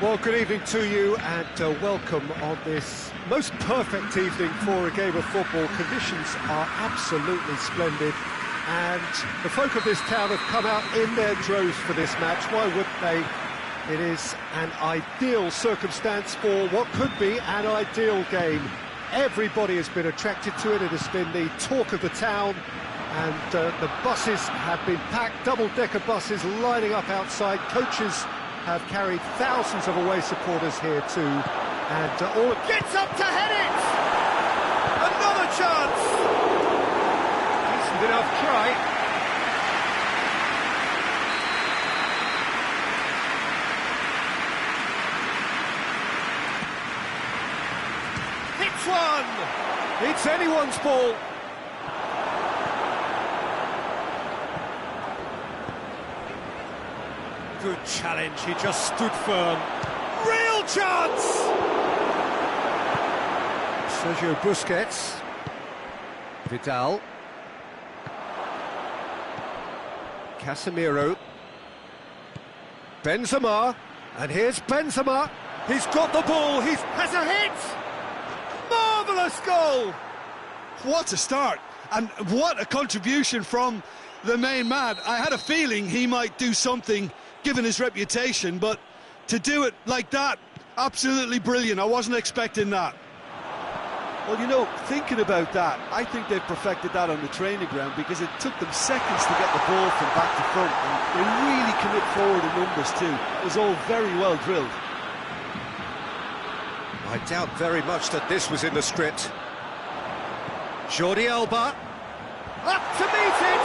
Well, good evening to you and welcome on this most perfect evening for a game of football. Conditions are absolutely splendid and the folk of this town have come out in their droves for this match. Why wouldn't they? It is an ideal circumstance for what could be an ideal game. Everybody has been attracted to it. It has been the talk of the town, and the buses have been packed, double-decker buses lining up outside. Coaches have carried thousands of away supporters here too, and all gets up to head it! Another chance! Decent enough try. Hits one! It's anyone's ball. Good challenge, he just stood firm. Real chance! Sergio Busquets. Vidal. Casemiro. Benzema. And here's Benzema. He's got the ball, he has a hit! Marvellous goal! What a start, and what a contribution from the main man. I had a feeling he might do something given his reputation, but to do it like that, absolutely brilliant. I wasn't expecting that. Well, you know, thinking about that, I think they've perfected that on the training ground, because it took them seconds to get the ball from back to front, and they really commit forward in numbers too. It was all very well drilled. I doubt very much that this was in the script. Jordi Alba, up to meet it!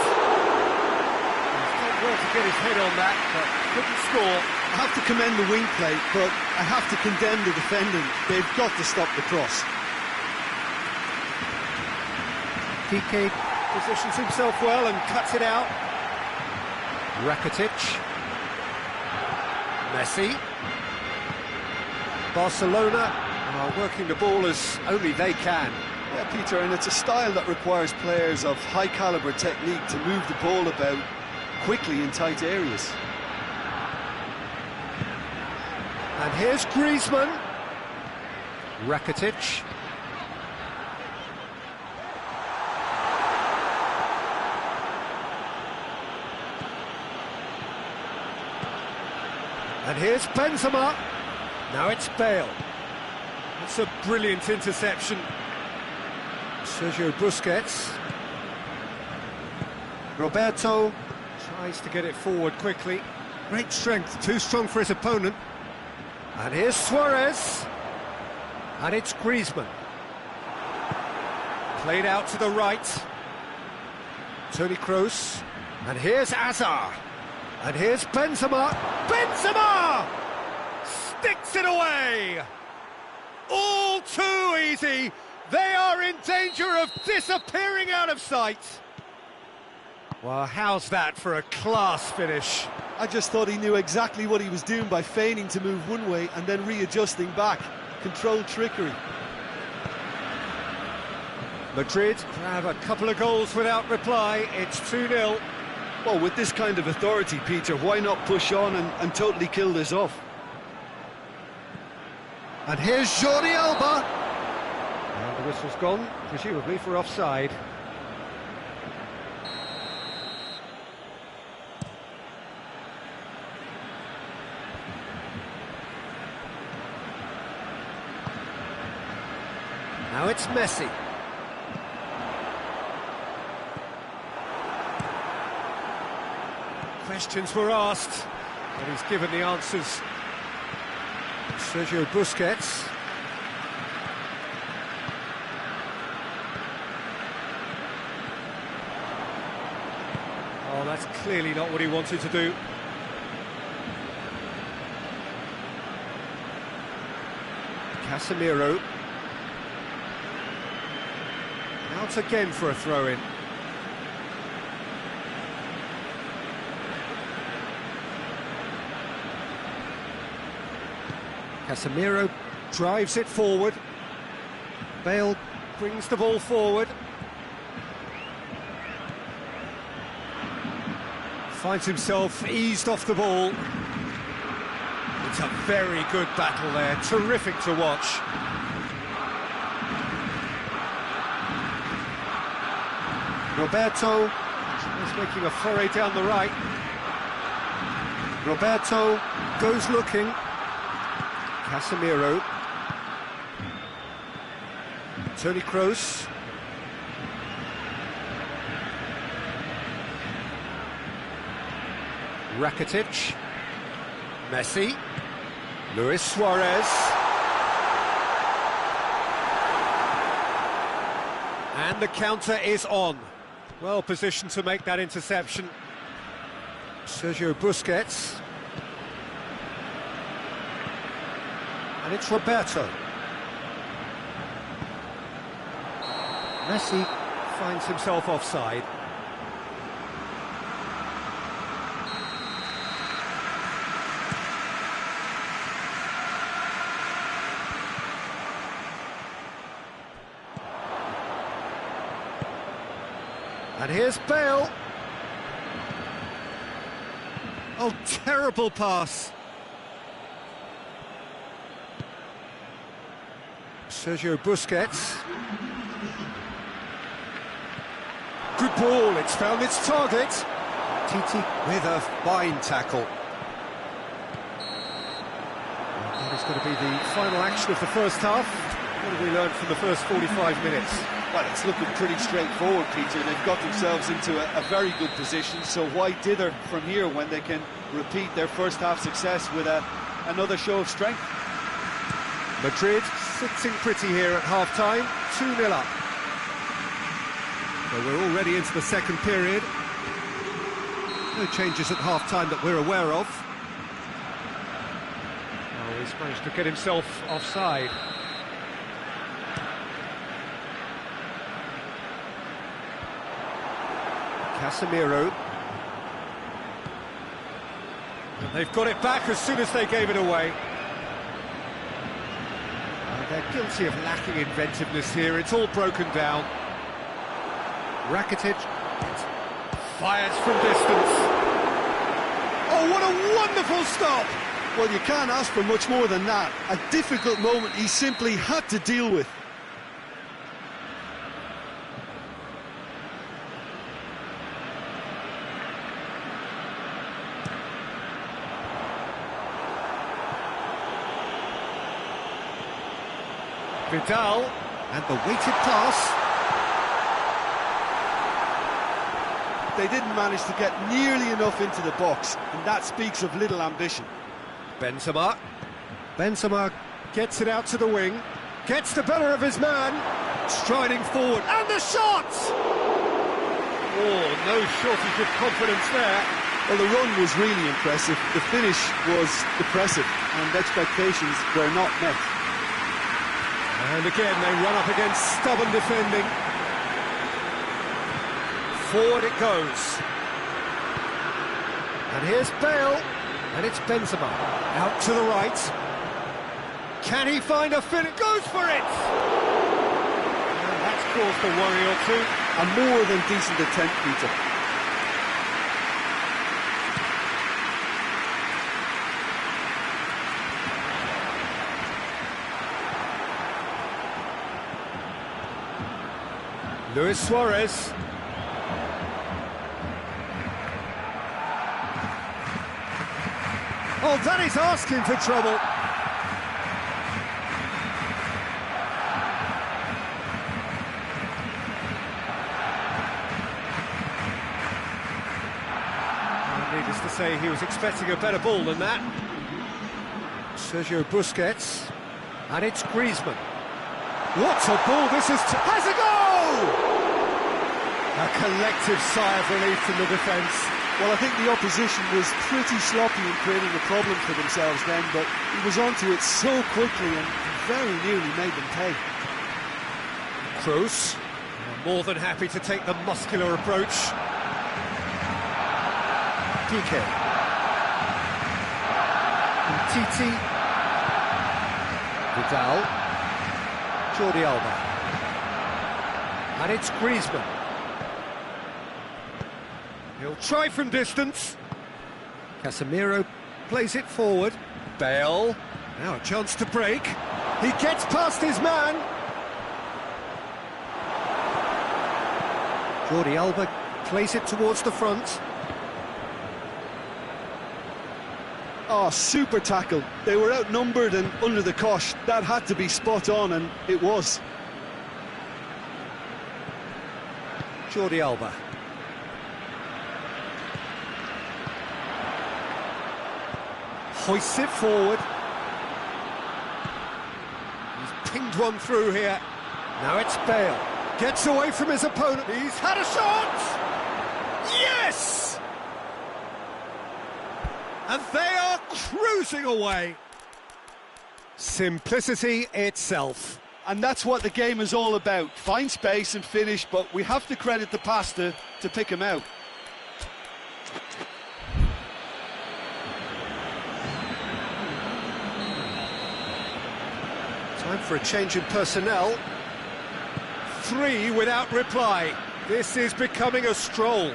He's done well to get his head on that, but couldn't score. I have to commend the wing play, but I have to condemn the defending. They've got to stop the cross. Piqué positions himself well and cuts it out. Rakitic. Messi. Barcelona are working the ball as only they can. Yeah, Peter, and it's a style that requires players of high-caliber technique to move the ball about quickly in tight areas. And here's Griezmann. Rakitic. And here's Benzema. Now it's Bale. It's a brilliant interception. Sergio Busquets. Roberto tries to get it forward quickly. Great strength, too strong for his opponent. And here's Suarez. And it's Griezmann. Played out to the right. Toni Kroos. And here's Hazard. And here's Benzema. Benzema! Sticks it away! All too easy. They are in danger of disappearing out of sight. Well, how's that for a class finish? I just thought he knew exactly what he was doing by feigning to move one way and then readjusting back. Controlled trickery. Madrid have a couple of goals without reply. It's 2-0. Well, with this kind of authority, Peter, why not push on and totally kill this off? And here's Jordi Alba. And the whistle's gone, presumably for offside. Now it's Messi. Questions were asked, but he's given the answers. Sergio Busquets. Oh, that's clearly not what he wanted to do. Casemiro. Out again for a throw-in. Casemiro drives it forward. Bale brings the ball forward. Finds himself eased off the ball. It's a very good battle there, terrific to watch. Roberto is making a foray down the right. Roberto goes looking. Casemiro. Toni Kroos. Rakitic. Messi. Luis Suarez. And the counter is on. Well positioned to make that interception. Sergio Busquets. And it's Roberto. Messi finds himself offside. And here's Bale. Oh, terrible pass. Sergio Busquets. Good ball, it's found its target. Titi with a fine tackle. That is going to be the final action of the first half. What have we learned from the first 45 minutes? Well, it's looking pretty straightforward, Peter. They've got themselves into a very good position, so why dither from here when they can repeat their first half success with another show of strength? Madrid sitting pretty here at half-time, 2-0 up. So we're already into the second period. No changes at half-time that we're aware of. Oh, he's managed to get himself offside. Casemiro. And they've got it back as soon as they gave it away. They're guilty of lacking inventiveness here. It's all broken down. Rakitic fires from distance. Oh, what a wonderful stop! Well, you can't ask for much more than that. A difficult moment he simply had to deal with. Vidal, and the weighted pass. They didn't manage to get nearly enough into the box, and that speaks of little ambition. Benzema. Benzema gets it out to the wing, gets the better of his man, striding forward, and the shot! Oh, no shortage of confidence there. Well, the run was really impressive, the finish was depressive, and expectations were not met. And again, they run up against stubborn defending. Forward it goes. And here's Bale, and it's Benzema. Out to the right. Can he find a finish? Goes for it! And that's caused a worry or two. A more than decent attempt, Peter. Luis Suarez. Oh, that is asking for trouble. Needless to say, he was expecting a better ball than that. Sergio Busquets. And it's Griezmann. What a ball this is! Has a goal! A collective sigh of relief from the defence. Well, I think the opposition was pretty sloppy in creating a problem for themselves then, but he was onto it so quickly and very nearly made them pay. Kroos, more than happy to take the muscular approach. Piqué. And Titi. Vidal. Jordi Alba. And it's Griezmann. He'll try from distance. Casemiro plays it forward. Bale. Now a chance to break. He gets past his man. Jordi Alba plays it towards the front. Oh, super tackle. They were outnumbered and under the cosh. That had to be spot on, and it was. Jordi Alba. Hoists it forward. He's pinged one through here. Now it's Bale. Gets away from his opponent. He's had a shot! Yes! And they are cruising away. Simplicity itself. And that's what the game is all about. Find space and finish, but we have to credit the pasta to pick him out. Time for a change in personnel. 3 without reply. This is becoming a stroll.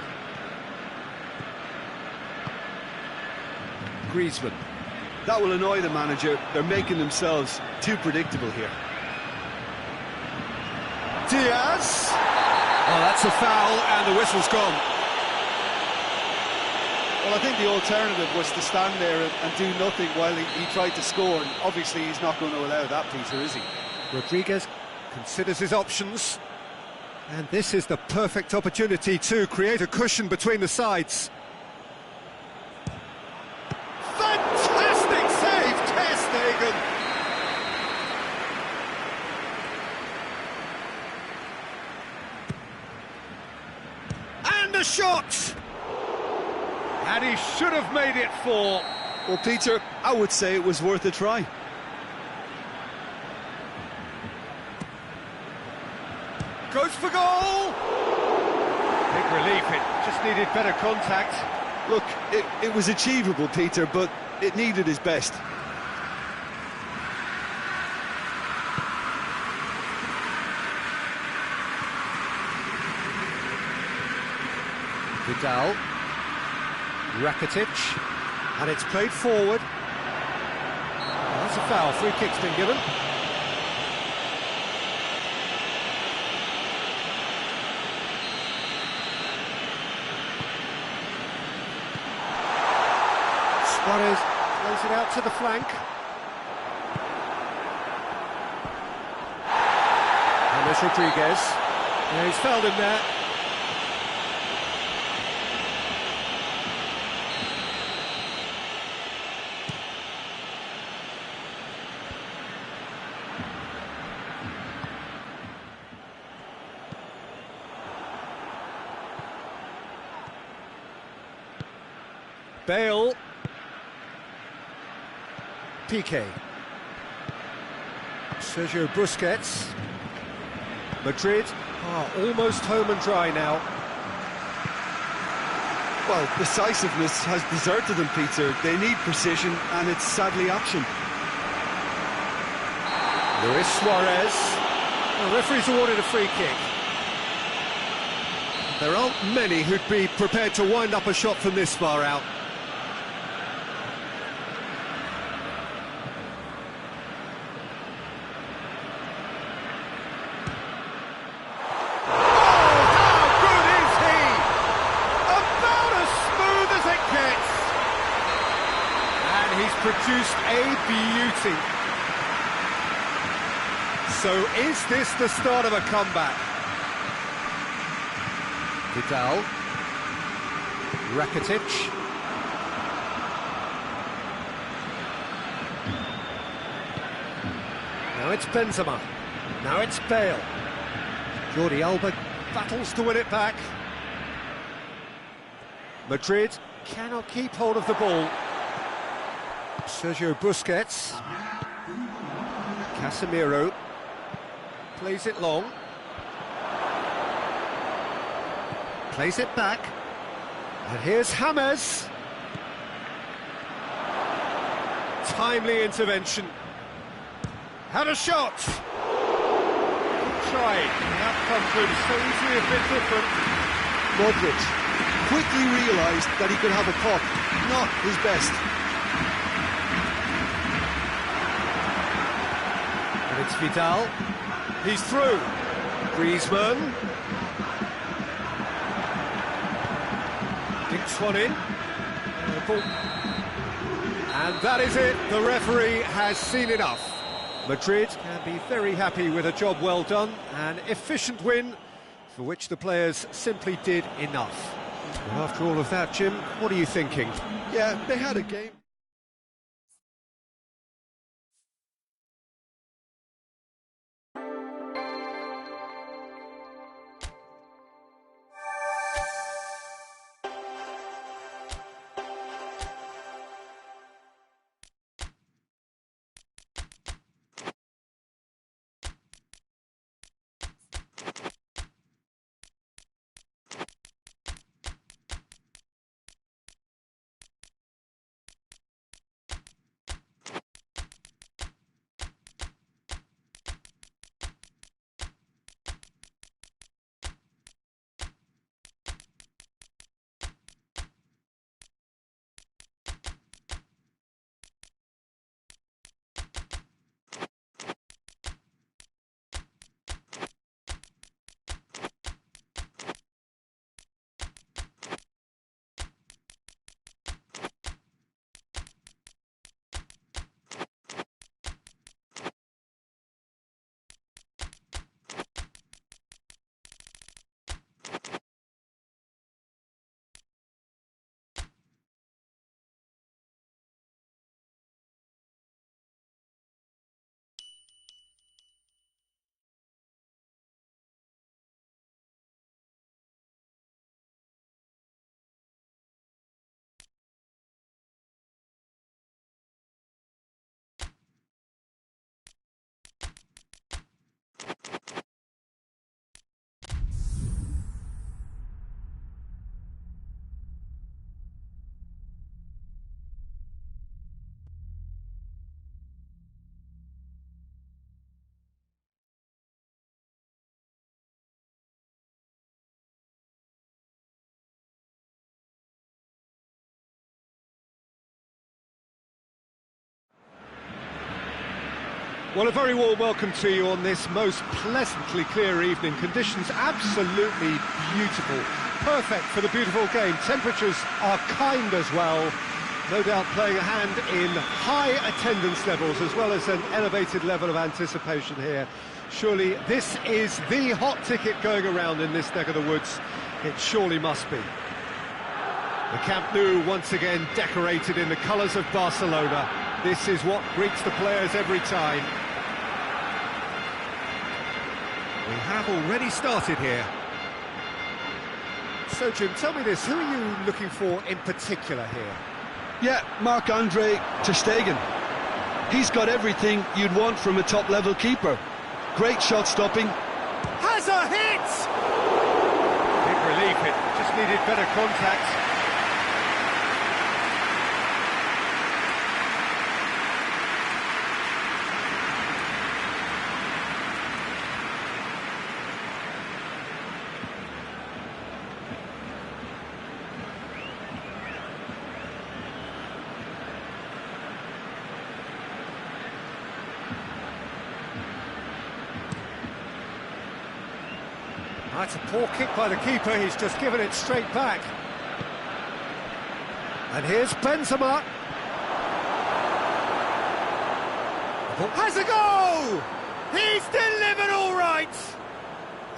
Griezmann. That will annoy the manager. They're making themselves too predictable here. Diaz. Oh, that's a foul, and the whistle's gone. Well, I think the alternative was to stand there and do nothing while he tried to score, and obviously he's not going to allow that, Peter, is he? Rodriguez considers his options, and this is the perfect opportunity to create a cushion between the sides. Fantastic save, Ter Stegen! And a shot! And he should have made it 4. Well, Peter, I would say it was worth a try. Goes for goal! Big relief, it just needed better contact. Look, it was achievable, Peter, but it needed his best. Vidal. Rakitic. And it's played forward. That's a foul, free kick's been given. Suarez plays it out to the flank. And there's Rodriguez. Yeah, he's fouled him there. Bale. Piqué. Sergio Busquets. Madrid are almost home and dry now. Well, decisiveness has deserted them, Peter. They need precision, and it's sadly action. Luis Suarez. The referee's awarded a free kick. There aren't many who'd be prepared to wind up a shot from this far out. Produced a beauty. So is this the start of a comeback? Vidal. Rakitic. Now it's Benzema. Now it's Bale. Jordi Alba battles to win it back. Madrid cannot keep hold of the ball. Sergio Busquets. Casemiro plays it long. Plays it back. And here's James. Timely intervention. Had a shot. Trying. The outcome could so easily have been different. Modric quickly realised that he could have a pop. Not his best. It's Vidal. He's through. Griezmann. Dinks one in. And that is it. The referee has seen enough. Madrid can be very happy with a job well done. An efficient win for which the players simply did enough. Well, after all of that, Jim, what are you thinking? Yeah, they had a game. Well, a very warm welcome to you on this most pleasantly clear evening. Conditions absolutely beautiful. Perfect for the beautiful game. Temperatures are kind as well. No doubt playing a hand in high attendance levels as well as an elevated level of anticipation here. Surely this is the hot ticket going around in this neck of the woods. It surely must be. The Camp Nou once again decorated in the colours of Barcelona. This is what greets the players every time. We have already started here. So, Jim, tell me this, who are you looking for in particular here? Yeah, Marc-Andre ter Stegen. He's got everything you'd want from a top-level keeper. Great shot stopping. Has a hit! Big relief, it just needed better contact. That's a poor kick by the keeper, he's just given it straight back. And here's Benzema. Has a goal! He's delivered all right!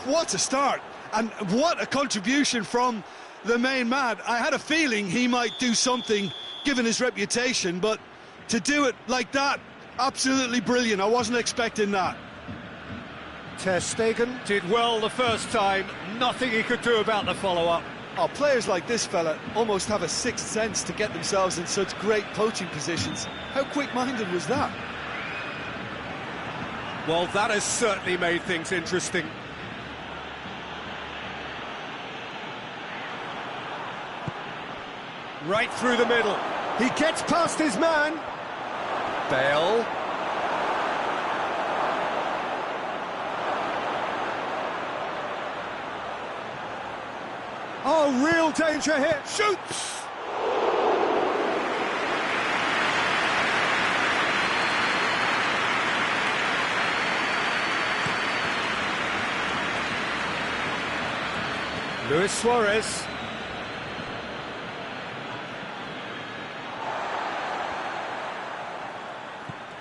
What a start, and what a contribution from the main man. I had a feeling he might do something, given his reputation, but to do it like that, absolutely brilliant. I wasn't expecting that. Ter Stegen did well the first time, nothing he could do about the follow-up. Oh, players like this fella almost have a sixth sense to get themselves in such great poaching positions. How quick-minded was that? Well, that has certainly made things interesting. Right through the middle. He gets past his man. Bale. Oh, real danger here. Shoots! Luis Suarez.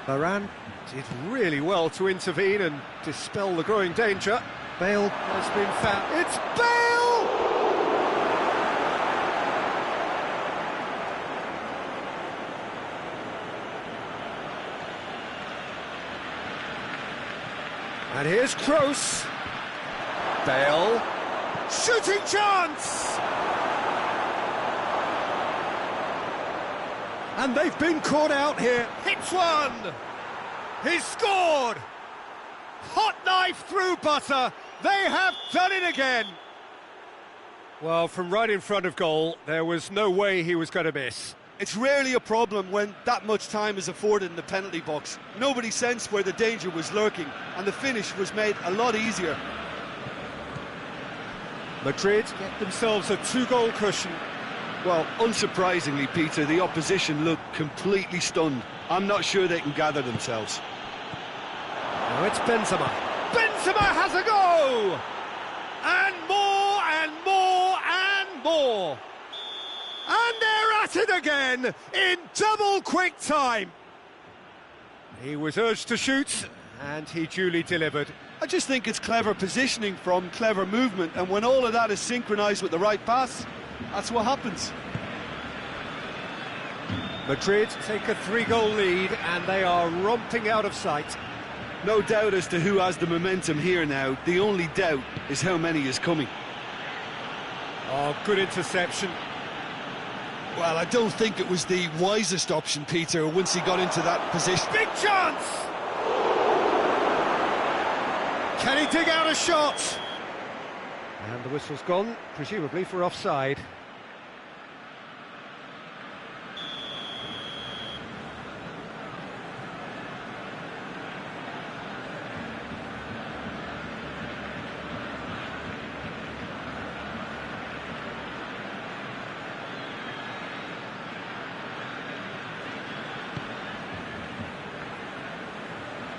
Varane did really well to intervene and dispel the growing danger. Bale has been found. It's Bale! And here's Kroos. Bale. Shooting chance! And they've been caught out here. Hits one! He's scored! Hot knife through butter. They have done it again. Well, from right in front of goal, there was no way he was going to miss. It's rarely a problem when that much time is afforded in the penalty box. Nobody sensed where the danger was lurking, and the finish was made a lot easier. Madrid get themselves a 2-goal cushion. Well, unsurprisingly, Peter, the opposition look completely stunned. I'm not sure they can gather themselves. Now it's Benzema. Benzema has a go! And more and more and more. And they're at it again in double quick time. He was urged to shoot, and he duly delivered. I just think it's clever positioning from clever movement, and when all of that is synchronised with the right pass, that's what happens. Madrid take a 3-goal lead, and they are romping out of sight. No doubt as to who has the momentum here now. The only doubt is how many is coming. Oh, good interception. Well, I don't think it was the wisest option, Peter, once he got into that position. Big chance! Can he dig out a shot? And the whistle's gone, presumably for offside.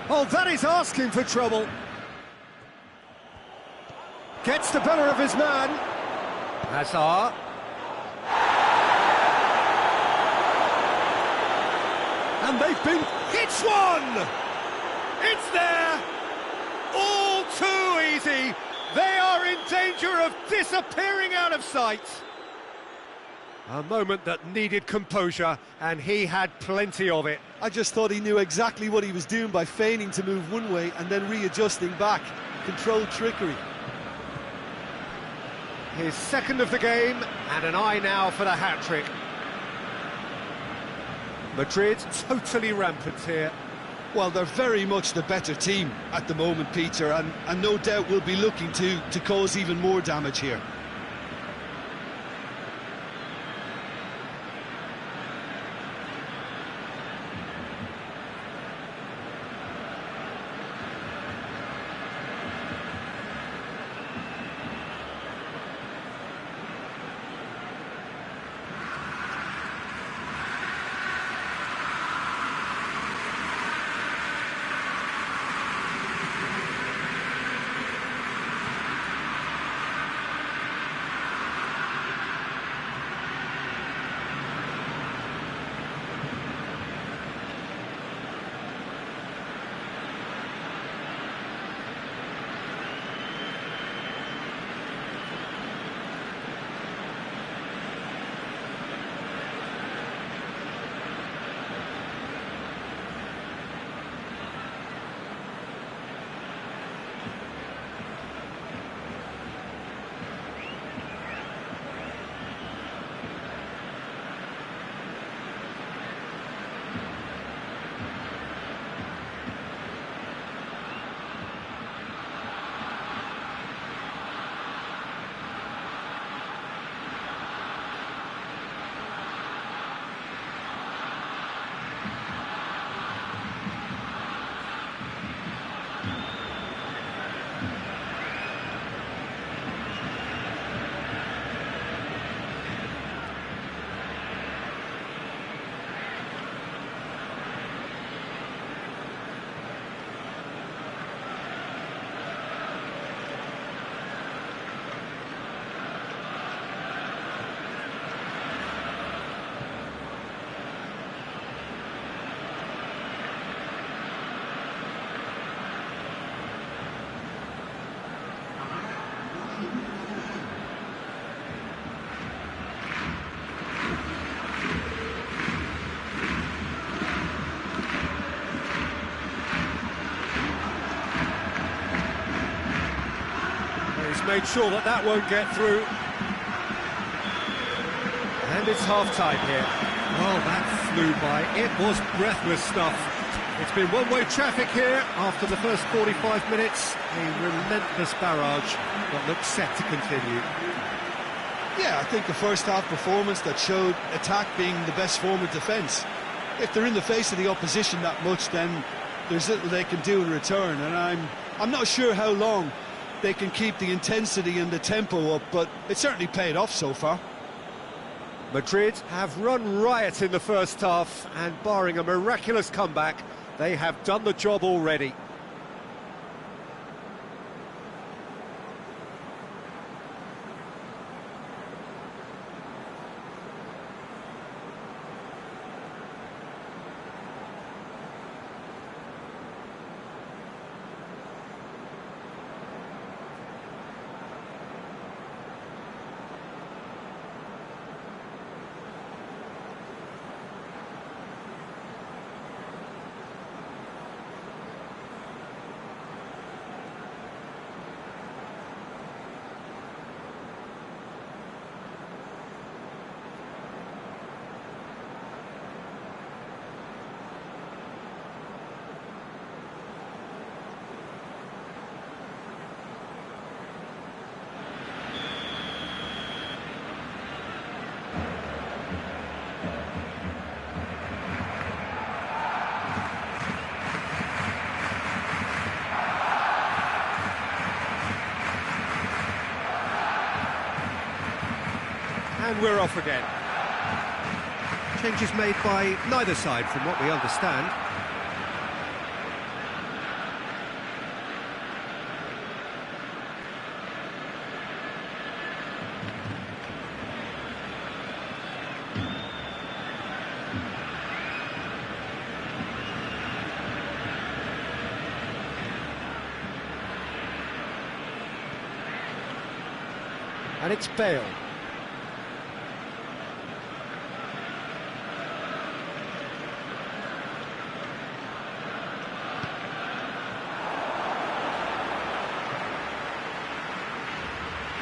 Oh, that is asking for trouble. Gets the better of his man. Hazard. And they've been... Hits one! It's there! All too easy. They are in danger of disappearing out of sight. A moment that needed composure, and he had plenty of it. I just thought he knew exactly what he was doing by feigning to move one way and then readjusting back. Controlled trickery. His second of the game, and an eye now for the hat-trick. Madrid totally rampant here. Well, they're very much the better team at the moment, Peter, and no doubt will be looking to cause even more damage here. made sure that that won't get through. And it's half-time here. Oh, that flew by. It was breathless stuff. It's been one-way traffic here after the first 45 minutes. A relentless barrage that looks set to continue. Yeah, I think the first half performance that showed attack being the best form of defence. If they're in the face of the opposition that much, then there's little they can do in return, and I'm not sure how long they can keep the intensity and the tempo up, but it certainly paid off so far. Madrid have run riot in the first half, and barring a miraculous comeback, they have done the job already. And we're off again. Changes made by neither side, from what we understand. And it's Bale.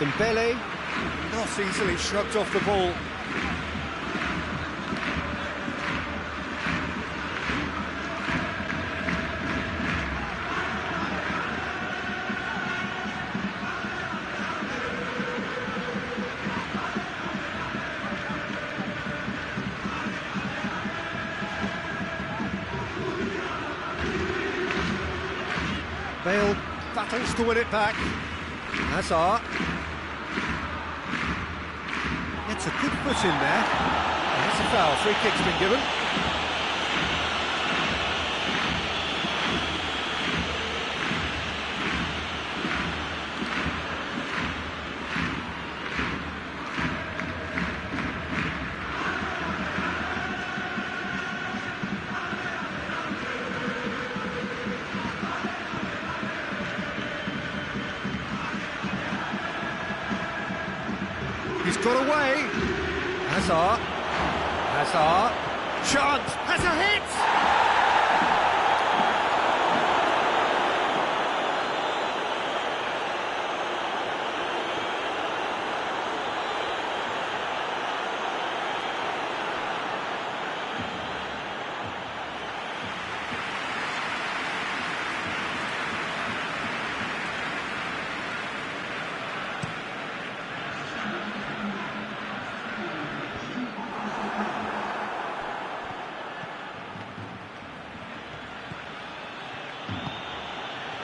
Dembele, not easily shrugged off the ball. Bale battles to win it back. Hazard. It's a good foot in there. That's a foul. Free kick's been given. He's got away. Hazard. Chance. Has a hit.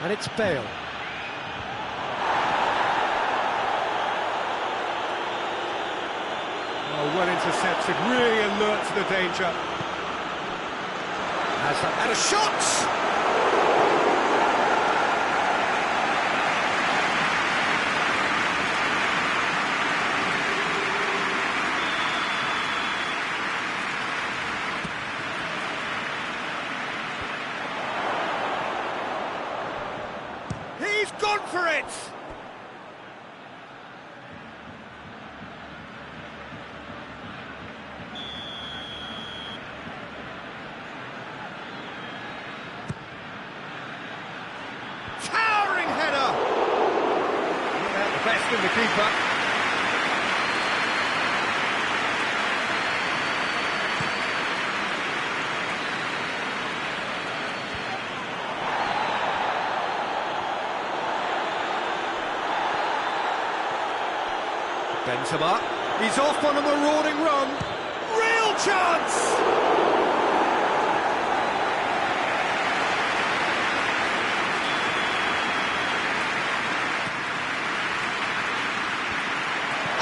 And it's Bale. Oh, well intercepted, really alert to the danger. And a shot! He's gone for it! Towering header! Yeah, the best been the keeper. Benzema, he's off on a marauding run. Real chance!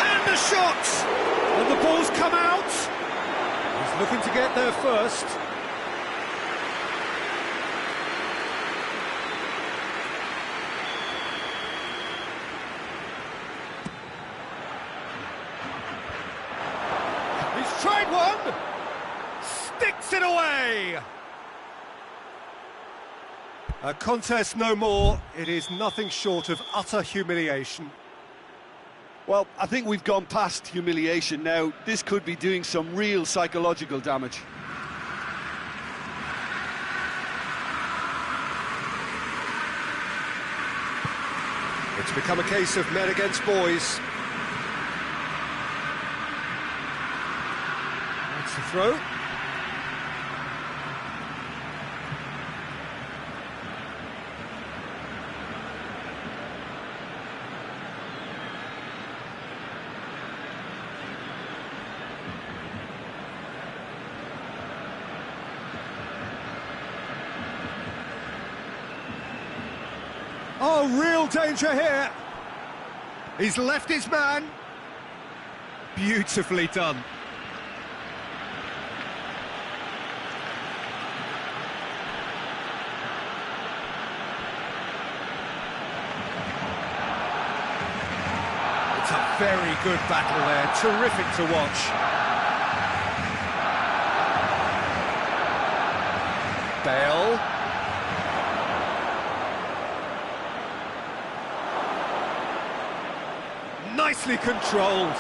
And the shot! And the ball's come out. He's looking to get there first. He's tried one! Sticks it away! A contest no more. It is nothing short of utter humiliation. Well, I think we've gone past humiliation now. This could be doing some real psychological damage. It's become a case of men against boys. That's the throw. Oh, real danger here. He's left his man. Beautifully done. It's a very good battle there. Terrific to watch. Bale. Nicely controlled.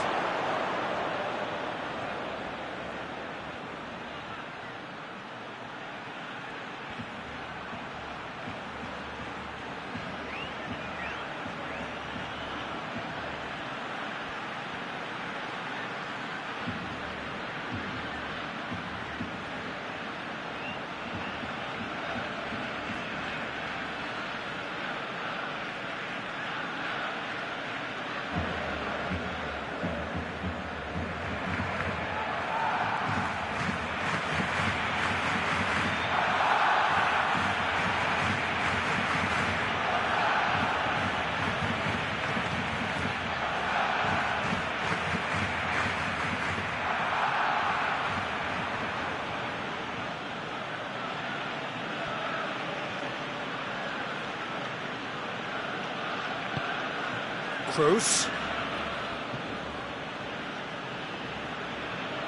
Cruz.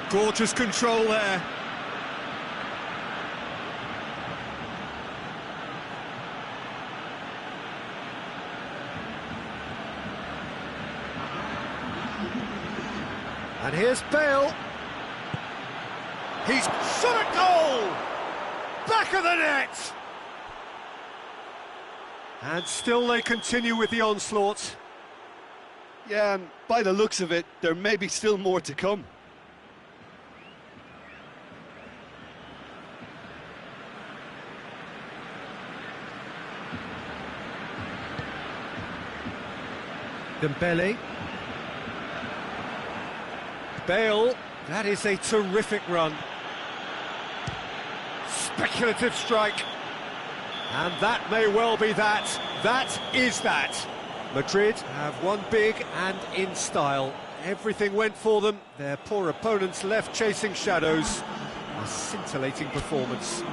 Gorgeous control there. And here's Bale. He's shot at goal! Back of the net! And still they continue with the onslaught. Yeah, and by the looks of it, there may be still more to come. Dembele. Bale, that is a terrific run. Speculative strike. And that may well be that. That is that. Madrid have won big and in style. Everything went for them. Their poor opponents left chasing shadows. A scintillating performance.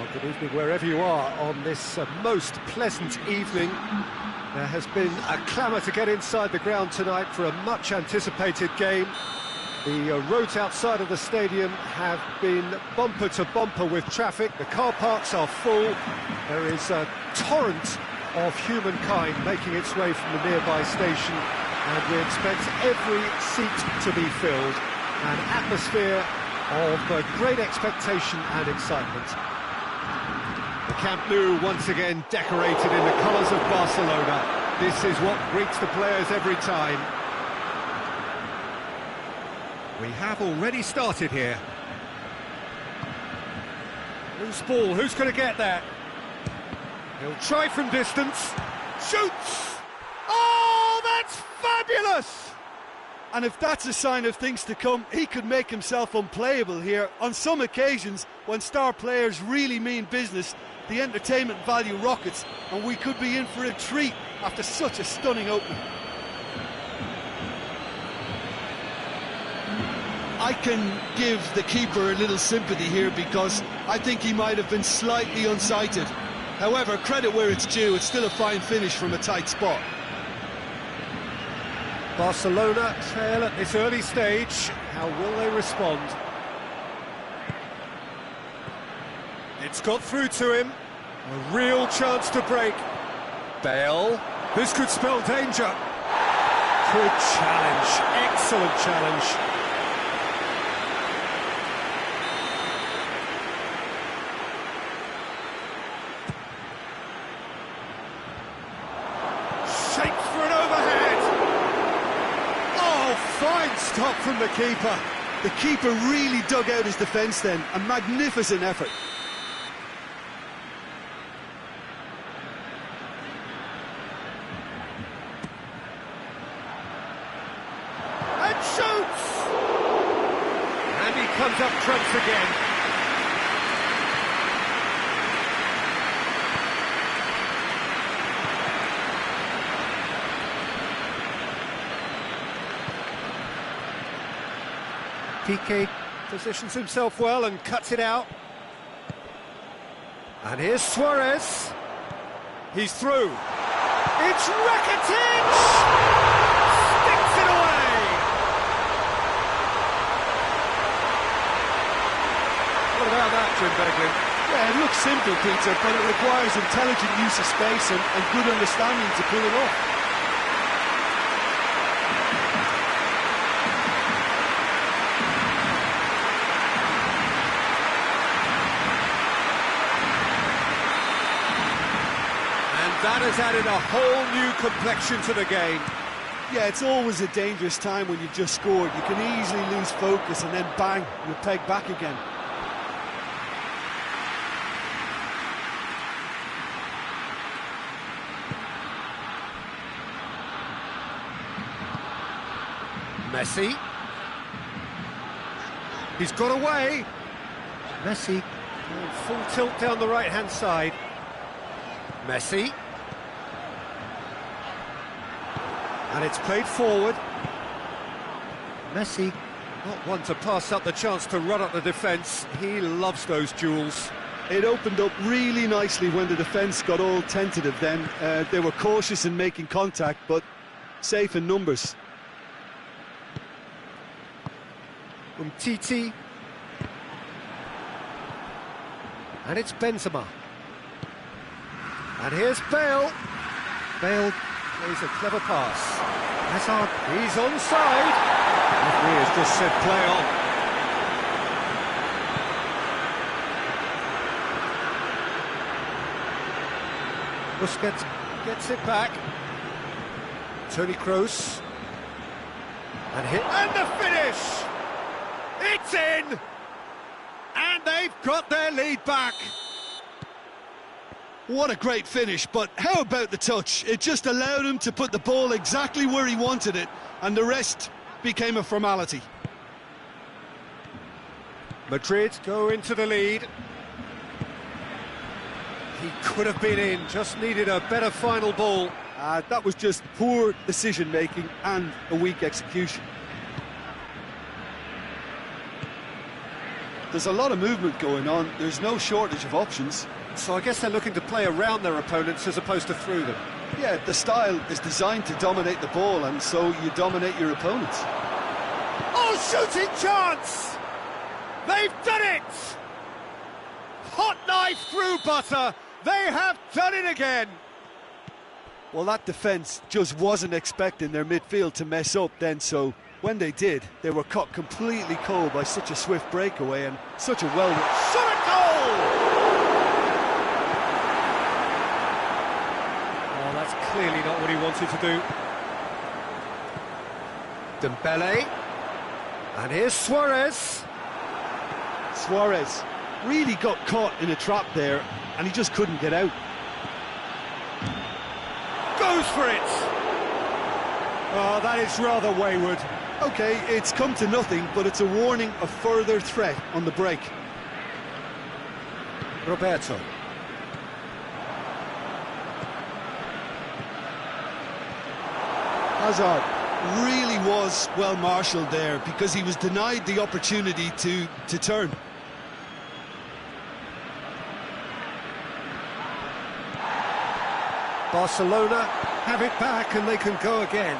Well, good evening wherever you are on this most pleasant evening. There has been a clamour to get inside the ground tonight for a much-anticipated game. The roads outside of the stadium have been bumper to bumper with traffic. The car parks are full. There is a torrent of humankind making its way from the nearby station, and we expect every seat to be filled. An atmosphere of great expectation and excitement. The Camp Nou once again decorated in the colours of Barcelona. This is what greets the players every time. We have already started here. Loose ball, who's going to get that? He'll try from distance. Shoots! Oh, that's fabulous! And if that's a sign of things to come, he could make himself unplayable here. On some occasions, when star players really mean business, the entertainment value rockets, and we could be in for a treat after such a stunning opening. I can give the keeper a little sympathy here because I think he might have been slightly unsighted. However, credit where it's due, it's still a fine finish from a tight spot. Barcelona trail at this early stage. How will they respond? It's got through to him. A real chance to break. Bale. This could spell danger. Good challenge. Excellent challenge. Shaped for an overhead. Oh, fine stop from the keeper. The keeper really dug out his defence then. A magnificent effort. Shoots! And he comes up trumps again. Piqué positions himself well and cuts it out. And here's Suarez. He's through. It's Rakitic! What about that, Jim Beglin? Yeah, it looks simple, Peter, but it requires intelligent use of space and good understanding to pull it off. And that has added a whole new complexion to the game. Yeah, it's always a dangerous time when you've just scored. You can easily lose focus and then bang, you're pegged back again. Messi. He's got away. Messi going full tilt down the right-hand side. Messi. And it's played forward. Messi, not one to pass up the chance to run up the defence. He loves those duels. It opened up really nicely when the defence got all tentative then. They were cautious in making contact, but safe in numbers. Titi. And it's Benzema. And here's Bale. Bale plays a clever pass. Hazard, he's onside. Referee has just said play on. Busquets gets it back. Toni Kroos. And the finish! It's in! And they've got their lead back. What a great finish, but how about the touch? It just allowed him to put the ball exactly where he wanted it, and the rest became a formality. Madrid go into the lead. He could have been in, just needed a better final ball. That was just poor decision-making and a weak execution. There's a lot of movement going on. There's no shortage of options. So I guess they're looking to play around their opponents as opposed to through them. Yeah, the style is designed to dominate the ball, and so you dominate your opponents. Oh, shooting chance! They've done it! Hot knife through butter. They have done it again. Well, that defence just wasn't expecting their midfield to mess up then, so when they did, they were caught completely cold by such a swift breakaway and such a well... Shot a goal! Oh, that's clearly not what he wanted to do. Dembele. And here's Suarez. Suarez really got caught in a trap there, and he just couldn't get out. Goes for it! Oh, that is rather wayward. OK, it's come to nothing, but it's a warning of further threat on the break. Roberto. Hazard. Really was well marshalled there, because he was denied the opportunity to turn. Barcelona have it back and they can go again.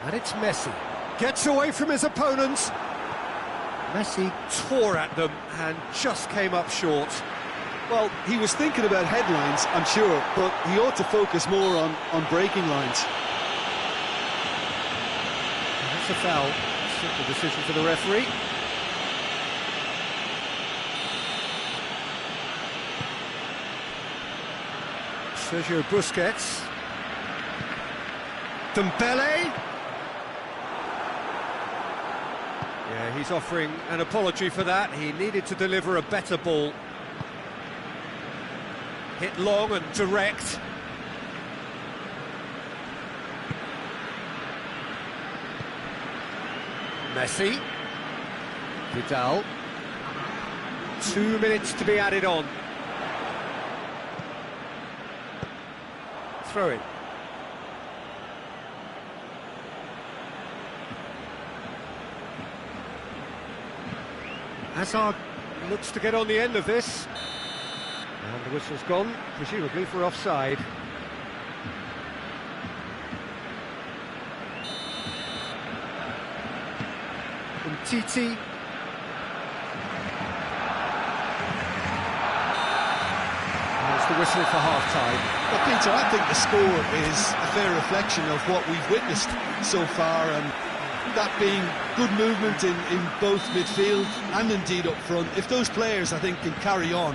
And it's Messi. Gets away from his opponents. Messi tore at them and just came up short. Well, he was thinking about headlines, I'm sure, but he ought to focus more on breaking lines. That's a foul. Simple decision for the referee. Sergio Busquets. Dembele. Yeah, he's offering an apology for that. He needed to deliver a better ball. Hit long and direct. Messi. Vidal. 2 minutes to be added on. Throw in. Hazard looks to get on the end of this. And the whistle's gone, presumably for offside. Titi. That's the whistle for half-time. Well, Peter, I think the score is a fair reflection of what we've witnessed so far, and that being good movement in both midfield and indeed up front. If those players, I think, can carry on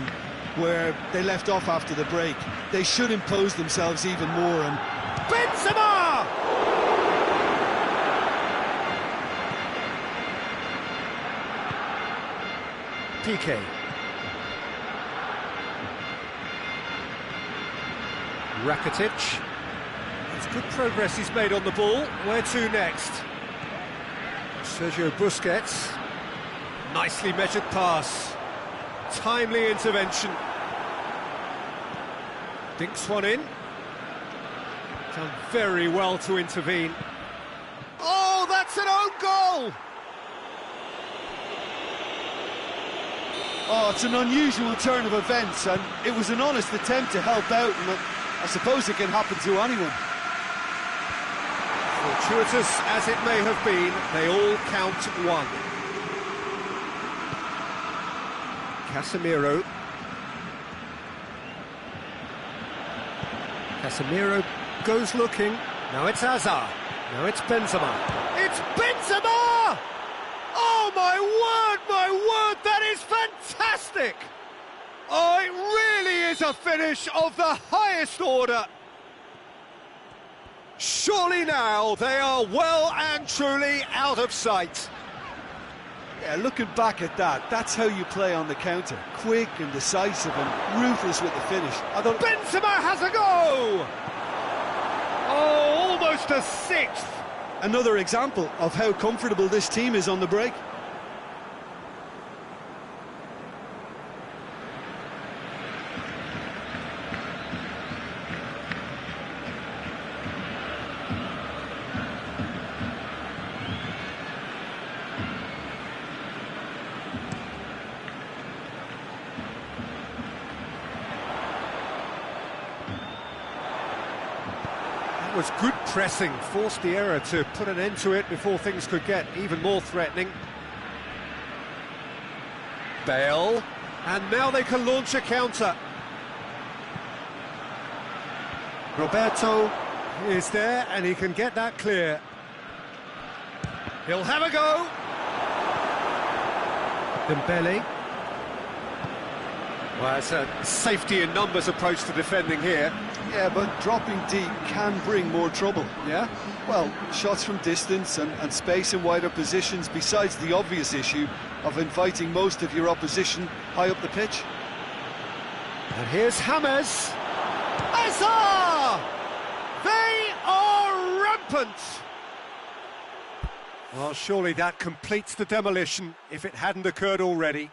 where they left off after the break, they should impose themselves even more. And Benzema! PK. Rakitic. It's good progress he's made on the ball. Where to next? Sergio Busquets. Nicely measured pass. Timely intervention. Dinks one in. Done very well to intervene. Oh, that's an own goal! Oh, it's an unusual turn of events, and it was an honest attempt to help out, and I suppose it can happen to anyone. Fortuitous as it may have been, they all count one. Casemiro. Casemiro goes looking. Now it's Hazard. Now it's Benzema. It's Benzema! Oh, my word, that is fantastic! Oh, it really is a finish of the highest order. Surely now they are well and truly out of sight. Yeah, looking back at that, that's how you play on the counter. Quick and decisive and ruthless with the finish. I thought Benzema has a go! Oh, almost a sixth! another example of how comfortable this team is on the break. Was good pressing, forced the error to put an end to it before things could get even more threatening. Bale, and now they can launch a counter. Roberto is there and he can get that clear. He'll have a go. Dembele. Well, it's a safety in numbers approach to defending here. Yeah, but dropping deep can bring more trouble. Yeah? Well, shots from distance and space in wider positions, besides the obvious issue of inviting most of your opposition high up the pitch. And here's James. Azar! They are rampant! Well, surely that completes the demolition, if it hadn't occurred already.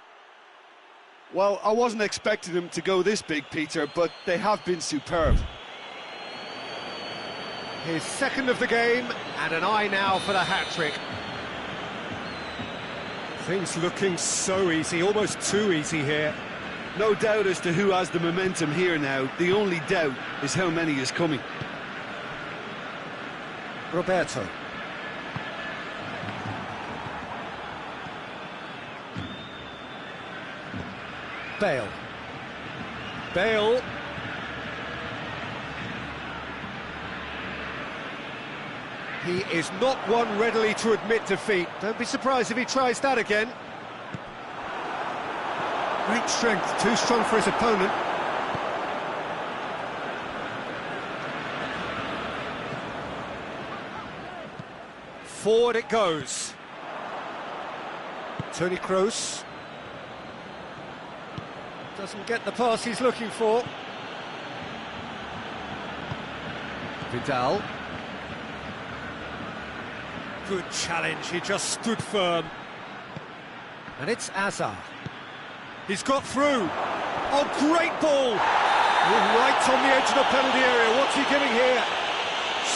Well, I wasn't expecting them to go this big, Peter, but they have been superb. His second of the game, and an eye now for the hat-trick. Things looking so easy, almost too easy here. No doubt as to who has the momentum here now. The only doubt is how many is coming. Roberto. Bale. Bale. He is not one readily to admit defeat. Don't be surprised if he tries that again. Great strength, too strong for his opponent. Forward it goes. Toni Kroos. Doesn't get the pass he's looking for. Vidal. Good challenge, he just stood firm. And it's Azar. He's got through. Oh, great ball! Right on the edge of the penalty area. What's he giving here?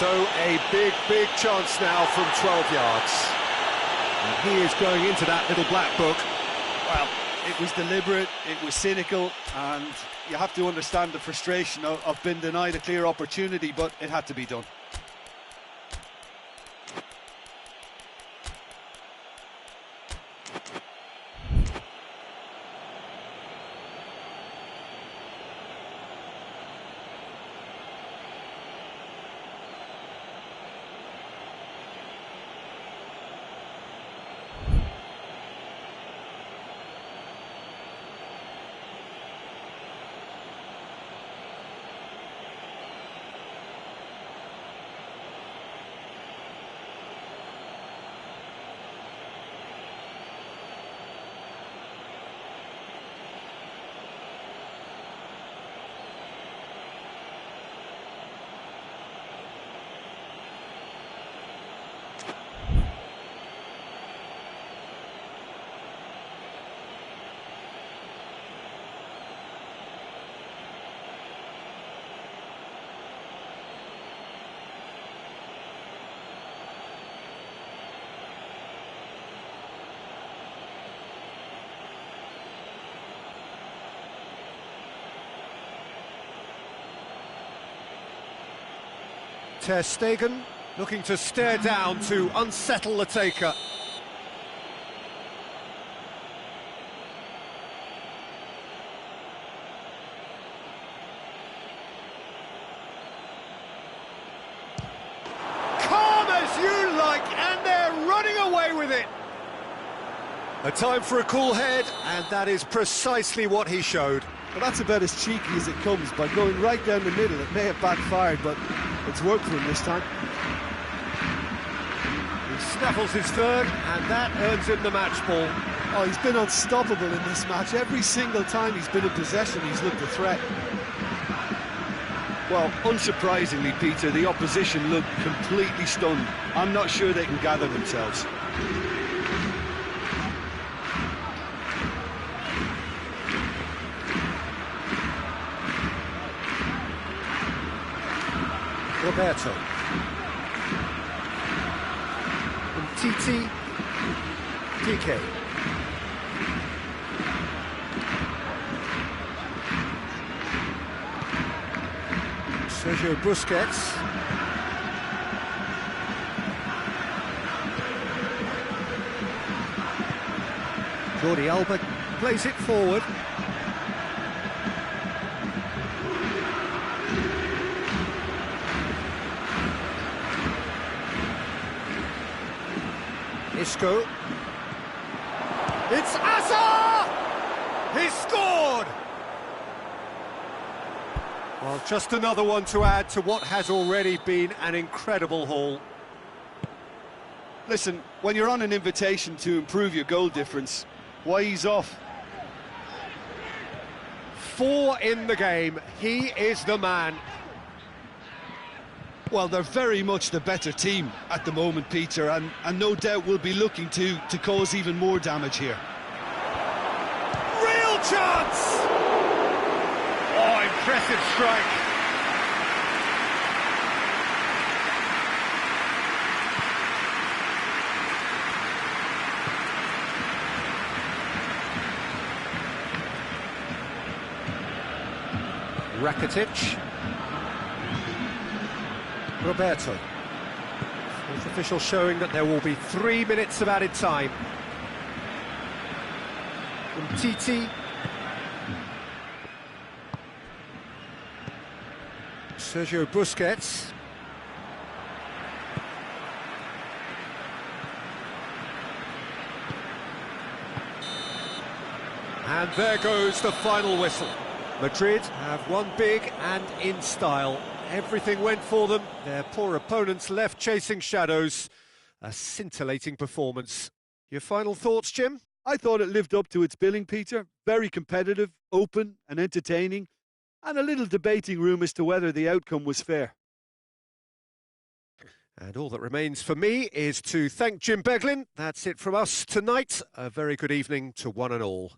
So a big chance now from 12 yards. And he is going into that little black book. Well, it was deliberate, it was cynical, and you have to understand the frustration of being denied a clear opportunity, but it had to be done. Ter Stegen looking to stare down to unsettle the taker. Calm as you like, and they're running away with it. A time for a cool head, and that is precisely what he showed. But that's about as cheeky as it comes, by going right down the middle. It may have backfired, but it's worked for him this time. He snaffles his third, and that earns him the match ball. Oh, he's been unstoppable in this match. Every single time he's been in possession, he's looked a threat. Well, unsurprisingly, Peter, the opposition look completely stunned. I'm not sure they can gather themselves. Roberto. Titi. DK. Sergio Busquets. Jordi Alba plays it forward. Isco. It's Asa! He scored! Well, just another one to add to what has already been an incredible haul. Listen, when you're on an invitation to improve your goal difference, why ease off? 4 in the game. He is the man. Well, they're very much the better team at the moment, Peter, and no doubt will be looking to cause even more damage here. Real chance! Oh, impressive strike. Rakitic. Roberto. Fourth official showing that there will be 3 minutes of added time. Titi. Sergio Busquets. And there goes the final whistle. Madrid have won big and in style. Everything went for them. Their poor opponents left chasing shadows. A scintillating performance. Your final thoughts, Jim? I thought it lived up to its billing, Peter. Very competitive, open and entertaining, and a little debating room as to whether the outcome was fair. And all that remains for me is to thank Jim Beglin. That's it from us tonight. A very good evening to one and all.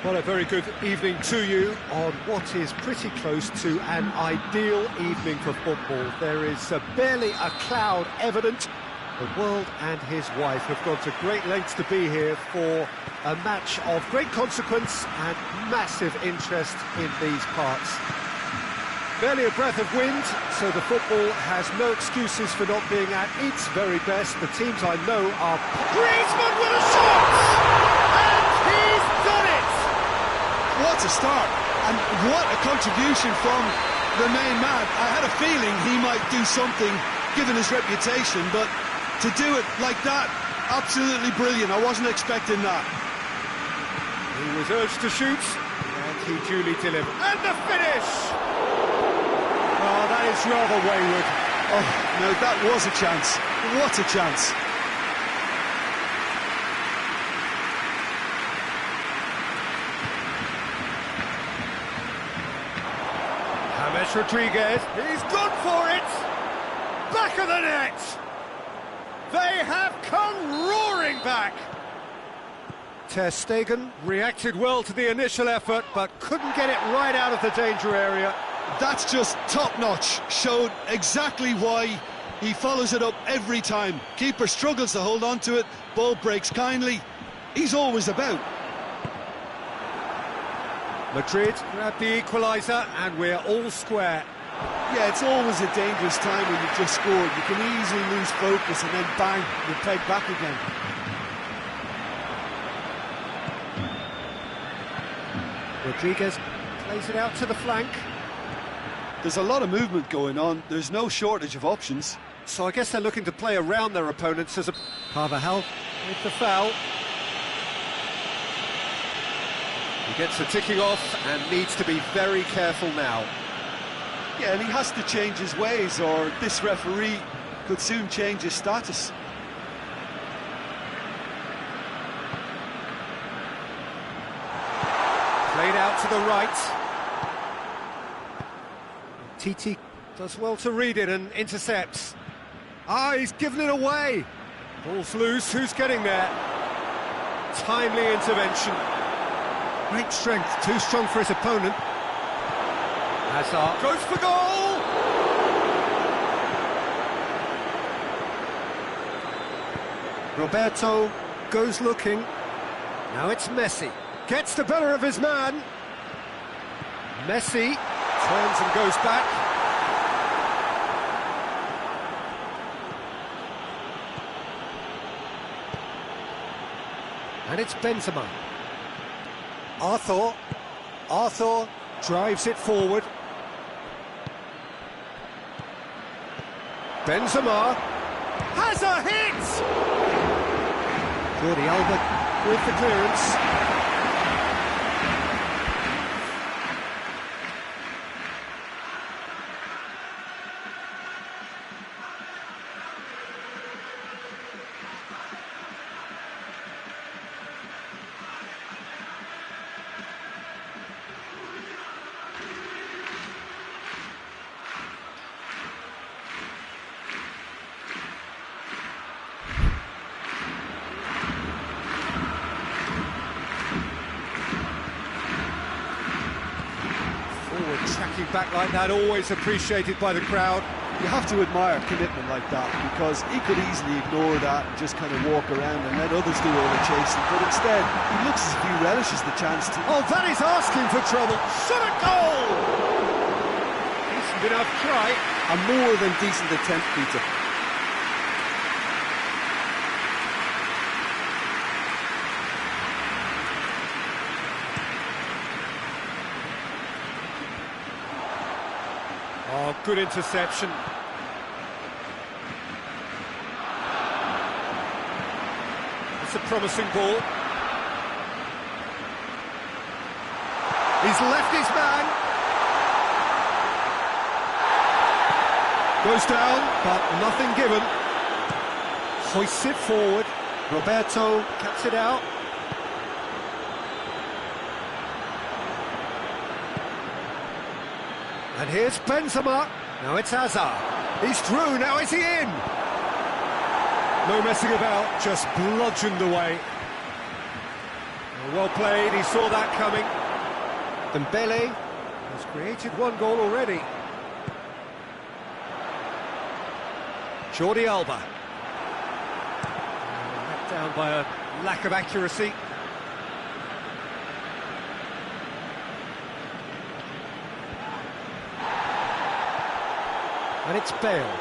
Well, a very good evening to you on what is pretty close to an ideal evening for football. There is barely a cloud evident. The world and his wife have gone to great lengths to be here for a match of great consequence and massive interest in these parts. Barely a breath of wind, so the football has no excuses for not being at its very best. The teams I know are... Griezmann with a shot! And he's done it! What a start, and what a contribution from the main man. I had a feeling he might do something, given his reputation, but to do it like that, absolutely brilliant. I wasn't expecting that. He was urged to shoot, and he duly delivered. And the finish! Oh, that is rather wayward. Oh, no, that was a chance. What a chance. James Rodriguez, he's gone for it! Back of the net! They have come roaring back! Ter Stegen reacted well to the initial effort, but couldn't get it right out of the danger area. That's just top-notch. Showed exactly why he follows it up every time. Keeper struggles to hold on to it, ball breaks kindly. He's always about. Madrid grabbed the equaliser, and we're all square. Yeah, it's always a dangerous time when you've just scored. You can easily lose focus and then bang, you're pegged back again. Rodriguez plays it out to the flank. There's a lot of movement going on. There's no shortage of options. So I guess they're looking to play around their opponents as a... Carvajal with the foul. He gets the ticking off and needs to be very careful now. Yeah, and he has to change his ways, or this referee could soon change his status. Played out to the right. Titi does well to read it and intercepts. Ah, he's given it away. Ball's loose, who's getting there? Timely intervention. Great strength, too strong for his opponent. Hazard goes for goal! Roberto goes looking. Now it's Messi. Gets the better of his man. Messi turns and goes back. And it's Benzema. Arthur drives it forward. Benzema has a hit! Jordi Alba with the clearance. Tracking back like that, always appreciated by the crowd. You have to admire commitment like that, because he could easily ignore that and just kind of walk around and let others do all the chasing, but instead he looks as if he relishes the chance to... Oh, that is asking for trouble. Shot a goal! Decent enough try. A more than decent attempt, Peter. Oh, good interception. It's a promising ball. He's left his man. Goes down, but nothing given. Hoists it forward. Roberto cuts it out. And here's Benzema. Now it's Hazard. He's through, now is he in? No messing about, just bludgeoned away. Well played, he saw that coming. Dembele has created one goal already. Jordi Alba. Let down by a lack of accuracy. And it's Bale.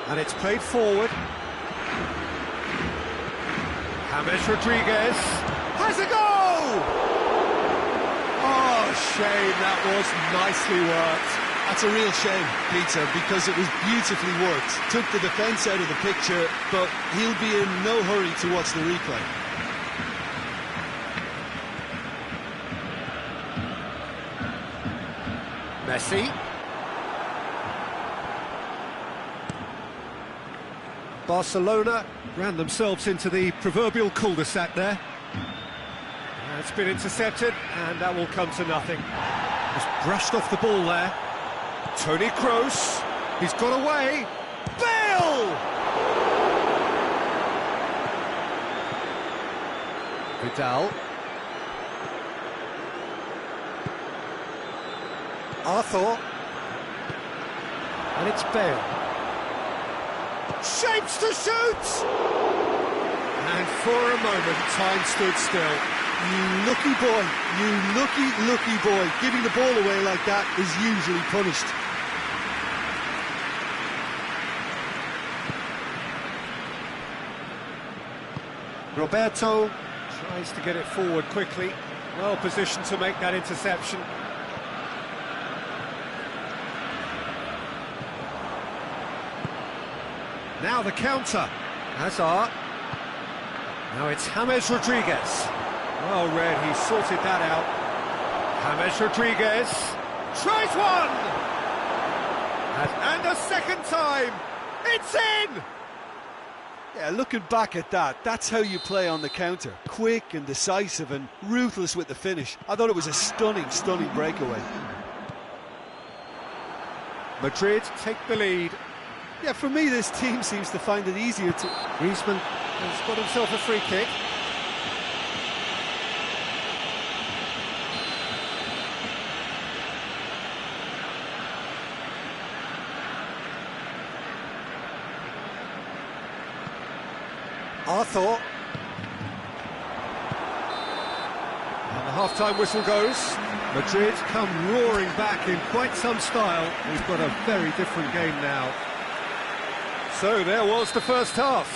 And it's played forward. James Rodriguez has a goal! Oh, shame, that was nicely worked. That's a real shame, Peter, because it was beautifully worked. Took the defence out of the picture, but he'll be in no hurry to watch the replay. Messi. Barcelona ran themselves into the proverbial cul-de-sac there. It's been intercepted, and that will come to nothing. Just brushed off the ball there. Toni Kroos, he's got away. Bale! Vidal. Arthur. And it's Bale. Shapes to shoot! And for a moment, time stood still. You lucky boy, you lucky boy. Giving the ball away like that is usually punished. Roberto tries to get it forward quickly. Well positioned to make that interception. Now the counter. Hazard. Now it's James Rodriguez. Well read, he sorted that out. James Rodriguez tries one! And a second time! It's in! Yeah, looking back at that, that's how you play on the counter. Quick and decisive and ruthless with the finish. I thought it was a stunning, stunning breakaway. Madrid take the lead. Yeah, for me, this team seems to find it easier to... Griezmann has got himself a free kick. Arthur. And the half-time whistle goes. Madrid come roaring back in quite some style. We've got a very different game now. So there was the first half.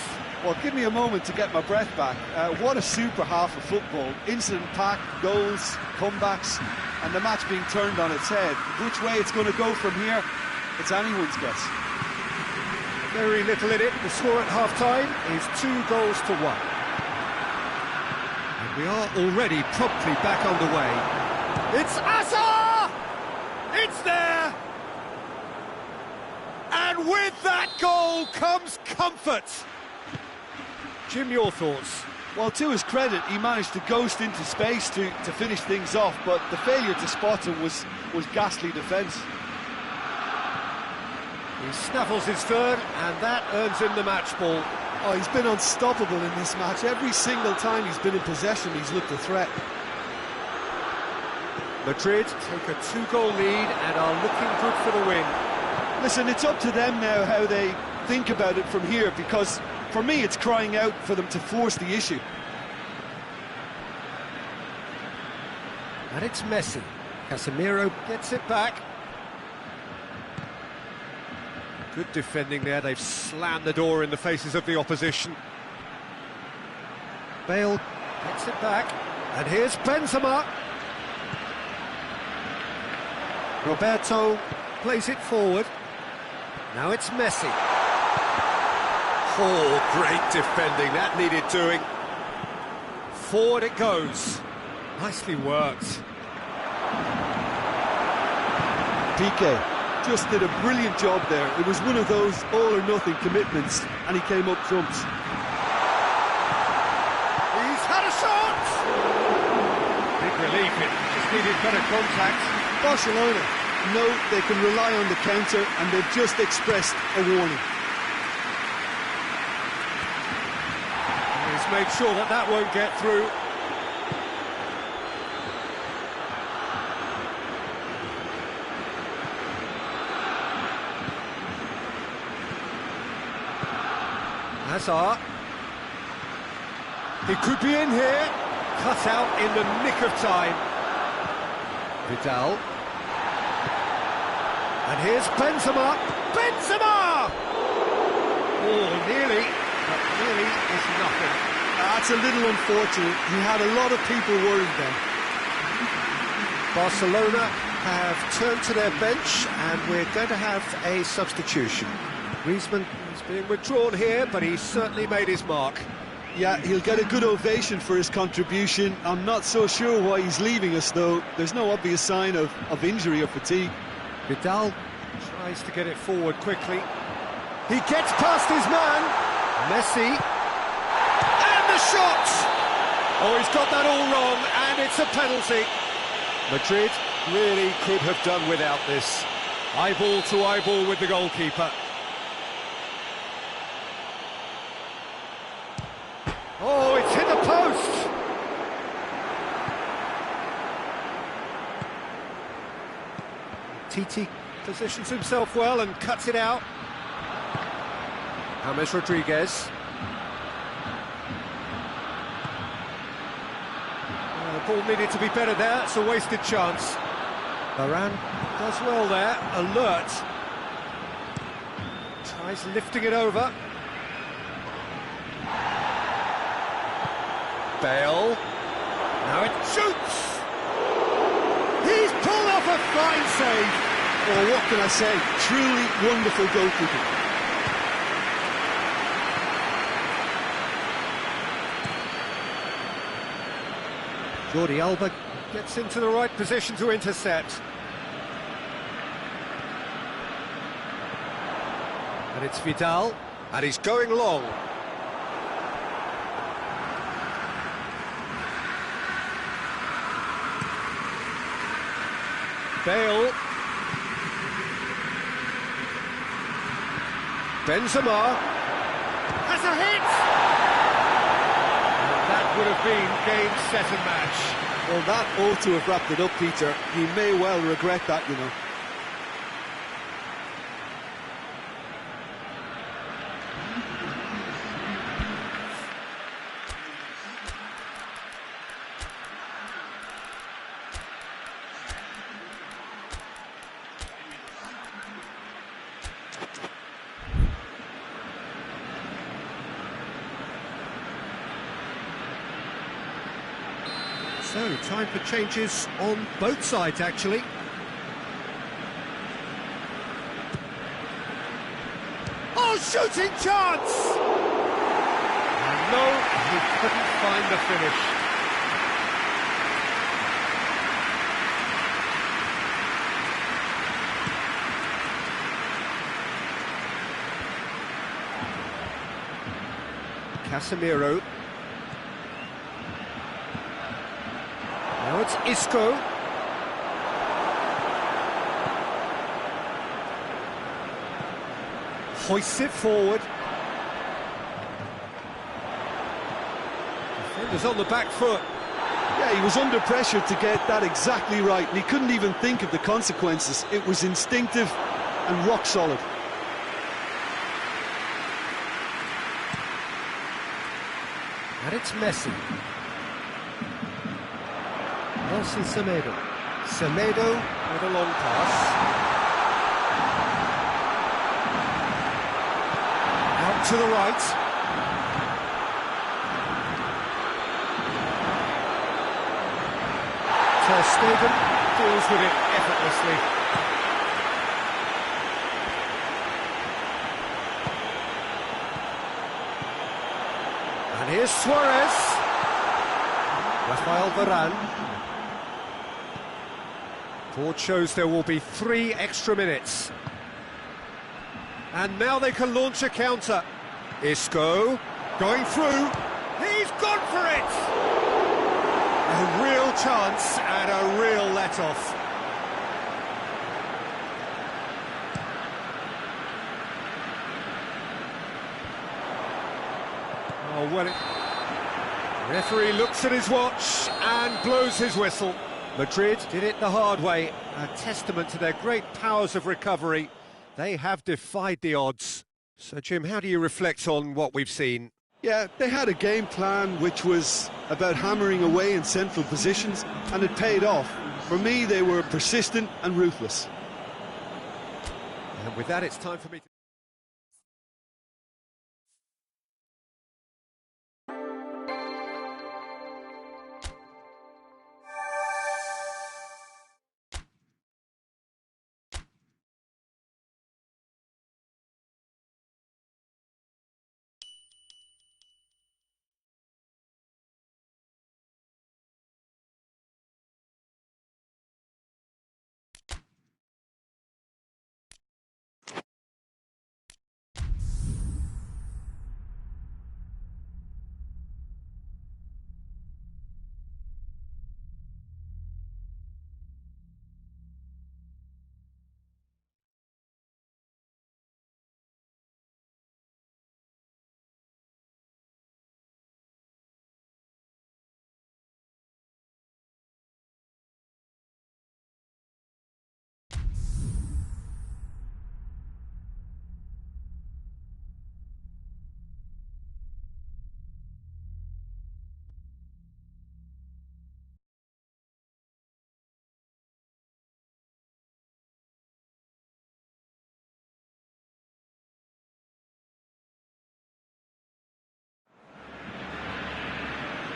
Well, give me a moment to get my breath back. What a super half of football. Incident-packed, goals, comebacks, and the match being turned on its head. Which way it's going to go from here, it's anyone's guess. Very little in it. The score at half-time is 2-1. And we are already promptly back underway. It's Asa! It's there! And with that goal comes comfort. Jim, your thoughts? Well, to his credit, he managed to ghost into space to finish things off, but the failure to spot him was ghastly defence. He snaffles his third, and that earns him the match ball. Oh, he's been unstoppable in this match. Every single time he's been in possession, he's looked a threat. Madrid take a 2-goal lead and are looking good for the win. Listen, it's up to them now how they think about it from here, because for me it's crying out for them to force the issue. And it's Messi. Casemiro gets it back. Good defending there, they've slammed the door in the faces of the opposition. Bale gets it back, and here's Benzema. Roberto plays it forward. Now it's Messi. Oh, great defending, that needed doing. Forward it goes. Nicely worked. Piqué just did a brilliant job there. It was one of those all-or-nothing commitments, and he came up trumps. He's had a shot! Big relief, it just needed better contact. Barcelona know they can rely on the counter, and they've just expressed a warning. He's made sure that that won't get through. Hazard. He could be in here. Cut out in the nick of time. Vidal. And here's Benzema. Benzema! Oh, nearly, but nearly is nothing. That's a little unfortunate. He had a lot of people worried then. Barcelona have turned to their bench, and we're going to have a substitution. Griezmann is being withdrawn here, but he's certainly made his mark. Yeah, he'll get a good ovation for his contribution. I'm not so sure why he's leaving us, though. There's no obvious sign of injury or fatigue. Vidal tries to get it forward quickly. He gets past his man. Messi. And the shot! Oh, he's got that all wrong, and it's a penalty. Madrid really could have done without this. Eyeball to eyeball with the goalkeeper. Oh, it's hit the post! Titi positions himself well and cuts it out. James Rodriguez. The ball needed to be better there, it's a wasted chance. Varane does well there, alert. Tries lifting it over. Bale. Now it shoots! He's pulled off a fine save! Oh, what can I say? Truly wonderful goalkeeping. Jordi Alba gets into the right position to intercept. And it's Vidal, and he's going long. Bale. Benzema has a hit! And that would have been game, set and match. Well, that ought to have wrapped it up, Peter. He may well regret that, you know. So, time for changes on both sides, actually. Oh, shooting chance! No, he couldn't find the finish. Casemiro. Now it's Isco. Hoists it forward. Defender's on the back foot. Yeah, he was under pressure to get that exactly right, and he couldn't even think of the consequences. It was instinctive and rock solid. And it's Messi. Nelson Semedo. Semedo with a long pass. Out to the right. Ter Stegen deals with it effortlessly. And here's Suarez. Rafael Varane. Board shows there will be 3 extra minutes. And now they can launch a counter. Isco going through. He's gone for it! A real chance and a real let-off. Oh, well, referee looks at his watch and blows his whistle. Madrid did it the hard way, a testament to their great powers of recovery. They have defied the odds. So, Jim, how do you reflect on what we've seen? Yeah, they had a game plan which was about hammering away in central positions, and it paid off. For me, they were persistent and ruthless. And with that, it's time for me to...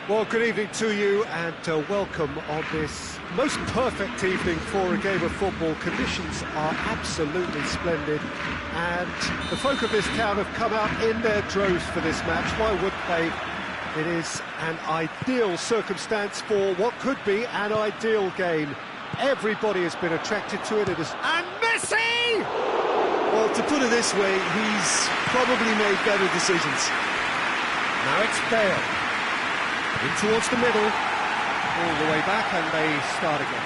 Well, good evening to you and welcome on this most perfect evening for a game of football. Conditions are absolutely splendid and the folk of this town have come out in their droves for this match. Why wouldn't they? It is an ideal circumstance for what could be an ideal game. Everybody has been attracted to it. And Messi! Well, to put it this way, he's probably made better decisions. Now it's Bale. In towards the middle, all the way back, and they start again.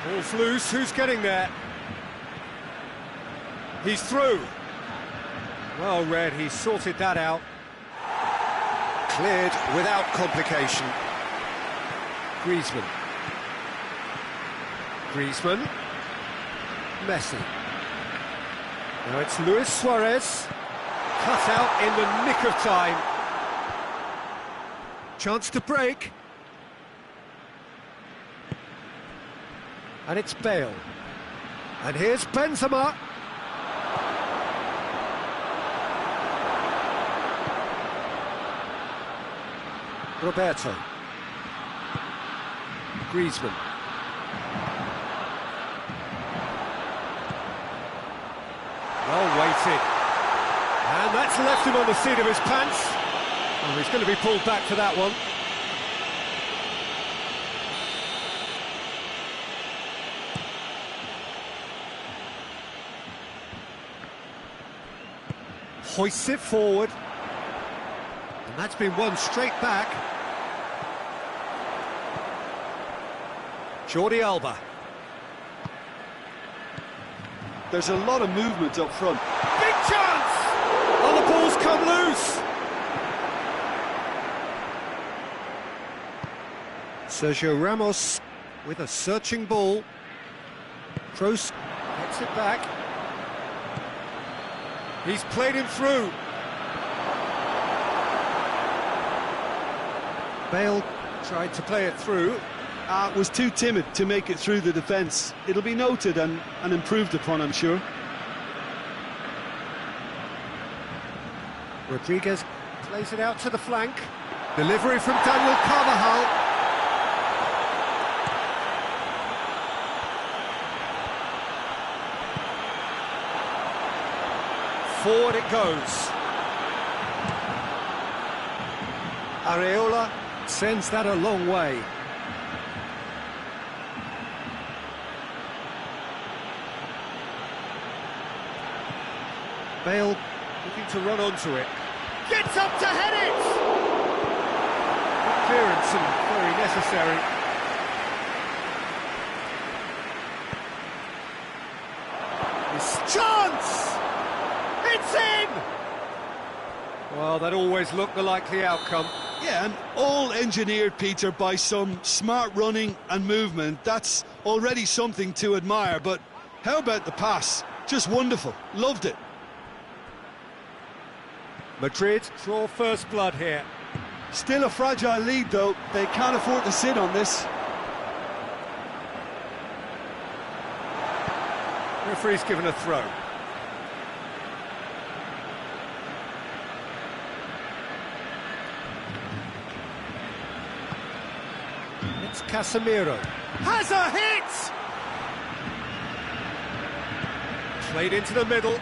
Ball's loose, who's getting there? He's through. Well read, he sorted that out. Cleared without complication. Griezmann. Messi. Now it's Luis Suarez. Cut out in the nick of time. Chance to break. And it's Bale. And here's Benzema. Roberto. Griezmann. Well weighted. And that's left him on the seat of his pants. Oh, he's going to be pulled back for that one. Hoists it forward. And that's been won straight back. Jordi Alba. There's a lot of movement up front. Big chance! Oh, the ball's come loose! Sergio Ramos with a searching ball. Kroos gets it back. He's played him through. Bale tried to play it through. Was too timid to make it through the defence. It'll be noted and improved upon, I'm sure. Rodriguez plays it out to the flank. Delivery from Daniel Carvajal. Forward it goes. Areola sends that a long way. Bale looking to run onto it. Gets up to head it! Good clearance and very necessary. This chance! It's in! Well, that always looked the likely outcome. Yeah, and all engineered, Peter, by some smart running and movement. That's already something to admire, but how about the pass? Just wonderful. Loved it. Madrid draw first blood here. Still a fragile lead, though. They can't afford to sit on this. Referee's given a throw. It's Casemiro. Has a hit! Played into the middle.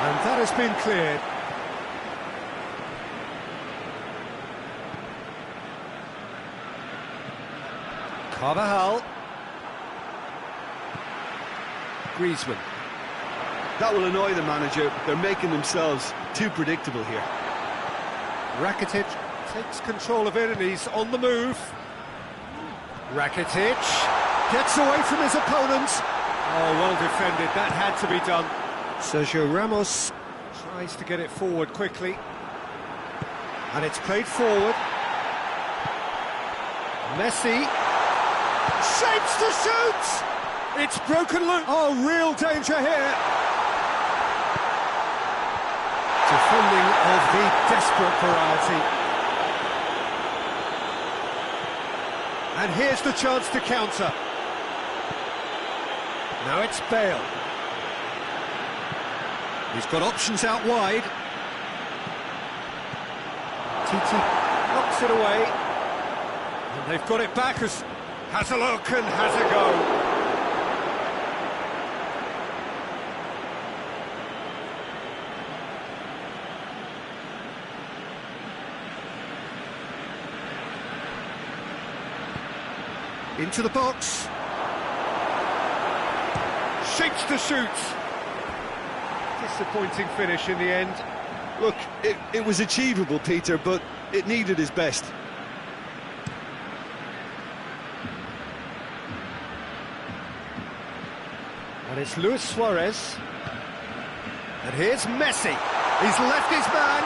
And that has been cleared. Carvajal. Griezmann. That will annoy the manager. They're making themselves too predictable here. Rakitic takes control of it and he's on the move. Rakitic gets away from his opponent. Oh, well defended, that had to be done. Sergio Ramos tries to get it forward quickly. And it's played forward. Messi shapes to shoot! It's broken loose. Oh, real danger here. Defending of the desperate variety. And here's the chance to counter. Now it's Bale. He's got options out wide. Titi knocks it away. And they've got it back as has a look and has a go. Into the box. Shapes to shoot. Disappointing finish in the end. Look, it was achievable, Peter, but it needed his best. And it's Luis Suarez. And here's Messi. He's left his man.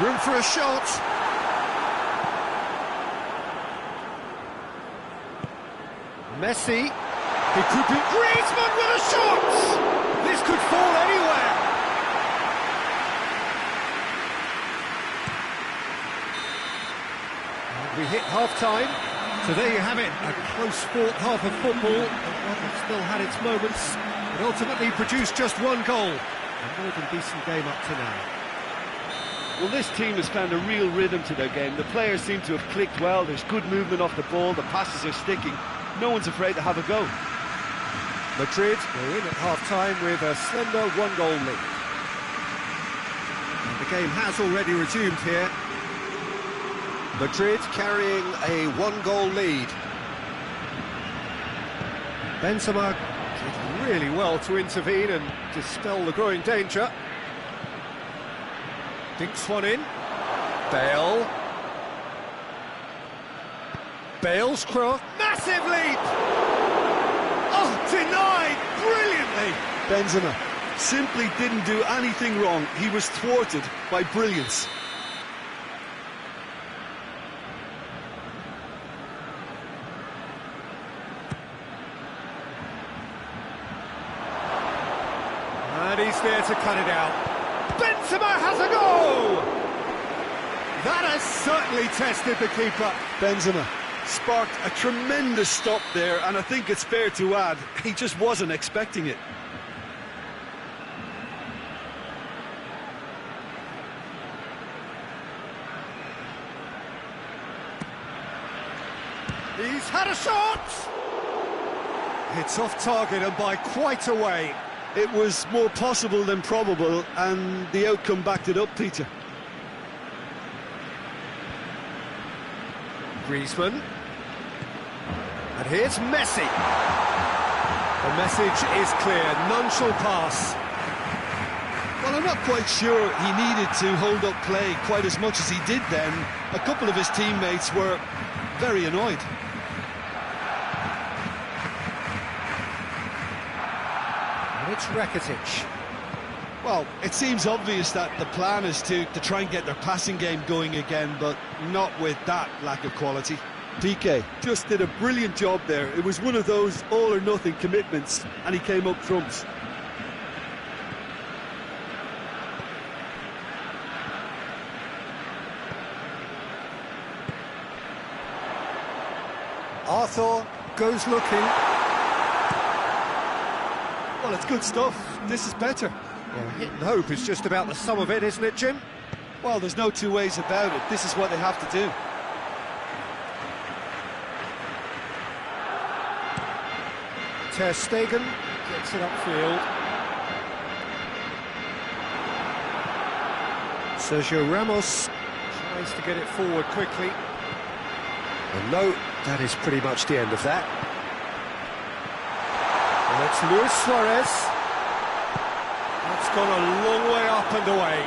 Room for a shot. Messi. He could be Griezmann with a shot! This could fall anywhere. And we hit half-time. So there you have it, a close-fought half of football, but one that still had its moments. It ultimately produced just one goal. A more than decent game up to now. Well, this team has found a real rhythm to their game. The players seem to have clicked well. There's good movement off the ball. The passes are sticking. No one's afraid to have a go. Madrid are in at half-time with a slender one-goal lead. And the game has already resumed here. Madrid carrying a one-goal lead. Benzema did really well to intervene and dispel the growing danger. Dinks one in. Bale. Bale's cross. Massive leap! Oh, denied brilliantly! Benzema simply didn't do anything wrong. He was thwarted by brilliance. And he's there to cut it out. Benzema has a go! That has certainly tested the keeper. Benzema sparked a tremendous stop there, and I think it's fair to add, he just wasn't expecting it. He's had a shot! It's off target and by quite a way. It was more possible than probable, and the outcome backed it up, Peter. Griezmann. And here's Messi. The message is clear, none shall pass. Well, I'm not quite sure he needed to hold up play quite as much as he did then. A couple of his teammates were very annoyed. And it's Rakitic. Well, it seems obvious that the plan is to try and get their passing game going again, but not with that lack of quality. PK just did a brilliant job there. It was one of those all-or-nothing commitments, and he came up trumps. Arthur goes looking. Well, it's good stuff. This is better. Well, hit and hope is just about the sum of it, isn't it, Jim? Well, there's no two ways about it. This is what they have to do. Ter Stegen gets it upfield. Sergio Ramos tries to get it forward quickly. And no, that is pretty much the end of that. And it's Luis Suarez. That's gone a long way up and away.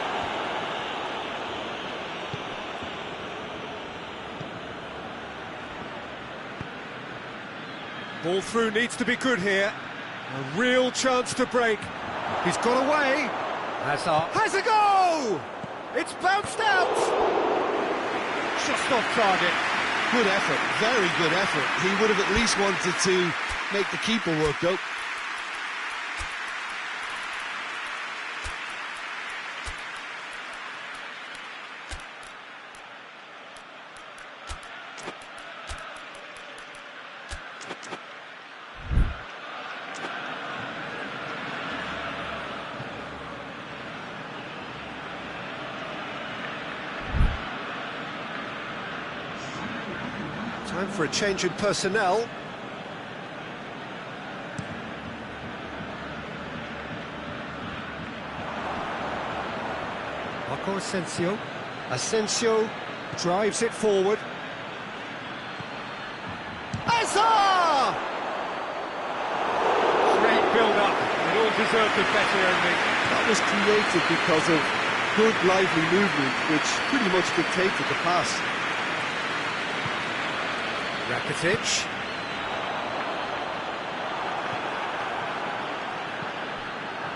Ball through needs to be good here. A real chance to break. He's got away. Hazard has a go! It's bounced out! Just off target. Good effort, very good effort. He would have at least wanted to make the keeper work, though. Time for a change in personnel. Marco Asensio. Asensio drives it forward. Hazard! Great build-up. It all deserved a better ending. That was created because of good, lively movement, which pretty much dictated the pass. Rakitic.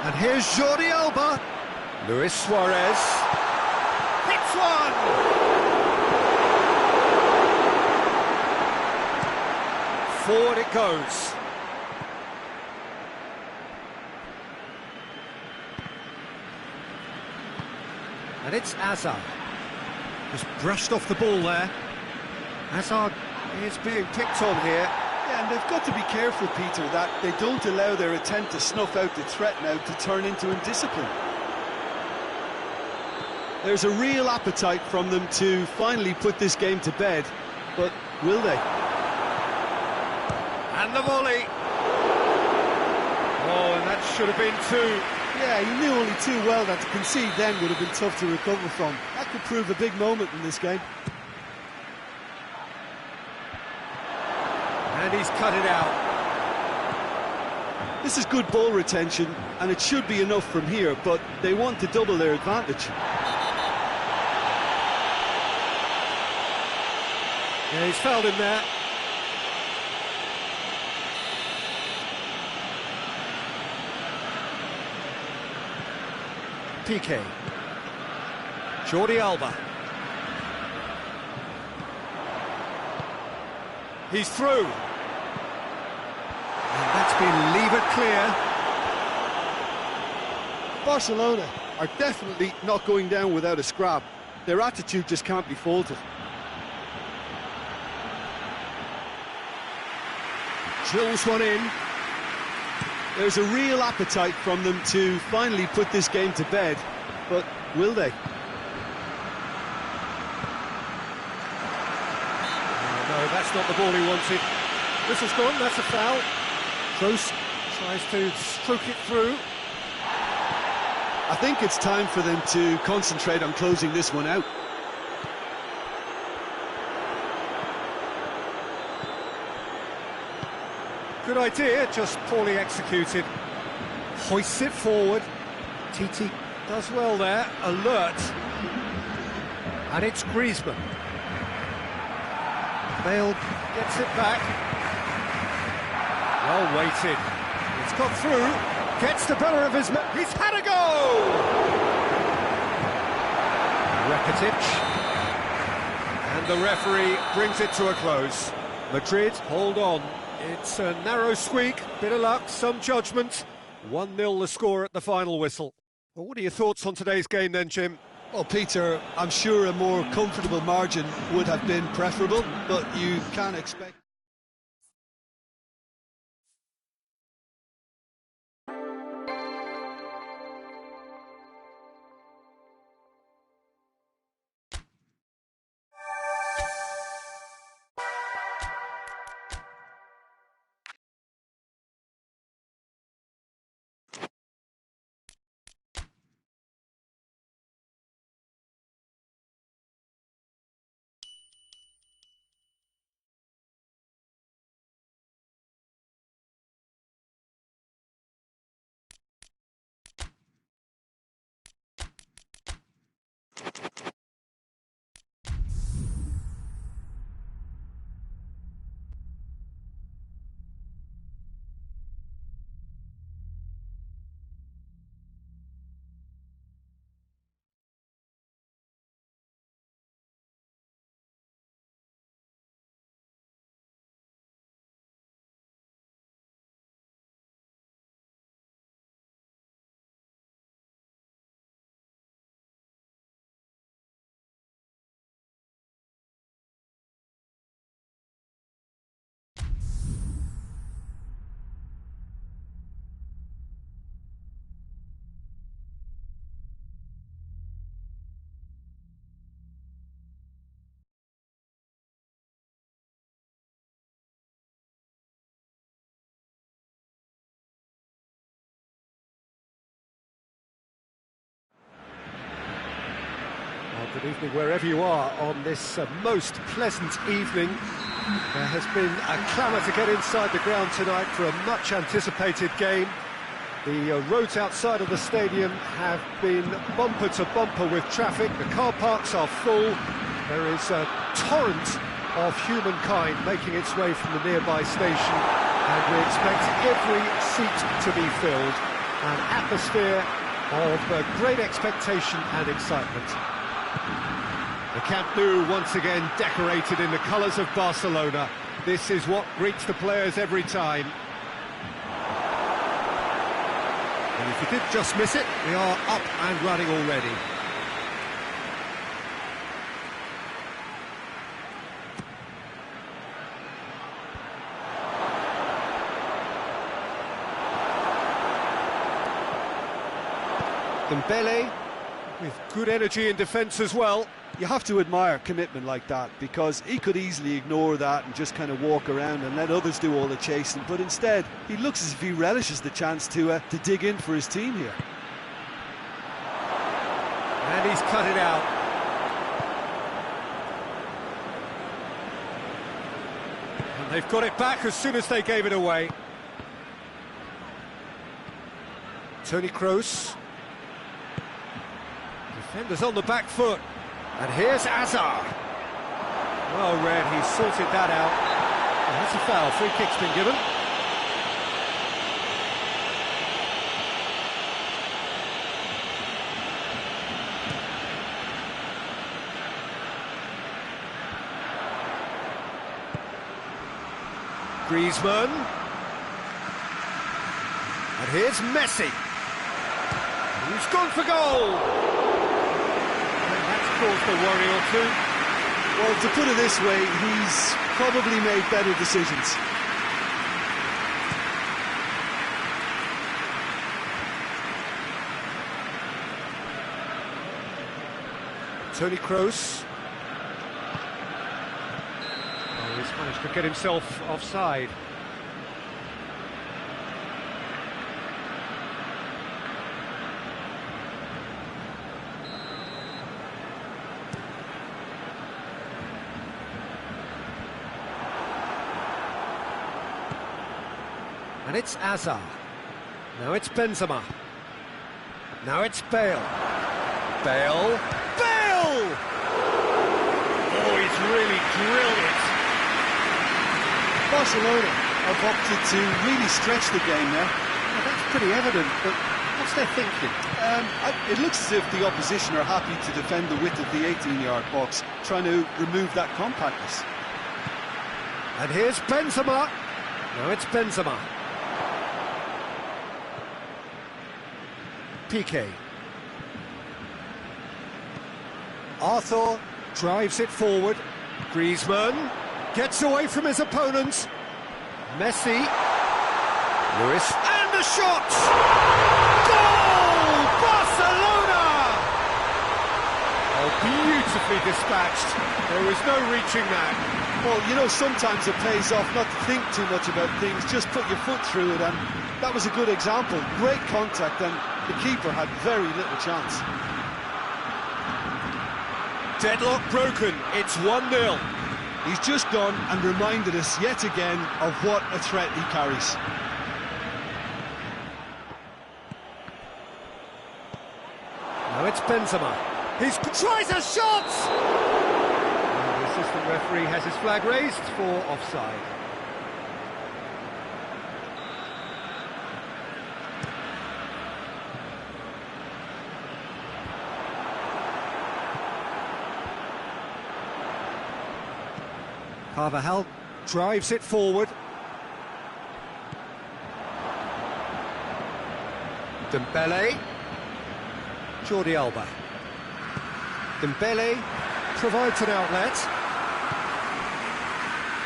And here's Jordi Alba. Luis Suarez. Hits one! Forward it goes. And it's Hazard. Just brushed off the ball there. Hazard is being picked on here. Yeah, and they've got to be careful, Peter, that they don't allow their attempt to snuff out the threat now to turn into indiscipline. There's a real appetite from them to finally put this game to bed, but will they? And the volley. Oh, and that should have been two. Yeah, he knew only too well that to concede then would have been tough to recover from. That could prove a big moment in this game. And he's cut it out. This is good ball retention, and it should be enough from here, but they want to double their advantage. Yeah, he's fouled him there. PK. Jordi Alba. He's through. And that's been levered clear. Barcelona are definitely not going down without a scrap. Their attitude just can't be faulted. Drills one in. There's a real appetite from them to finally put this game to bed, but will they? No, that's not the ball he wanted. Whistle's gone, that's a foul. Kroos tries to stroke it through. I think it's time for them to concentrate on closing this one out. Good idea, just poorly executed. Hoists it forward. TT does well there, alert. And it's Griezmann. Bale gets it back. Well weighted. It's got through. Gets the better of his man. He's had a go! Rakitic. And the referee brings it to a close. Madrid hold on. It's a narrow squeak, bit of luck, some judgment. 1-0 the score at the final whistle. Well, what are your thoughts on today's game then, Jim? Well, Peter, I'm sure a more comfortable margin would have been preferable, but you can't expect... Good evening wherever you are on this most pleasant evening. There has been a clamour to get inside the ground tonight for a much anticipated game. The roads outside of the stadium have been bumper to bumper with traffic. The car parks are full. There is a torrent of humankind making its way from the nearby station, and we expect every seat to be filled. An atmosphere of great expectation and excitement. The Camp Nou once again decorated in the colours of Barcelona. This is what greets the players every time. And if you did just miss it, we are up and running already. Dembele with good energy in defence as well. You have to admire commitment like that, because he could easily ignore that and just kind of walk around and let others do all the chasing, but instead he looks as if he relishes the chance to dig in for his team here. And he's cut it out. And they've got it back as soon as they gave it away. Toni Kroos. Defenders on the back foot. And here's Hazard. Well read, he's sorted that out. And that's a foul, free kick's been given. Griezmann. And here's Messi. He's gone for goal. Caused a worry or two. Well, to put it this way, he's probably made better decisions. Toni Kroos. Oh, he's managed to get himself offside. And it's Hazard. Now it's Benzema. Now it's Bale. Bale. Bale! Oh, he's really drilled it. Barcelona have opted to really stretch the game now. Well, that's pretty evident, but What's their thinking? It looks as if the opposition are happy to defend the width of the 18-yard box, trying to remove that compactness. And here's Benzema. Now it's Benzema. Piqué. Arthur drives it forward. Griezmann gets away from his opponents. Messi. Lewis. And the shot! Goal! Barcelona! Oh, beautifully dispatched. There was no reaching that. Well, you know, sometimes it pays off not to think too much about things, just put your foot through it, and that was a good example. Great contact, and the keeper had very little chance. Deadlock broken, it's 1-0. He's just gone and reminded us yet again of what a threat he carries. Now it's Benzema. He tries a shot! And the assistant referee has his flag raised for offside. Carvajal drives it forward. Dembele. Jordi Alba. Dembele provides an outlet.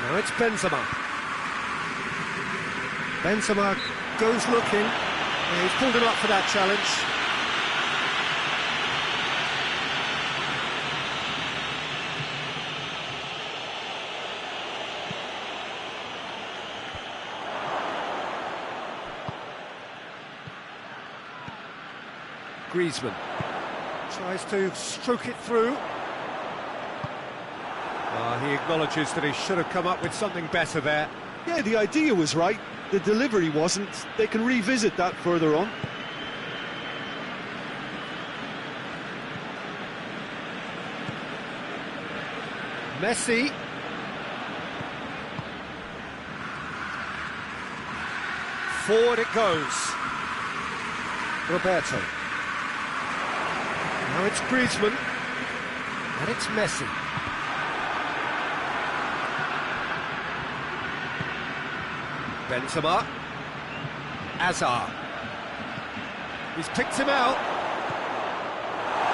Now it's Benzema. Benzema goes looking. He's pulled him up for that challenge. Griezmann tries to stroke it through. He acknowledges that he should have come up with something better there. Yeah, the idea was right, the delivery wasn't. They can revisit that further on. Messi. Forward it goes. Roberto. Now it's Griezmann, and it's Messi. Benzema. Hazard. He's picked him out.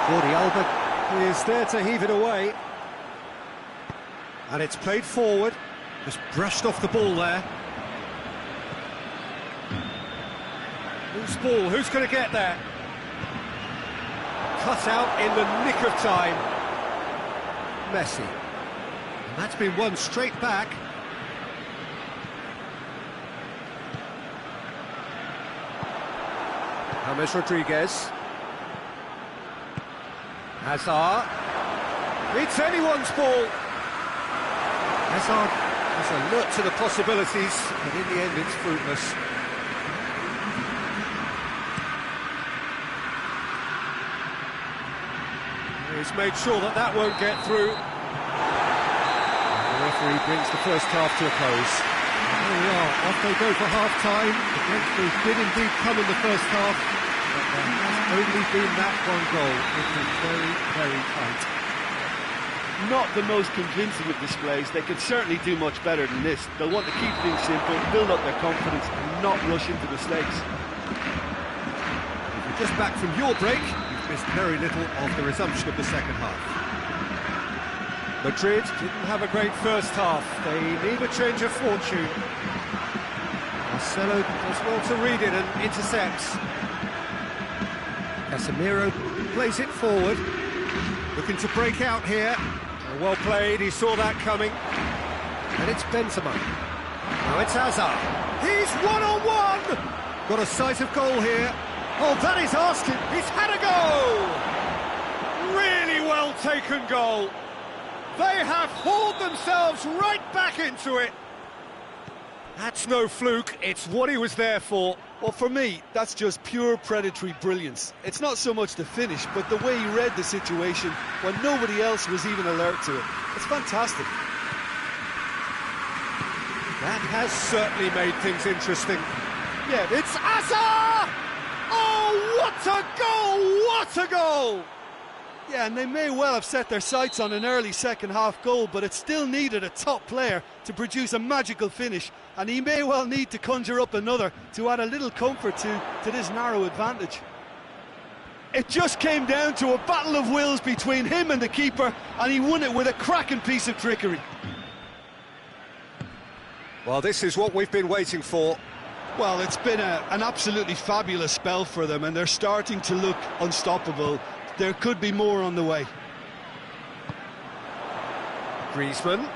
Jordi Alba is there to heave it away. And it's played forward. Just brushed off the ball there. Loose ball, who's going to get there? Cut out in the nick of time. Messi. And that's been won straight back. James Rodriguez. Hazard. It's anyone's ball. Hazard is alert to the possibilities, but in the end it's fruitless. He's made sure that that won't get through. The referee brings the first half to a close. There we are, off they go for half-time. The breakthrough did indeed come in the first half, but there has only been that one goal. It was very, very tight. Not the most convincing of displays. They could certainly do much better than this. They'll want to keep things simple, build up their confidence, and not rush into mistakes. If you're just back from your break, you've missed very little of the resumption of the second half. Madrid didn't have a great first half. They need a change of fortune. Marcelo does well to read it and intercepts. Casemiro plays it forward. Looking to break out here. Well played, he saw that coming. And it's Benzema. Now it's Hazard. He's one-on-one! Got a sight of goal here. Oh, that is asking. He's had a goal! Really well taken goal. They have hauled themselves right back into it. That's no fluke, it's what he was there for. Well, for me, that's just pure predatory brilliance. It's not so much the finish, but the way he read the situation when nobody else was even alert to it. It's fantastic. That has certainly made things interesting. Yeah, it's Hazard! Oh, What a goal! What a goal! Yeah, and they may well have set their sights on an early second-half goal, but it still needed a top player to produce a magical finish, and he may well need to conjure up another to add a little comfort to this narrow advantage. It just came down to a battle of wills between him and the keeper, and he won it with a cracking piece of trickery. Well, this is what we've been waiting for. Well, it's been an absolutely fabulous spell for them, and they're starting to look unstoppable. There could be more on the way. Griezmann.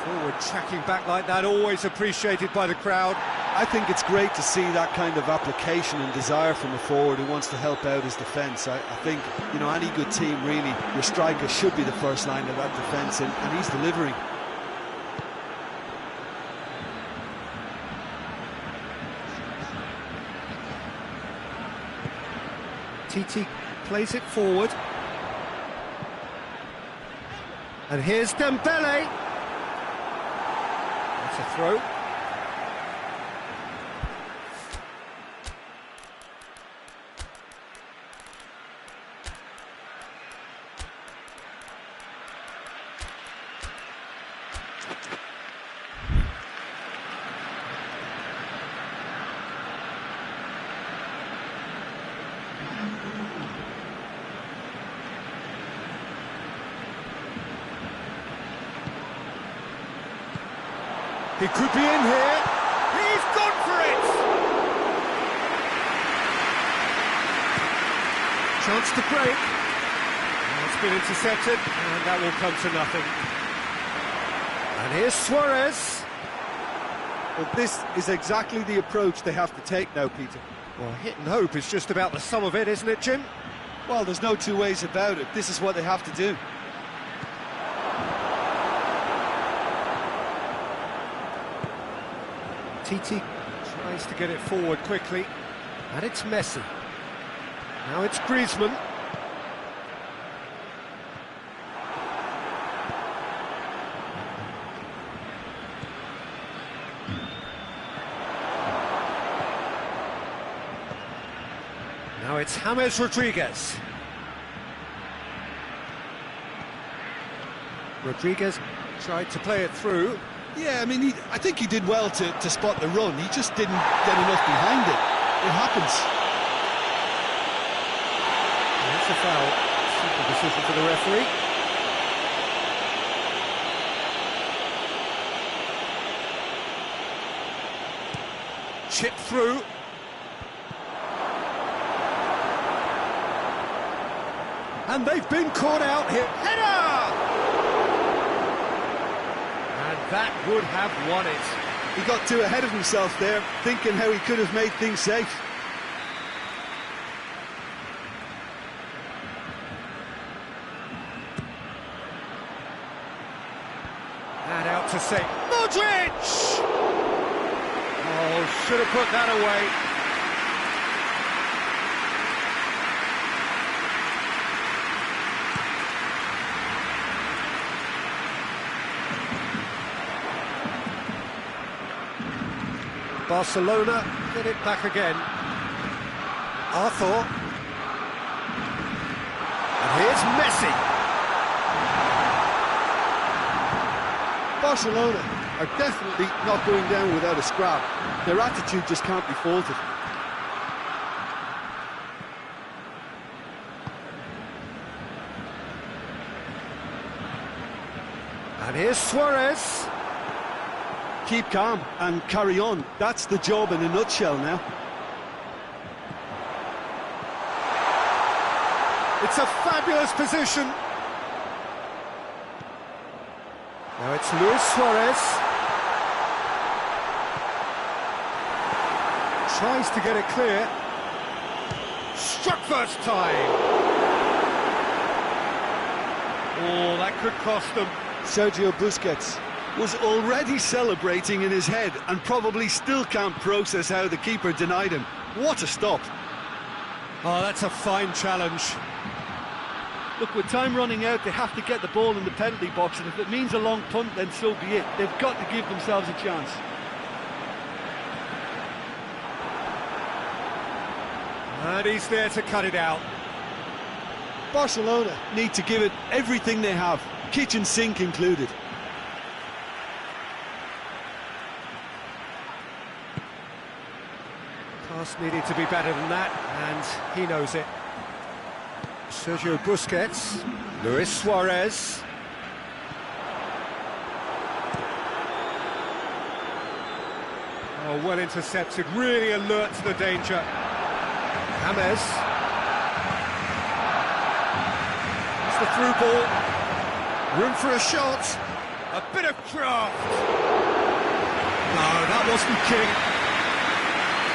Forward tracking back like that, always appreciated by the crowd. I think it's great to see that kind of application and desire from a forward who wants to help out his defence. I think, you know, any good team, really, your striker should be the first line of that defence, and he's delivering. TT plays it forward. And here's Dembele. That's a throw. He could be in here. He's gone for it! Chance to break. It's been intercepted, and that will come to nothing. And here's Suarez. Well, this is exactly the approach they have to take now, Peter. Well, hit and hope is just about the sum of it, isn't it, Jim? Well, there's no two ways about it. This is what they have to do. TT tries to get it forward quickly, and it's Messi. Now it's Griezmann. Now it's James Rodriguez. Rodriguez tried to play it through. Yeah, I mean, I think he did well to spot the run. He just didn't get enough behind it. It happens. That's a foul. Simple decision for the referee. Chip through. And they've been caught out here. Header! That would have won it. He got too ahead of himself there, thinking how he could have made things safe. And out to say, Modric! Oh, should have put that away. Barcelona get it back again. Arthur. And here's Messi. Barcelona are definitely not going down without a scrap. Their attitude just can't be faulted. And here's Suarez. Keep calm and carry on. That's the job in a nutshell now. It's a fabulous position. Now it's Luis Suarez. Tries to get it clear. Struck first time. Oh, that could cost them. Sergio Busquets Was already celebrating in his head and probably still can't process how the keeper denied him. What a stop. Oh, that's a fine challenge. Look, with time running out, they have to get the ball in the penalty box, and if it means a long punt, then so be it. They've got to give themselves a chance. And he's there to cut it out. Barcelona need to give it everything they have, kitchen sink included. Pass needed to be better than that, and he knows it. Sergio Busquets, Luis Suarez. Oh, well intercepted, really alert to the danger. James. It's the through ball. Room for a shot. A bit of craft. No, that wasn't King.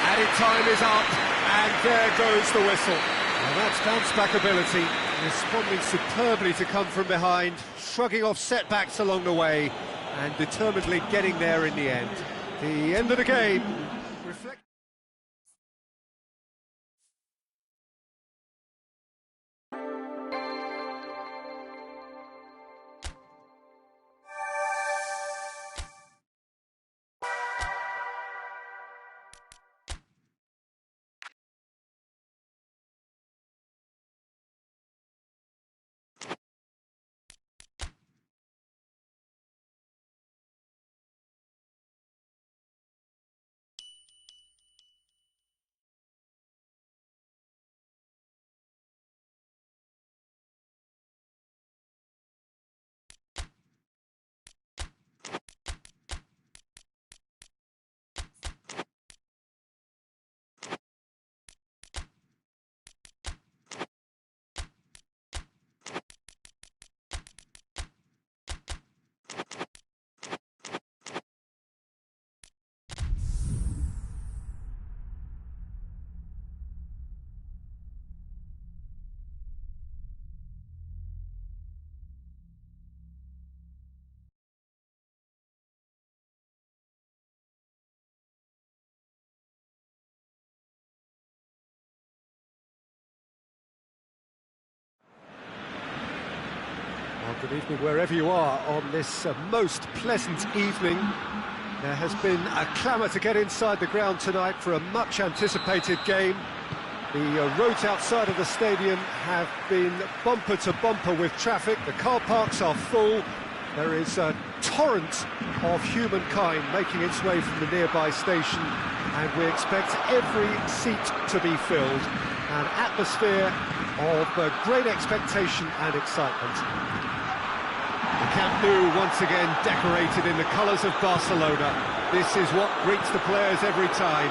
Added time is up, and there goes the whistle. Well, that's bounce-back ability, responding superbly to come from behind, shrugging off setbacks along the way, and determinedly getting there in the end. The end of the game. Well, good evening wherever you are on this most pleasant evening. There has been a clamour to get inside the ground tonight for a much anticipated game. The roads outside of the stadium have been bumper to bumper with traffic. The car parks are full. There is a torrent of humankind making its way from the nearby station, and we expect every seat to be filled. An atmosphere of great expectation and excitement. The Camp Nou once again decorated in the colours of Barcelona. This is what greets the players every time.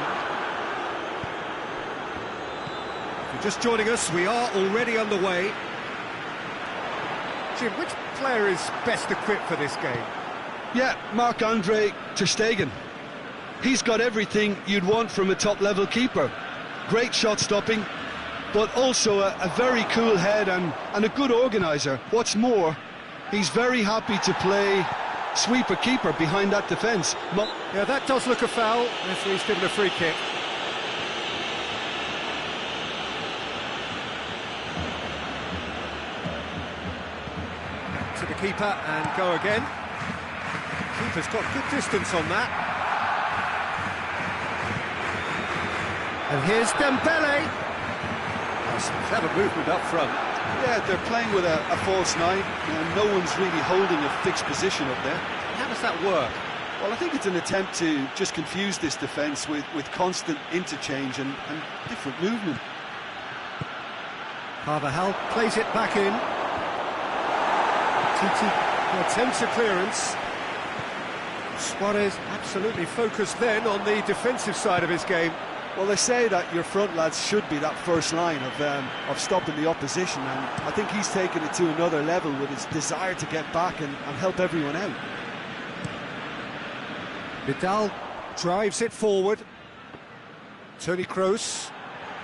If you're just joining us, we are already underway. Jim, which player is best equipped for this game? Yeah, Marc-Andre ter Stegen. He's got everything you'd want from a top-level keeper. Great shot stopping, but also a very cool head and a good organiser. What's more, he's very happy to play sweeper-keeper behind that defence. Yeah, that does look a foul. Referee's given a free kick. To the keeper and go again. Keeper's got good distance on that. And here's Dembele. That's some clever movement up front. Yeah, they're playing with a false nine, and no one's really holding a fixed position up there. How does that work? Well, I think it's an attempt to just confuse this defence with constant interchange and different movement. Carvajal plays it back in. Titi attempts a clearance. Suarez absolutely focused then on the defensive side of his game. Well, they say that your front lads should be that first line of stopping the opposition, and I think he's taken it to another level with his desire to get back and help everyone out. Vidal drives it forward. Toni Kroos.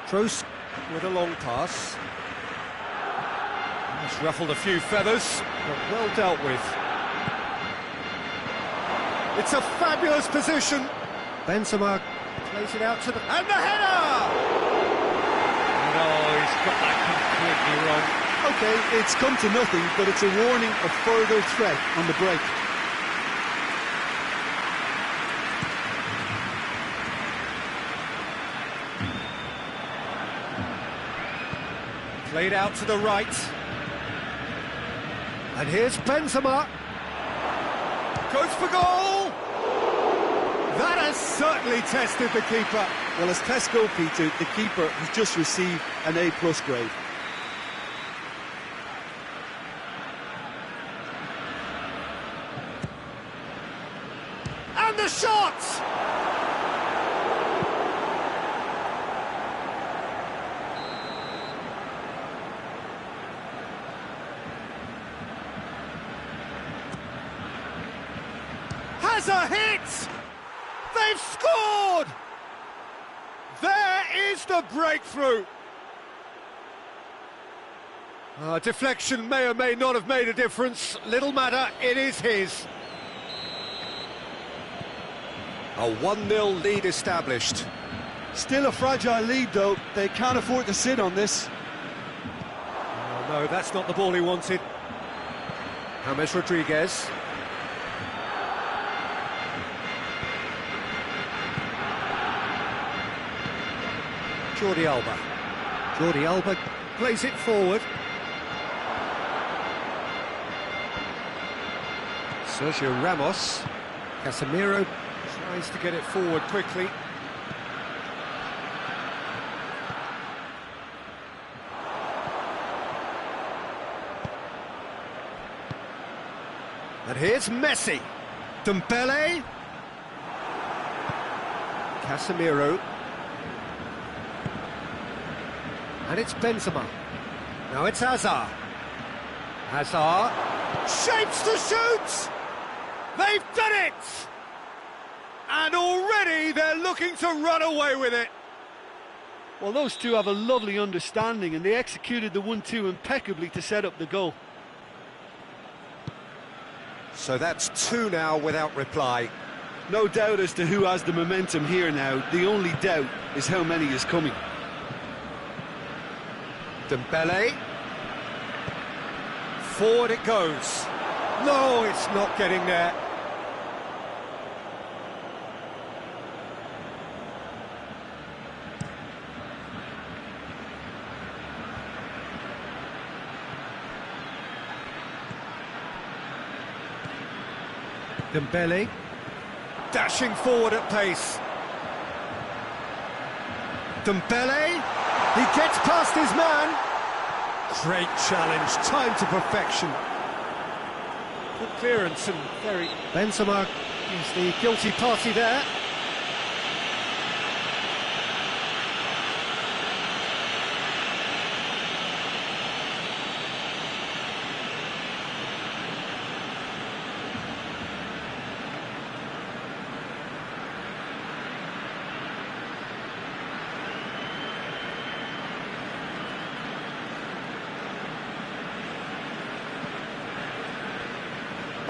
Kroos with a long pass. That's ruffled a few feathers, but well dealt with. It's a fabulous position. Benzema plays it out to the... and the header! No, he's got that completely wrong. OK, it's come to nothing, but it's a warning of further threat on the break. Played out to the right. And here's Benzema. Goes for goal! That has certainly tested the keeper. Well, as tests go, Peter, the keeper has just received an A+ grade. And the shot! Has a hit! They've scored! There is the breakthrough! Deflection may or may not have made a difference. Little matter, it is his. A 1-0 lead established. Still a fragile lead, though. They can't afford to sit on this. Oh, no, that's not the ball he wanted. James Rodriguez. Jordi Alba. Jordi Alba plays it forward. Sergio Ramos. Casemiro tries to get it forward quickly. And here's Messi. Dembele. Casemiro. And it's Benzema. Now it's Hazard. Hazard shapes to shoot! They've done it! And already they're looking to run away with it. Well, those two have a lovely understanding, and they executed the 1-2 impeccably to set up the goal. So that's 2 now without reply. No doubt as to who has the momentum here now. The only doubt is how many is coming. Dembele. Forward it goes. No, it's not getting there. Dembele. Dashing forward at pace. Dembele. He gets past his man. Great challenge, time to perfection. Good clearance and very... Benzema is the guilty party there.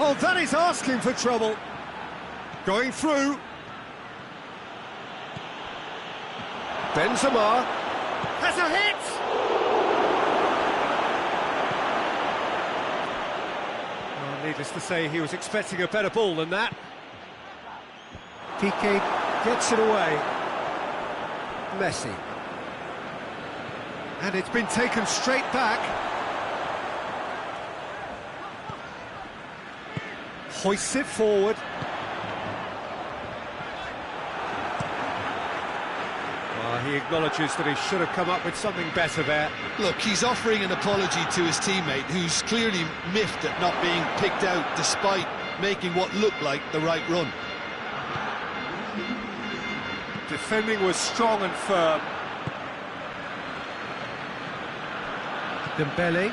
Oh, that is asking for trouble. Going through. Benzema has a hit. Well, needless to say, he was expecting a better ball than that. Piqué gets it away. Messi. And it's been taken straight back. Hoists it forward. Well, he acknowledges that he should have come up with something better there. Look, he's offering an apology to his teammate, who's clearly miffed at not being picked out despite making what looked like the right run. Defending was strong and firm. Dembele.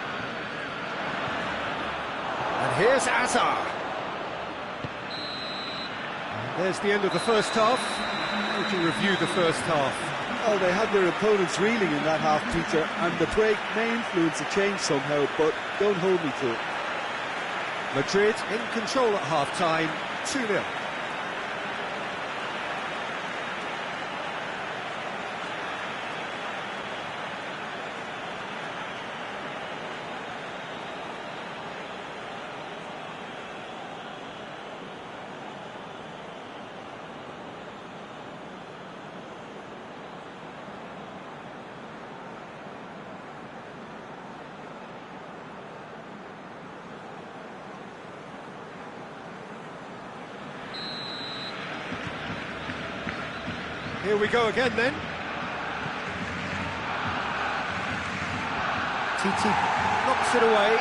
And here's Hazard. There's the end of the first half. We can review the first half. Oh, they had their opponents reeling in that half, Peter, and the break may influence a change somehow, but don't hold me to it. Madrid in control at half-time, 2-0. Here we go again then. TT knocks it away.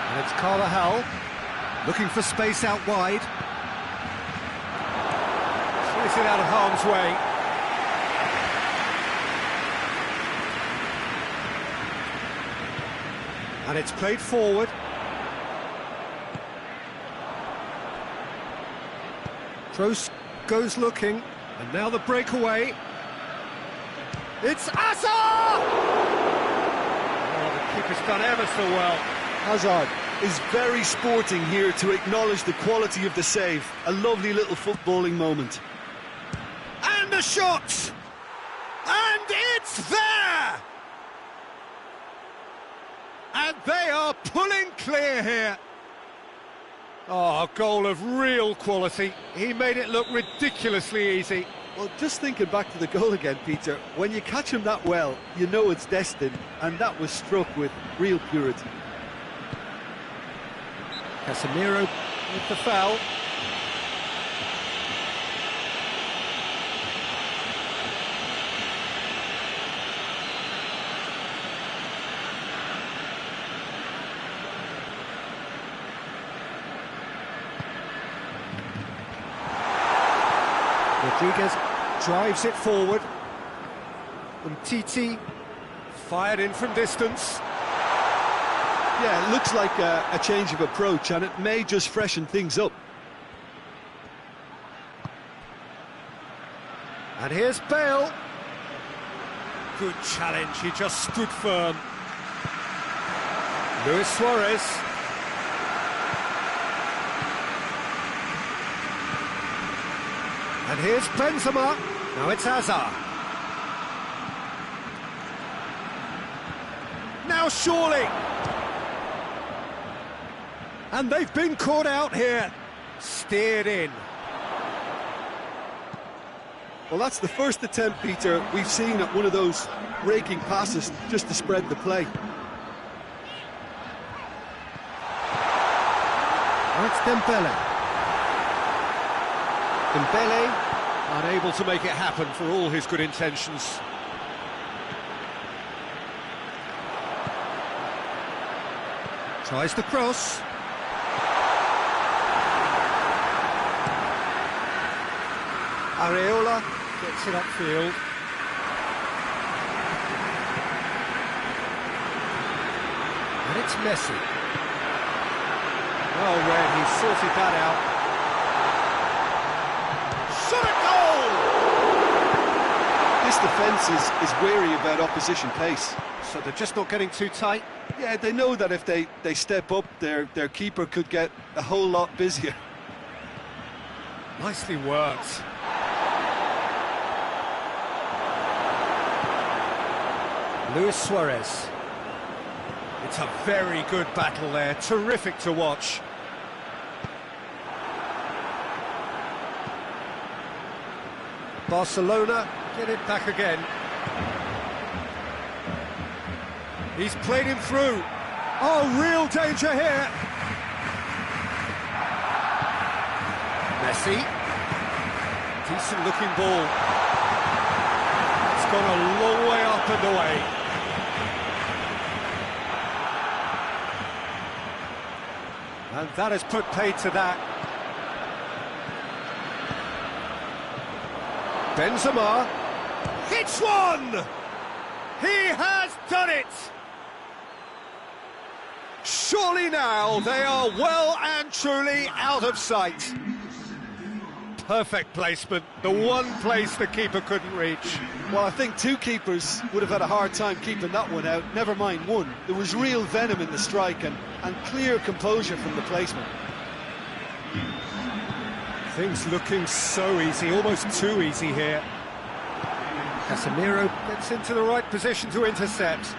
And it's Carvajal looking for space out wide. Slice it out of harm's way. And it's played forward. Kroos goes looking, and now the breakaway. It's Hazard! Oh, the keeper's done ever so well. Hazard is very sporting here to acknowledge the quality of the save. A lovely little footballing moment. And the shot! And it's there! And they are pulling clear here. Oh, a goal of real quality. He made it look ridiculously easy. Well, just thinking back to the goal again, Peter, when you catch him that well, you know it's destined, and that was struck with real purity. Casemiro with the foul. Rodriguez drives it forward. And TT fired in from distance. Yeah, it looks like a change of approach, and it may just freshen things up. And here's Bale. Good challenge, he just stood firm. Luis Suarez. And here's Benzema. Now it's Hazard. Now surely. And they've been caught out here. Steered in. Well, that's the first attempt, Peter, we've seen at one of those raking passes just to spread the play. Now it's Dembele. Dembele unable to make it happen for all his good intentions. Tries the cross. Areola gets it upfield. And it's Messi. Well read, he sorted that out. Shot at goal! This defence is wary about opposition pace. So they're just not getting too tight. Yeah, they know that if they step up, their keeper could get a whole lot busier. Nicely worked. Luis Suarez. It's a very good battle there, terrific to watch. Barcelona get it back again. He's played him through. Oh, real danger here. Messi. Decent looking ball. It's gone a long way up and away. And that has put paid to that. Benzema hits one! He has done it! Surely now they are well and truly out of sight. Perfect placement, the one place the keeper couldn't reach. Well, I think two keepers would have had a hard time keeping that one out, never mind one. There was real venom in the strike and clear composure from the placement. Things looking so easy, almost too easy here. Casemiro gets into the right position to intercept.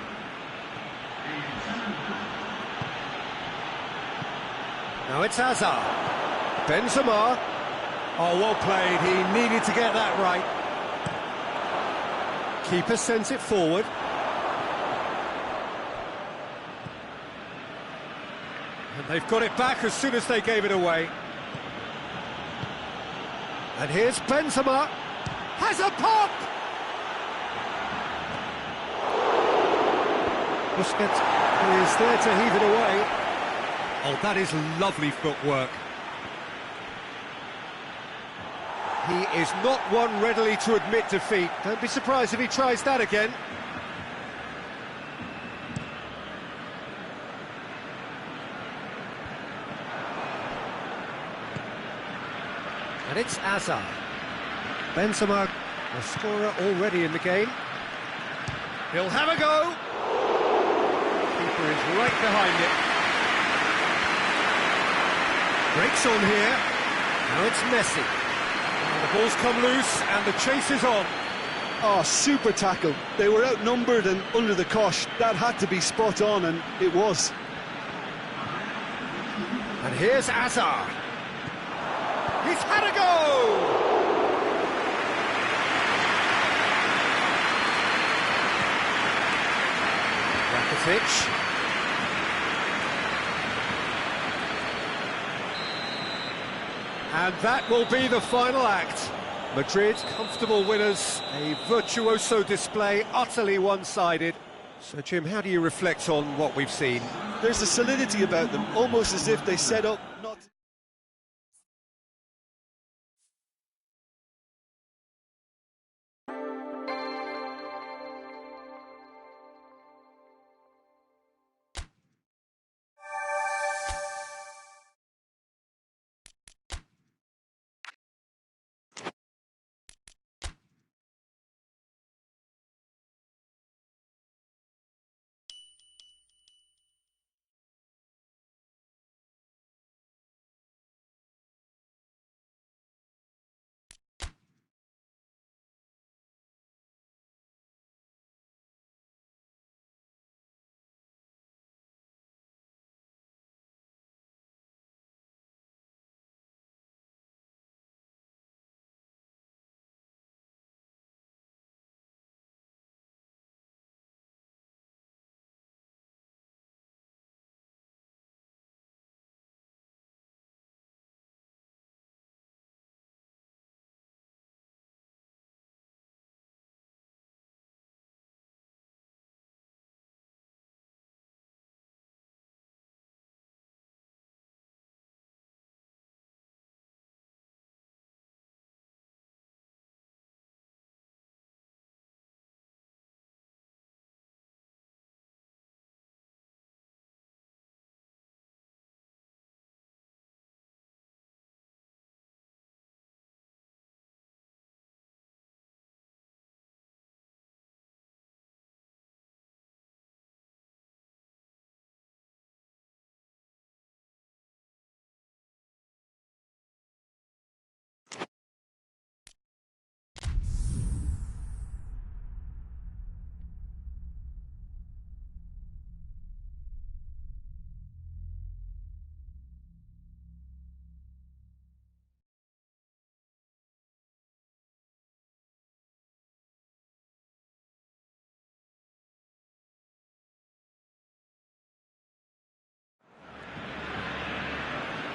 Now it's Hazard. Benzema. Oh, well played, he needed to get that right. Keeper sends it forward. And they've got it back as soon as they gave it away. And here's Benzema. has a pop! Busquets is there to heave it away. Oh, that is lovely footwork. He is not one readily to admit defeat. Don't be surprised if he tries that again. And it's Hazard. Benzema, the scorer already in the game. He'll have a go. Keeper is right behind it. Breaks on here. Now it's Messi. And the ball's come loose and the chase is on. Oh, super tackle. They were outnumbered and under the cosh. That had to be spot on, and it was. And here's Hazard. He's had a go! Rakitic. And that will be the final act. Madrid, comfortable winners, a virtuoso display, utterly one-sided. So, Jim, how do you reflect on what we've seen? There's a solidity about them, almost as if they set up not...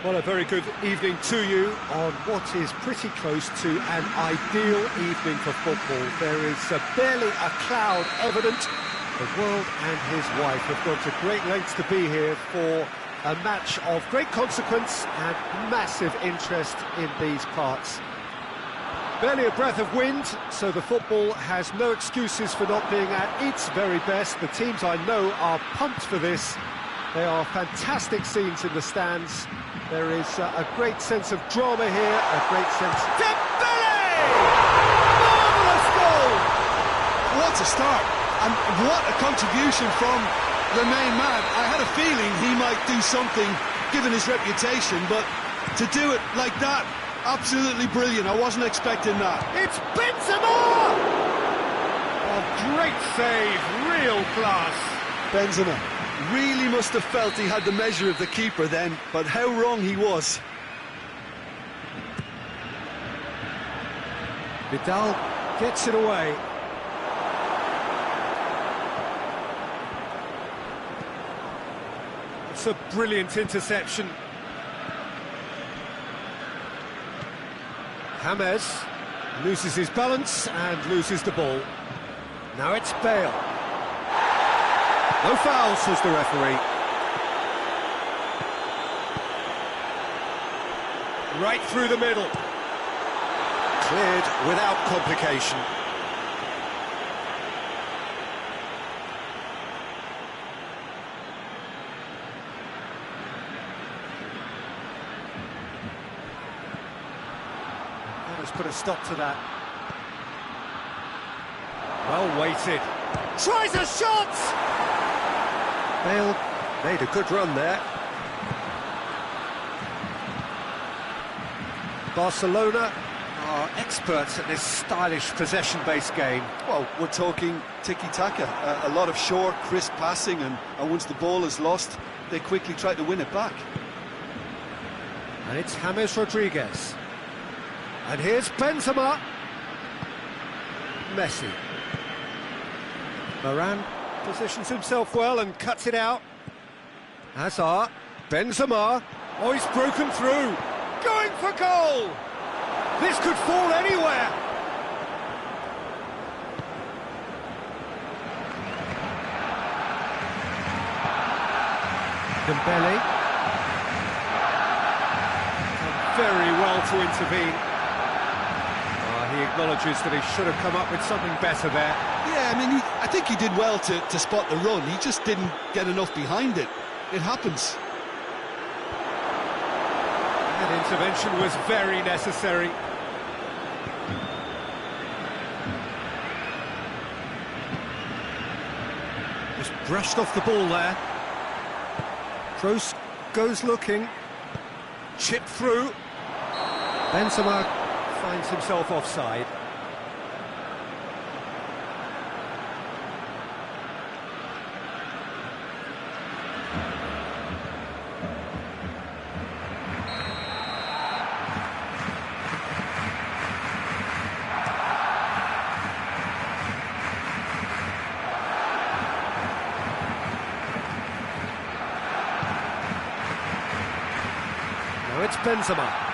Well, a very good evening to you on what is pretty close to an ideal evening for football. There is barely a cloud evident. The world and his wife have gone to great lengths to be here for a match of great consequence and massive interest in these parts. Barely a breath of wind, so the football has no excuses for not being at its very best. The teams I know are pumped for this. They are fantastic scenes in the stands. There is a great sense of drama here, a great sense... Dembele! Marvellous goal! What a start, and what a contribution from the main man. I had a feeling he might do something, given his reputation, but to do it like that, absolutely brilliant. I wasn't expecting that. It's Benzema! A great save, real class. Benzema really must have felt he had the measure of the keeper then, but how wrong he was. Vidal gets it away. It's a brilliant interception. James, Loses his balance and loses the ball. Now it's Bale. No foul, says the referee. Right through the middle. Cleared without complication. Let's put a stop to that. Well weighted. Tries a shot! Bale made a good run there. Barcelona are experts at this stylish possession-based game. Well, we're talking tiki-taka, a lot of short, crisp passing, and once the ball is lost, they quickly try to win it back. And it's James Rodriguez. And here's Benzema. Messi. Varane positions himself well and cuts it out. Hazard. Benzema. Oh, he's broken through. Going for goal! This could fall anywhere! Dembele. Very well to intervene. He acknowledges that he should have come up with something better there. Yeah, I mean, I think he did well to spot the run. He just didn't get enough behind it. It happens. That intervention was very necessary. Just brushed off the ball there. Kroos goes looking. Chip through. Benzema finds himself offside. Now it's Benzema.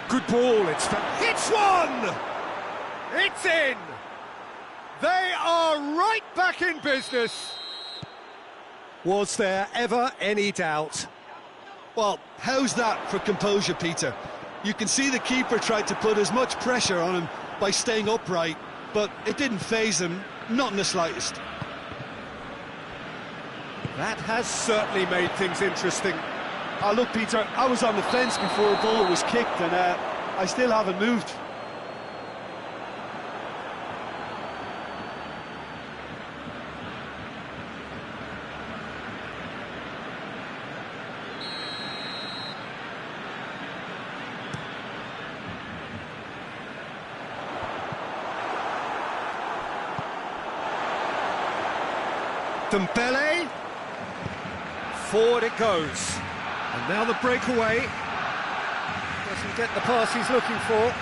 Good ball, it's one! It's in! They are right back in business! Was there ever any doubt? Well, how's that for composure, Peter? You can see the keeper tried to put as much pressure on him by staying upright, but it didn't faze him, not in the slightest. That has certainly made things interesting. Oh, look, Peter, I was on the fence before a ball was kicked, and I still haven't moved. Dembele. Forward it goes. And now the breakaway. Doesn't get the pass he's looking for.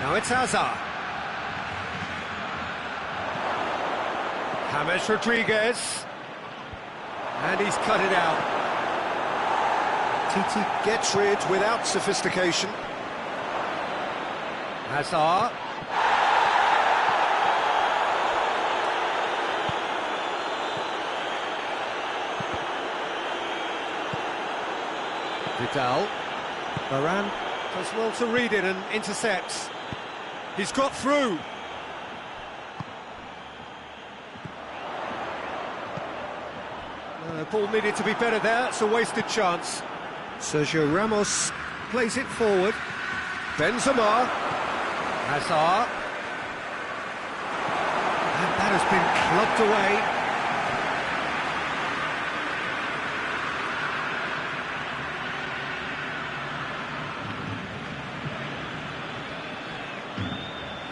Now it's Hazard. James Rodriguez. And he's cut it out. Titi gets rid without sophistication. Hazard. Vidal. Varane does well to read it and intercepts. He's got through. The ball needed to be better there. It's a wasted chance. Sergio Ramos plays it forward. Benzema. Hazard. And that has been clubbed away.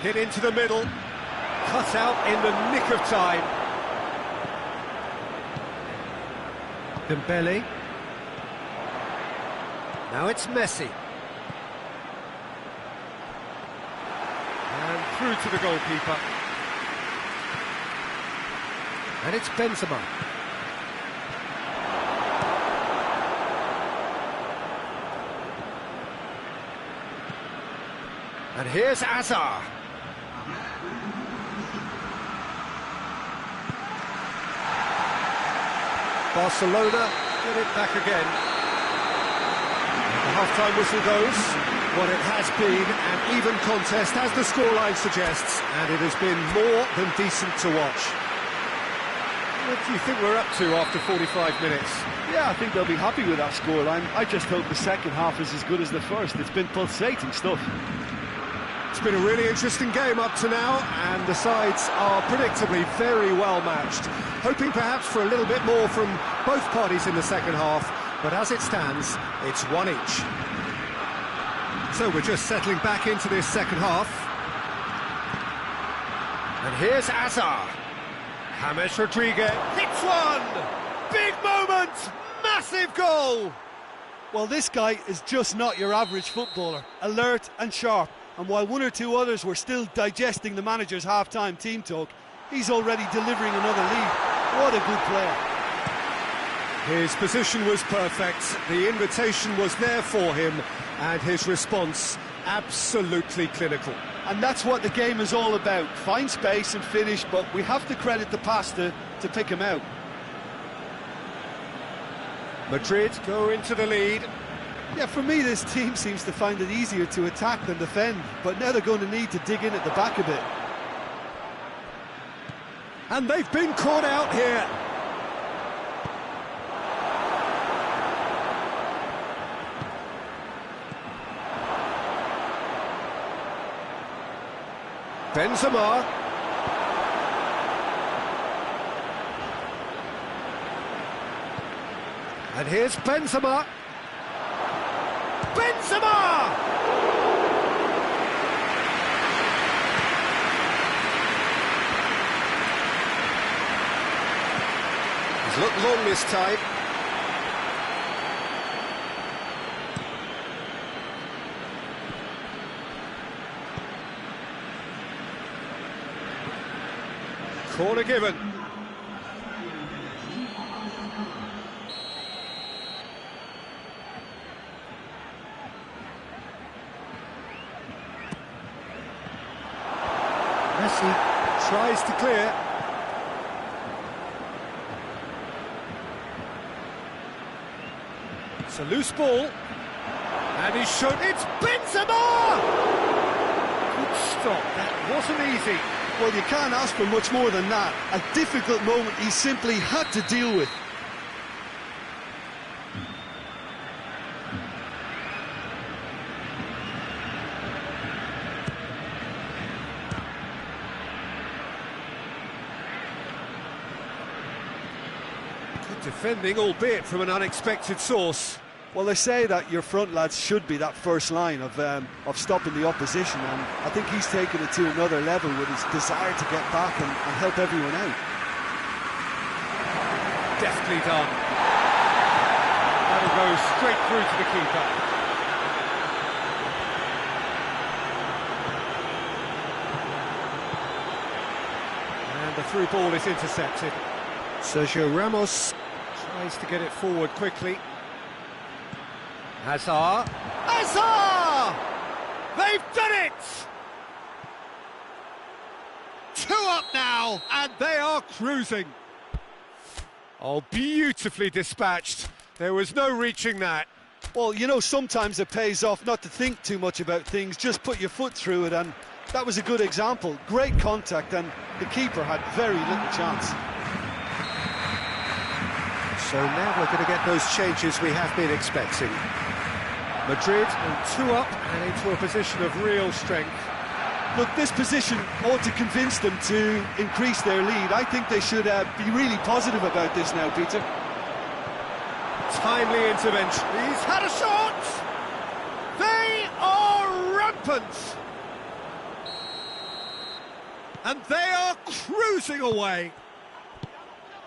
Hit into the middle, cut out in the nick of time. Dembele. Now it's Messi. And through to the goalkeeper. And it's Benzema. And here's Azar. Barcelona get it back again. The half-time whistle goes. What it has been an even contest, as the scoreline suggests, and it has been more than decent to watch. What do you think we're up to after 45 minutes? Yeah, I think they'll be happy with that scoreline. I just hope the second half is as good as the first. It's been pulsating stuff. It's been a really interesting game up to now, and the sides are predictably very well matched. Hoping perhaps for a little bit more from both parties in the second half, but as it stands, it's one each. So we're just settling back into this second half. And here's Azar. James Rodriguez hits one! Big moment! Massive goal! Well, this guy is just not your average footballer. Alert and sharp. And while one or two others were still digesting the manager's half-time team talk, he's already delivering another lead. What a good player. His position was perfect, the invitation was there for him, and his response absolutely clinical. And that's what the game is all about. Find space and finish, but we have to credit the pass to pick him out. Madrid go into the lead. Yeah, for me, this team seems to find it easier to attack than defend, but now they're going to need to dig in at the back a bit. And they've been caught out here. Benzema. And here's Benzema. Benzema! He's looked long this time. Corner given. Messi tries to clear. It's a loose ball. And he's shot. It's Benzema! Good stop. That wasn't easy. Well, you can't ask for much more than that. A difficult moment he simply had to deal with. Good defending, albeit from an unexpected source. Well, they say that your front lads should be that first line of stopping the opposition, and I think he's taken it to another level with his desire to get back and help everyone out. Deftly done. That'll go straight through to the keeper. And the through ball is intercepted. Sergio Ramos tries to get it forward quickly. Hazard! Hazard! They've done it! 2 up now, and they are cruising. Oh, beautifully dispatched. There was no reaching that. Well, you know, sometimes it pays off not to think too much about things, just put your foot through it, and that was a good example. Great contact, and the keeper had very little chance. So now we're going to get those changes we have been expecting. Madrid 2 up and into a position of real strength. Look, this position ought to convince them to increase their lead. I think they should be really positive about this now, Peter. Timely intervention. He's had a shot! They are rampant! And they are cruising away.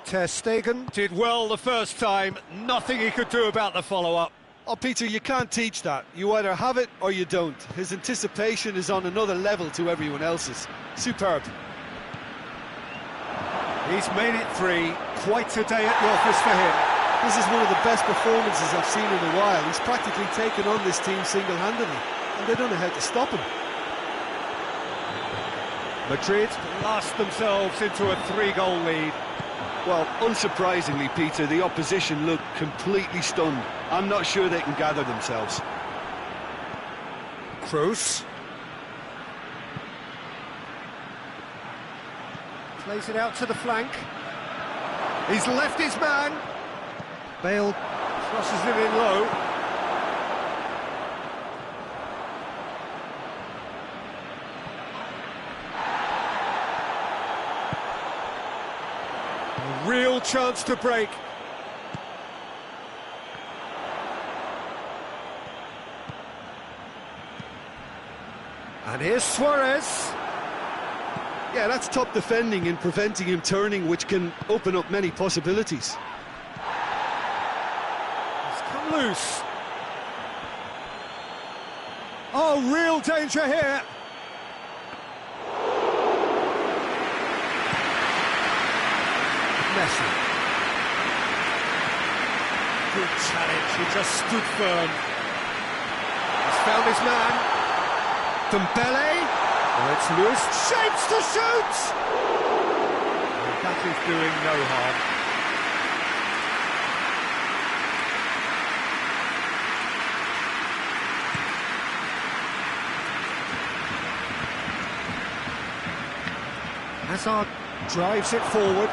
Ter Stegen did well the first time. Nothing he could do about the follow-up. Oh, Peter, you can't teach that. You either have it or you don't. His anticipation is on another level to everyone else's. Superb. He's made it 3. Quite a day at the office for him. This is one of the best performances I've seen in a while. He's practically taken on this team single-handedly, and they don't know how to stop him. Madrid blast themselves into a 3-goal lead. Well, unsurprisingly, Peter, the opposition look completely stunned. I'm not sure they can gather themselves. Kroos. Plays it out to the flank. He's left his man. Bale crosses it in low. A real chance to break. And here's Suarez. Yeah, that's top defending and preventing him turning, which can open up many possibilities. He's come loose. Oh, real danger here. Messi. Good challenge, he just stood firm. He's found his man. Dembele. Oh, it's loose. Shapes to shoot! And that is doing no harm. Hazard drives it forward,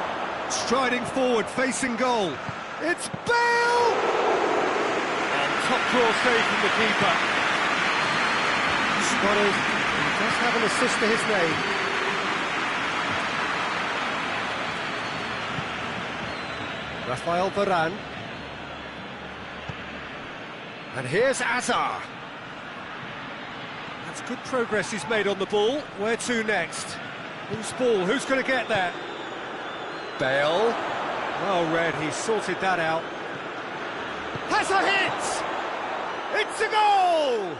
striding forward, facing goal. It's Bale! And top draw save from the keeper. Suarez does have an assist to his name. Rafael Varane. And here's Hazard. That's good progress he's made on the ball. Where to next? Whose ball? Who's going to get there? Bale. Well read, he sorted that out. Has a hit! It's a goal!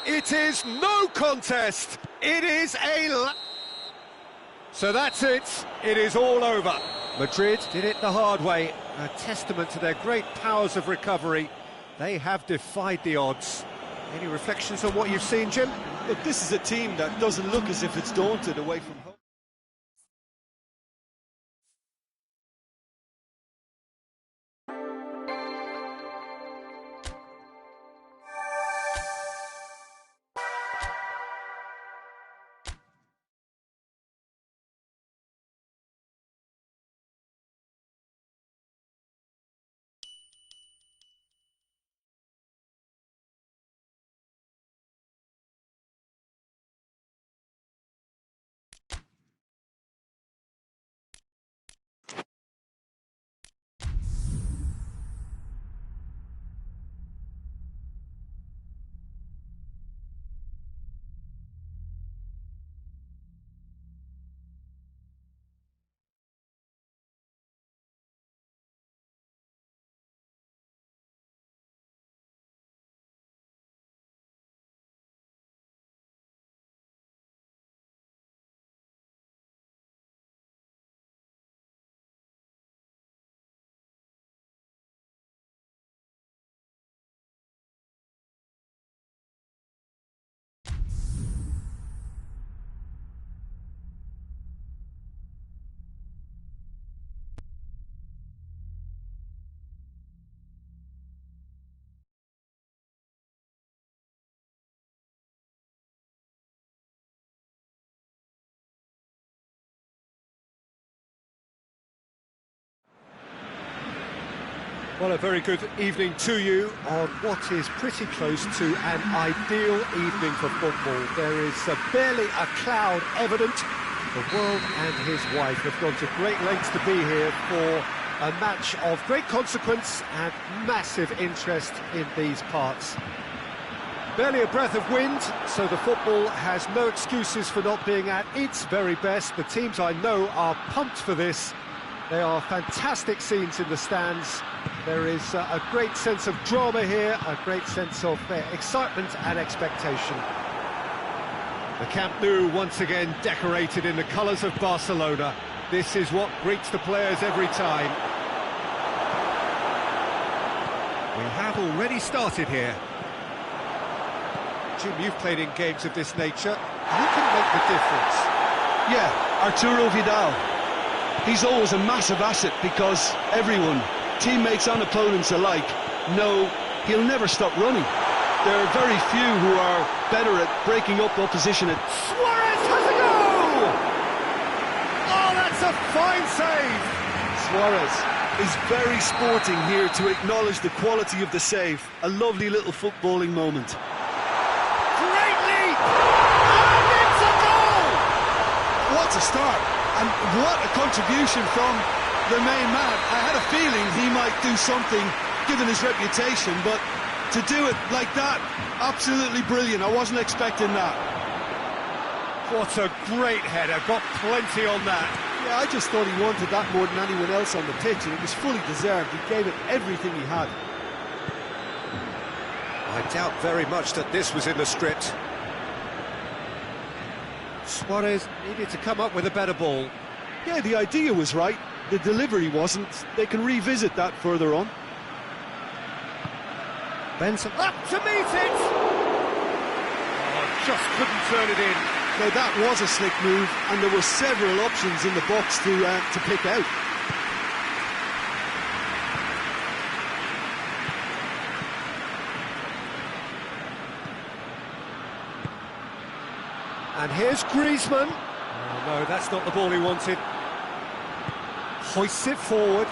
It is no contest. It is So that's it. It is all over. Madrid did it the hard way. A testament to their great powers of recovery. They have defied the odds. Any reflections on what you've seen, Jim? Look, this is a team that doesn't look as if it's daunted away from home. Well, a very good evening to you on what is pretty close to an ideal evening for football. There is barely a cloud evident. The world and his wife have gone to great lengths to be here for a match of great consequence and massive interest in these parts. Barely a breath of wind, so the football has no excuses for not being at its very best. The teams I know are pumped for this. They are fantastic scenes in the stands. There is a great sense of drama here, a great sense of excitement and expectation. The Camp Nou once again decorated in the colours of Barcelona. This is what greets the players every time. We have already started here. Jim, you've played in games of this nature. Who can make the difference? Yeah, Arturo Vidal. He's always a massive asset because everyone, teammates and opponents alike, know he'll never stop running. There are very few who are better at breaking up opposition. Suarez has a goal! Oh, that's a fine save! Suarez is very sporting here to acknowledge the quality of the save. A lovely little footballing moment. Great leap! And it's a goal! What a start! And what a contribution from the main man. I had a feeling he might do something, given his reputation, but to do it like that, absolutely brilliant. I wasn't expecting that. What a great header, got plenty on that. Yeah, I just thought he wanted that more than anyone else on the pitch, and it was fully deserved. He gave it everything he had. I doubt very much that this was in the script. Suarez needed to come up with a better ball. Yeah, the idea was right. The delivery wasn't. They can revisit that further on. Benson up to meet it! Oh, just couldn't turn it in. Now that was a slick move, and there were several options in the box to pick out. And here's Griezmann. Oh no, that's not the ball he wanted. Hoists it forward.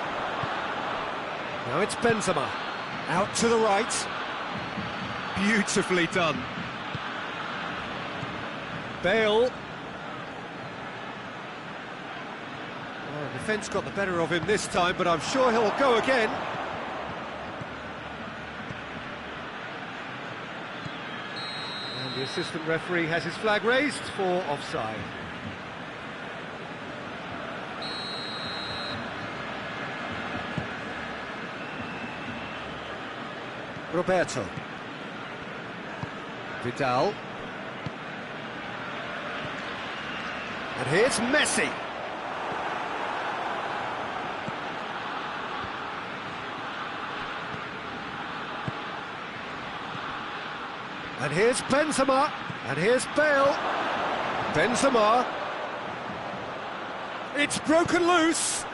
Now it's Benzema. Out to the right. Beautifully done. Bale. Oh, defence got the better of him this time, but I'm sure he'll go again. And the assistant referee has his flag raised for offside. Roberto. Vidal. And here's Messi. And here's Benzema. And here's Bale. Benzema. It's broken loose.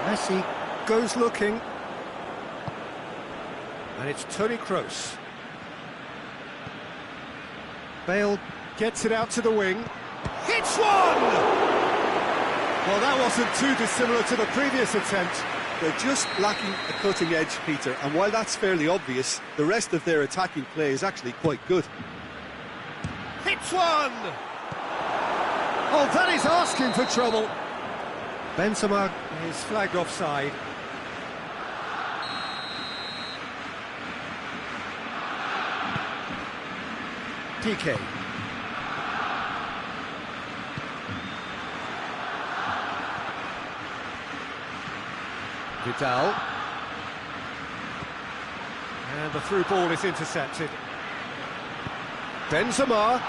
Messi goes looking. And it's Toni Kroos. Bale gets it out to the wing. Hits one! Well, that wasn't too dissimilar to the previous attempt. They're just lacking a cutting edge, Peter, and while that's fairly obvious, the rest of their attacking play is actually quite good. Hits one! Oh, that is asking for trouble. Benzema is flagged offside. PK. Vidal. And the through ball is intercepted. Benzema.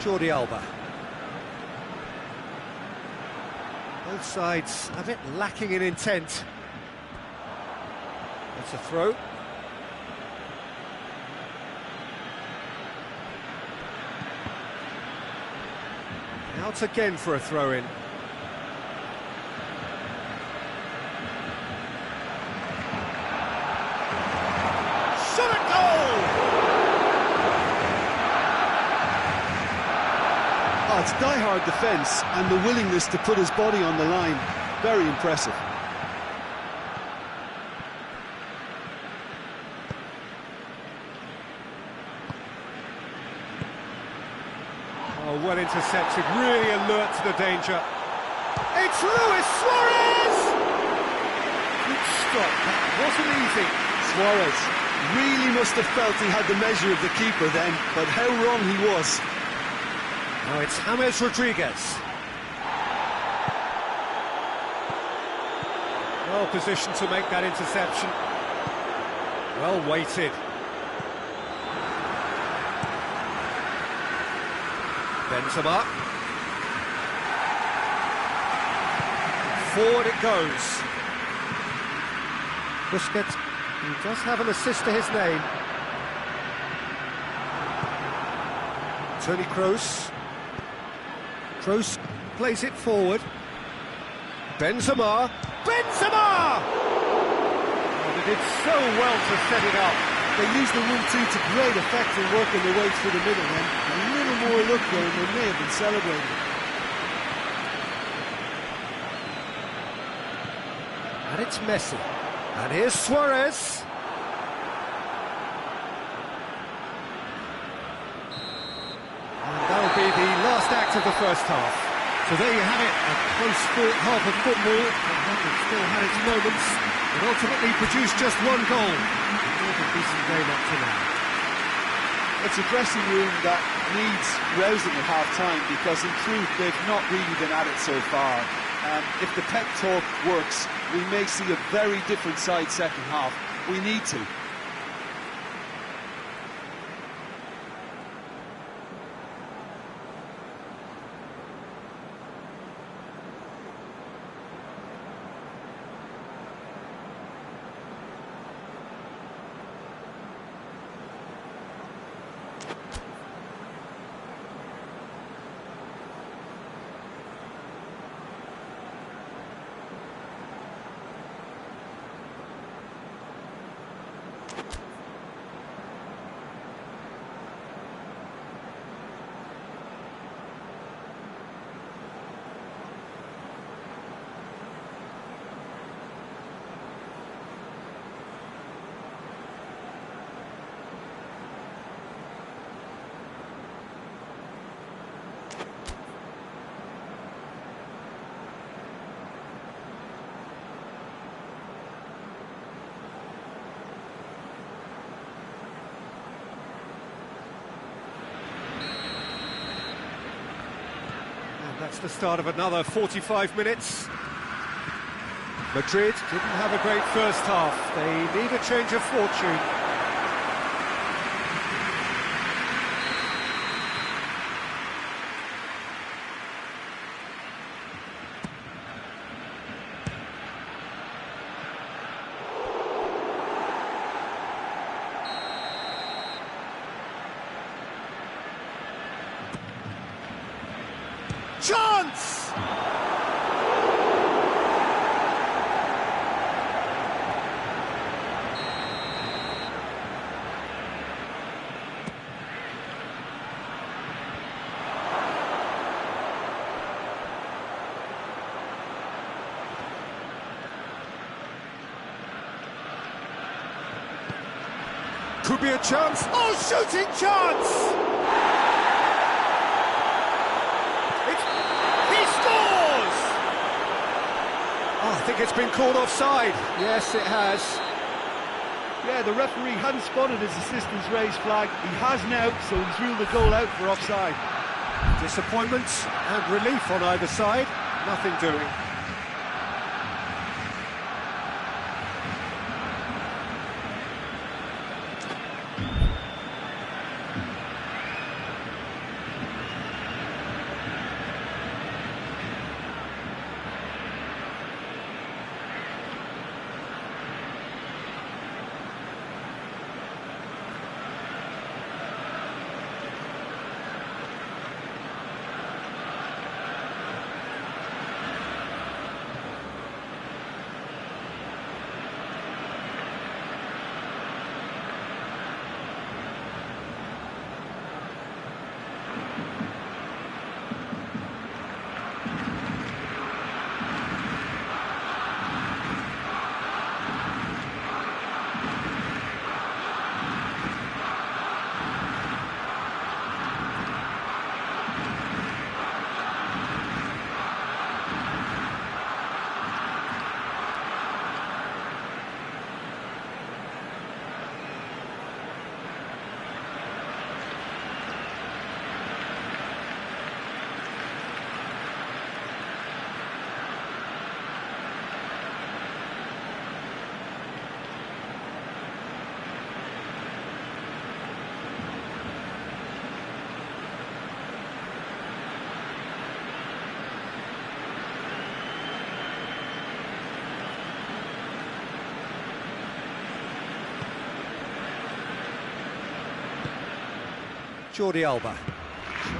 Jordi Alba. Both sides a bit lacking in intent. That's a throw. Out again for a throw-in. Shot at goal! Oh, it's die-hard defence and the willingness to put his body on the line. Very impressive. Oh, well intercepted, really alert to the danger. It's Luis Suarez! Good stop, that wasn't easy. Suarez really must have felt he had the measure of the keeper then, but how wrong he was. Now it's James Rodriguez. Well positioned to make that interception. Well weighted. Benzema. Forward it goes. Busquets, he does have an assist to his name. Toni Kroos. Kroos plays it forward. Benzema. Benzema! Oh, they did so well to set it up. They used the 1-2 to great effect in working their way through the middle then. A little more luck there and they may have been celebrating. And it's Messi. And here's Suarez. And that'll be the last act of the first half. So there you have it, a close-fought half of football, and it still had its moments, but ultimately produced just one goal. A decent game up to now. It's a dressing room that needs rousing at half-time because in truth they've not really been at it so far. And if the pep talk works, we may see a very different side second half. We need to. That's the start of another 45 minutes. Madrid didn't have a great first half. They need a change of fortune. Chance! Could be a chance. Oh, shooting chance! I think it's been called offside. Yes, it has. Yeah, the referee hadn't spotted his assistant's raised flag. He has now, so he's ruled the goal out for offside. Disappointment and relief on either side. Nothing doing. Jordi Alba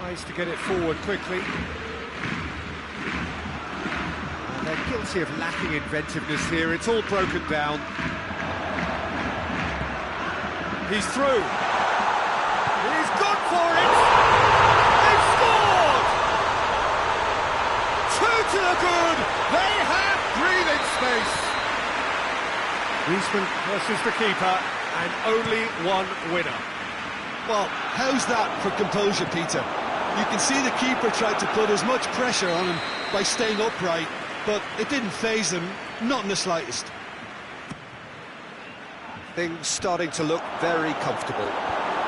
tries to get it forward quickly. They're guilty of lacking inventiveness here. It's all broken down. He's through. He's gone for it. They've scored! 2 to the good. They have breathing space. Griezmann versus the keeper, and only one winner. Well, how's that for composure, Peter? You can see the keeper tried to put as much pressure on him by staying upright, but it didn't faze him, not in the slightest. Things starting to look very comfortable.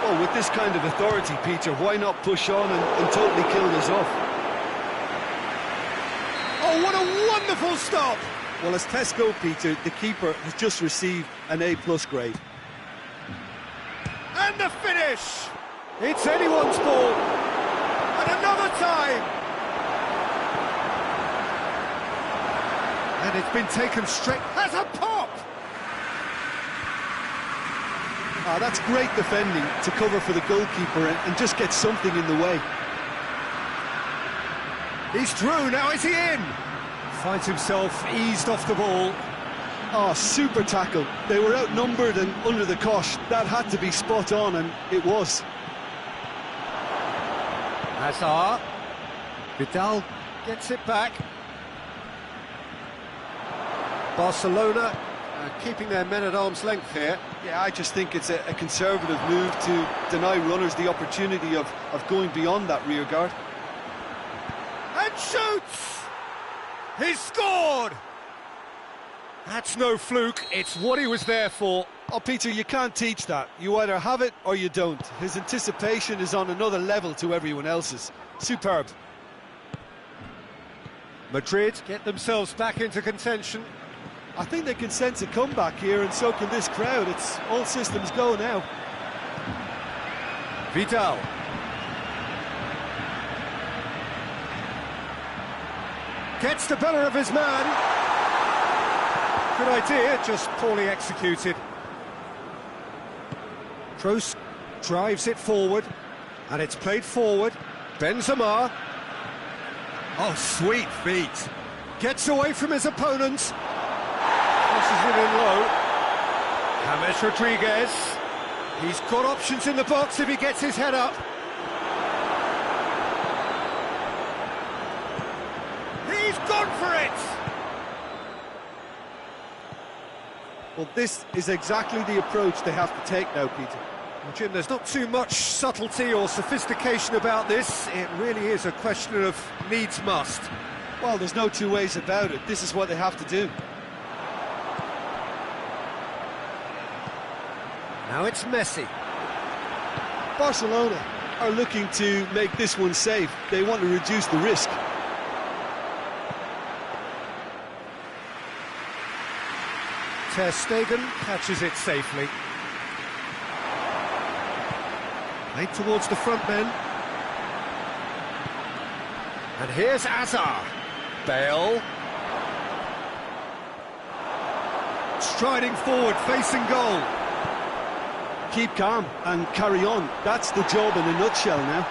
Well, with this kind of authority, Peter, why not push on and totally kill this off? Oh, what a wonderful stop! Well, as tests go, Peter, the keeper has just received an A+ grade. And the finish! It's anyone's ball. And another time! And it's been taken straight as a pop! That's great defending to cover for the goalkeeper and just get something in the way. He's through, now is he in? Finds himself eased off the ball. Oh, super tackle. They were outnumbered and under the cosh. That had to be spot on, and it was. Hazard. Vidal gets it back. Barcelona keeping their men at arm's length here. Yeah, I just think it's a conservative move to deny runners the opportunity of going beyond that rear guard. And shoots! He's scored! That's no fluke, it's what he was there for. Oh, Peter, you can't teach that. You either have it or you don't. His anticipation is on another level to everyone else's. Superb. Madrid get themselves back into contention. I think they can sense a comeback here, and so can this crowd. It's all systems go now. Vidal. Gets the better of his man. Good idea, just poorly executed. Kroos drives it forward, and it's played forward. Benzema. Oh, sweet feet. Gets away from his opponents. Crosses it in low. James Rodriguez. He's got options in the box if he gets his head up. He's gone for it! Well, this is exactly the approach they have to take now, Peter. Well, Jim, there's not too much subtlety or sophistication about this. It really is a question of needs must. Well, there's no two ways about it. This is what they have to do. Now it's Messi. Barcelona are looking to make this one safe. They want to reduce the risk. Ter Stegen catches it safely. Played towards the front men. And here's Hazard. Bale. Striding forward, facing goal. Keep calm and carry on. That's the job in a nutshell now.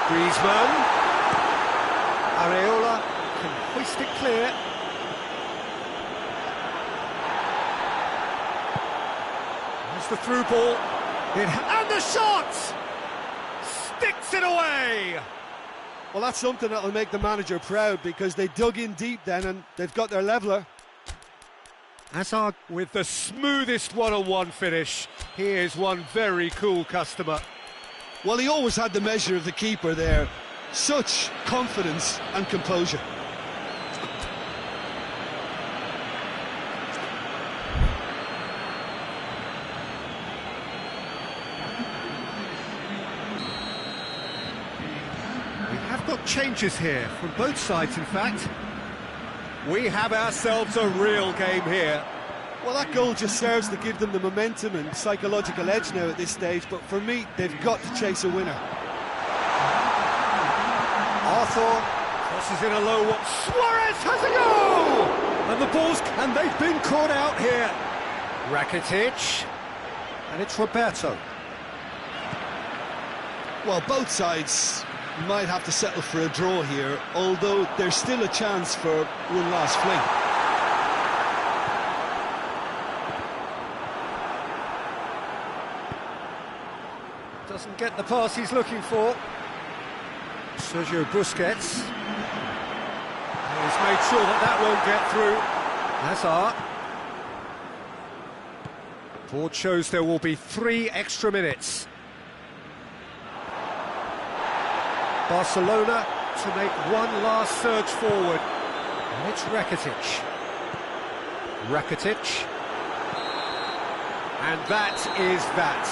Griezmann. Areola can hoist it clear. There's the through ball. And the shot! Sticks it away! Well, that's something that'll make the manager proud, because they dug in deep then and they've got their leveller. Hazard with the smoothest one-on-one finish. He is one very cool customer. Well, he always had the measure of the keeper there. Such confidence and composure. We have got changes here from both sides, in fact. We have ourselves a real game here. Well, that goal just serves to give them the momentum and psychological edge now at this stage, but for me, they've got to chase a winner. Arthur crosses in a low one. Suarez has a goal! And the ball's... and they've been caught out here. Rakitic. And it's Roberto. Well, both sides might have to settle for a draw here, although there's still a chance for one last fling. Doesn't get the pass he's looking for. Sergio Busquets. He's made sure that that won't get through. Hazard. Board shows there will be 3 extra minutes. Barcelona to make one last surge forward. And it's Rakitic. Rakitic. And that is that.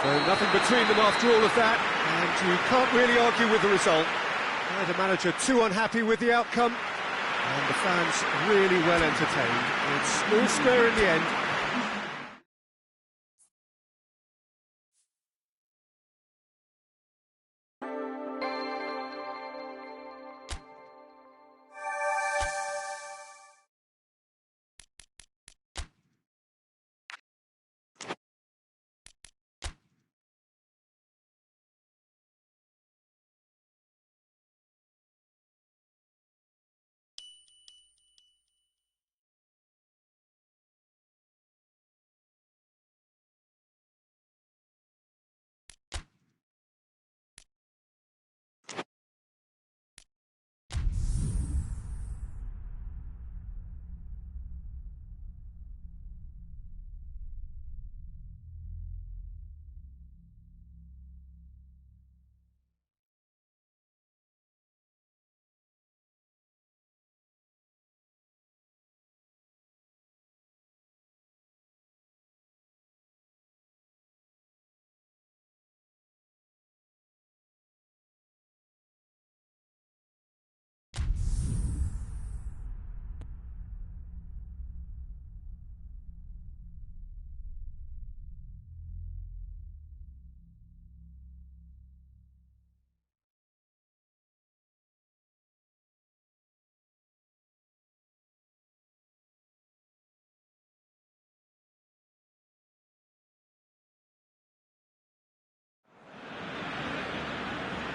So nothing between them after all of that, and you can't really argue with the result. Neither manager too unhappy with the outcome, and the fans really well entertained. It's all square in the end.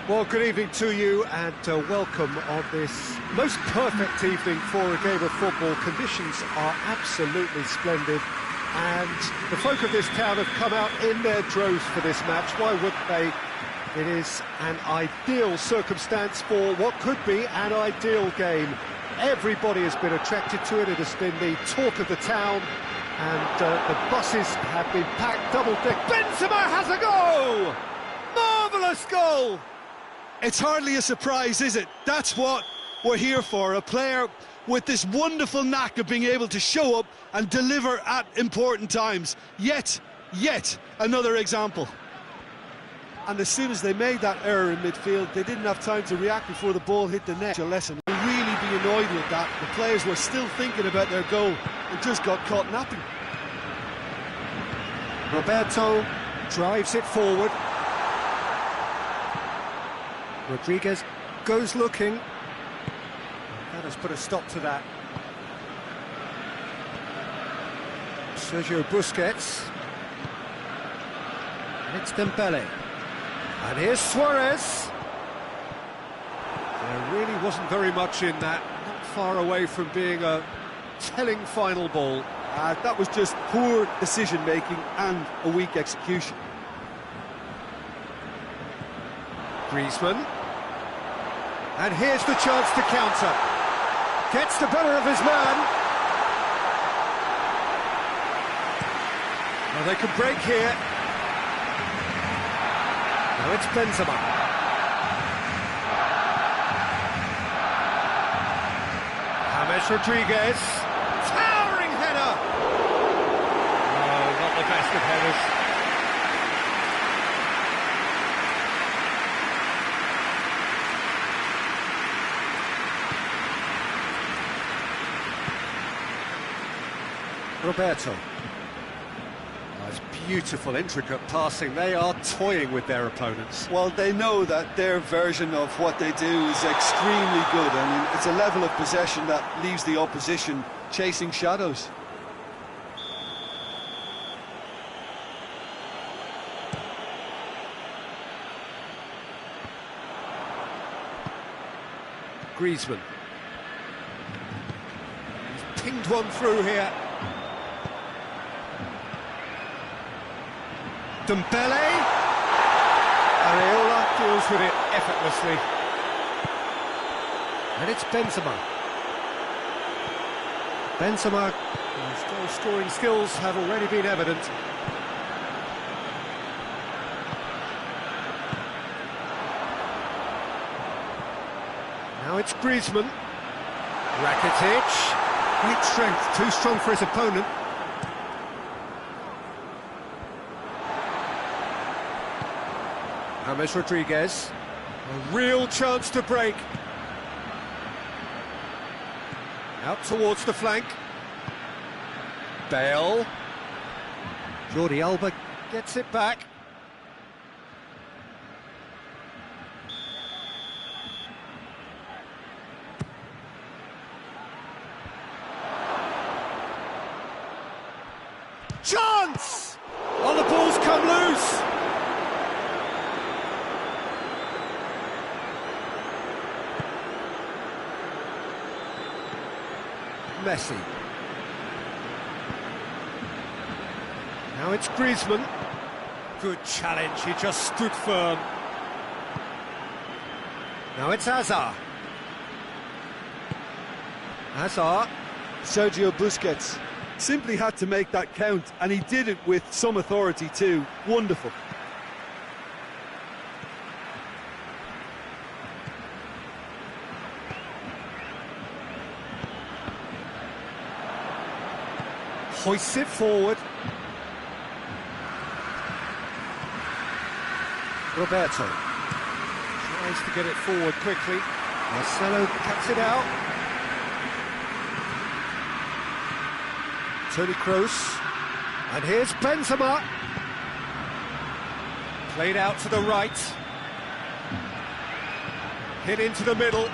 Well, good evening to you, and welcome on this most perfect evening for a game of football. Conditions are absolutely splendid, and the folk of this town have come out in their droves for this match. Why wouldn't they? It is an ideal circumstance for what could be an ideal game. Everybody has been attracted to it. It has been the talk of the town, and the buses have been packed double-deck. Benzema has a goal! Marvellous goal! It's hardly a surprise, is it? That's what we're here for, a player with this wonderful knack of being able to show up and deliver at important times. Yet another example. And as soon as they made that error in midfield, they didn't have time to react before the ball hit the net. A lesson. We'll really be annoyed with that. The players were still thinking about their goal and just got caught napping. Roberto drives it forward. Rodriguez goes looking. That has put a stop to that. Sergio Busquets. And it's Dembele. And here's Suarez. There really wasn't very much in that. Not far away from being a telling final ball. That was just poor decision-making and a weak execution. Griezmann. And here's the chance to counter. Gets the better of his man. Well, they can break here. Now it's Benzema. James Rodriguez. Towering header. Oh, not the best of headers. Roberto. Oh, it's beautiful, intricate passing. They are toying with their opponents. Well, they know that their version of what they do is extremely good. I mean, it's a level of possession that leaves the opposition chasing shadows. Griezmann. He's pinged one through here. Dembele. Areola deals with it effortlessly. And it's Benzema. Benzema, whose goal-scoring skills have already been evident. Now it's Griezmann. Rakitic. Great strength, too strong for his opponent. James Rodriguez. A real chance to break. Out towards the flank. Bale. Jordi Alba gets it back. Chance! Oh, the ball's come loose. Messi. Now it's Griezmann. Good challenge, he just stood firm. Now it's Hazard. Hazard. Sergio Busquets simply had to make that count, and he did it with some authority too. Wonderful. Hoists it forward. Roberto tries to get it forward quickly. Marcelo cuts it out. Toni Kroos. And here's Benzema. Played out to the right. Hit into the middle.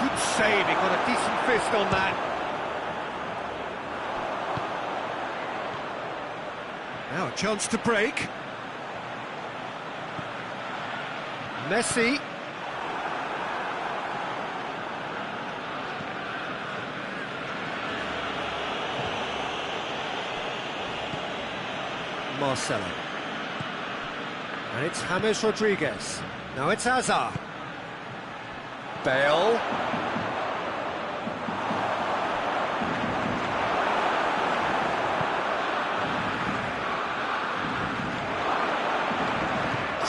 Good save, he got a decent fist on that. Now a chance to break. Messi. Marcelo. And it's James Rodriguez. Now it's Hazard. Bale.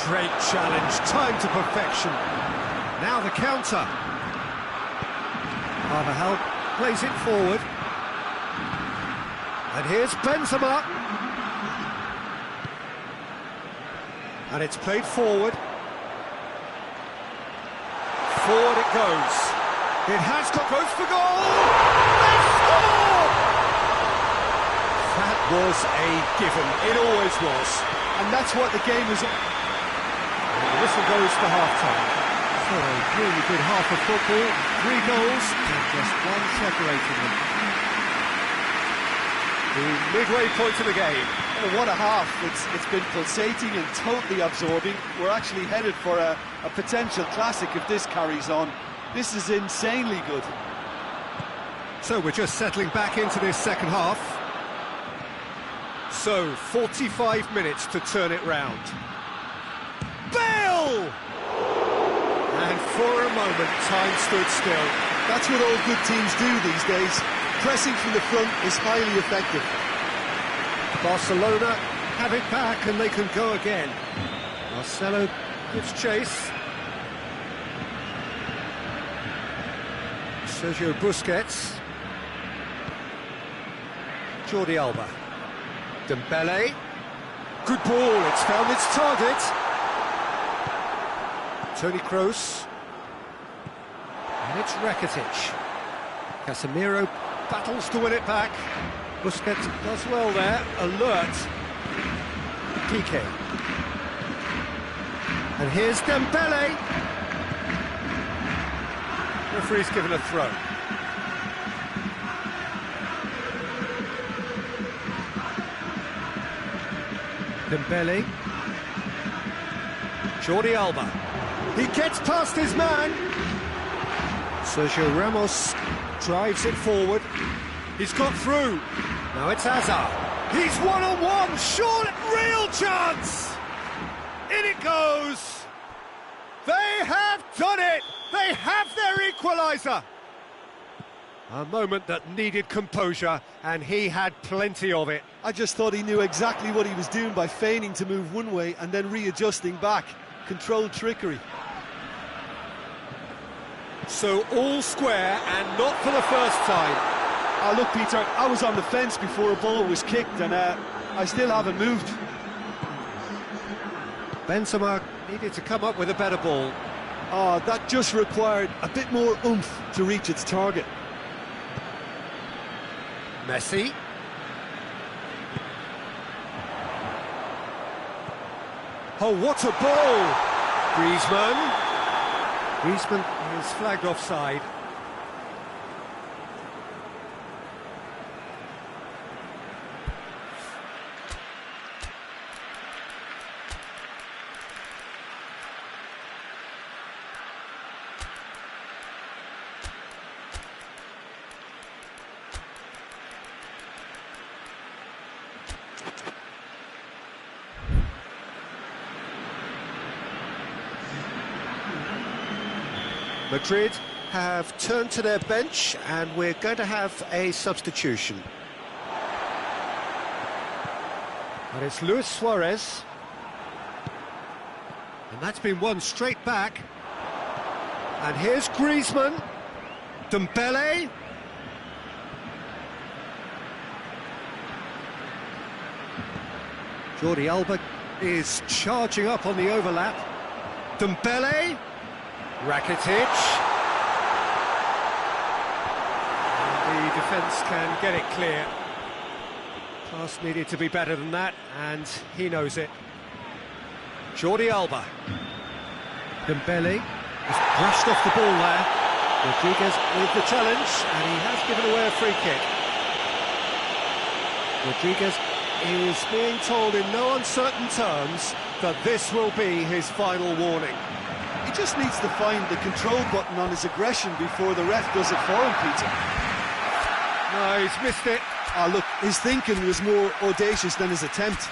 Great challenge, timed to perfection. Now the counter. Carvajal plays it forward. And here's Benzema. And it's played forward. Forward it goes. It has got goes for goal. They score! That was a given. It always was. And that's what the game is. The whistle goes for half-time. So a really good half of football. 3 goals and just one separating them. The midway point of the game. Oh, what a half. It's been pulsating and totally absorbing. We're actually headed for a potential classic if this carries on. This is insanely good. So we're just settling back into this second half. So 45 minutes to turn it round. Bale! And for a moment, time stood still. That's what all good teams do these days. Pressing from the front is highly effective. Barcelona have it back and they can go again. Marcelo gives chase. Sergio Busquets. Jordi Alba. Dembele. Good ball, it's found its target. Toni Kroos. And it's Rakitic. Casemiro battles to win it back. Busquets does well there, alert. Piqué. And here's Dembele. Referee's given a throw. Dembele. Jordi Alba. He gets past his man. Sergio Ramos drives it forward. He's got through. Now it's Hazard. He's one-on-one. Short, real chance. In it goes. They have done it. They have their equaliser. A moment that needed composure, and he had plenty of it. I just thought he knew exactly what he was doing by feigning to move one way and then readjusting back. Controlled trickery. So all square, and not for the first time. Oh, look, Peter, I was on the fence before a ball was kicked, and I still haven't moved. Benzema needed to come up with a better ball. Oh, that just required a bit more oomph to reach its target. Messi. Oh, what a ball! Griezmann is flagged offside. Madrid have turned to their bench, and we're going to have a substitution. And it's Luis Suarez. And that's been won straight back. And here's Griezmann. Dembele. Jordi Alba is charging up on the overlap. Dembele. Rakitic. And the defence can get it clear. Pass needed to be better than that, and he knows it. Jordi Alba. Dembele has brushed off the ball there. Rodriguez with the challenge, and he has given away a free kick. Rodriguez is being told in no uncertain terms that this will be his final warning. He just needs to find the control button on his aggression before the ref does it for him, Peter. No, he's missed it. Ah, look, his thinking was more audacious than his attempt.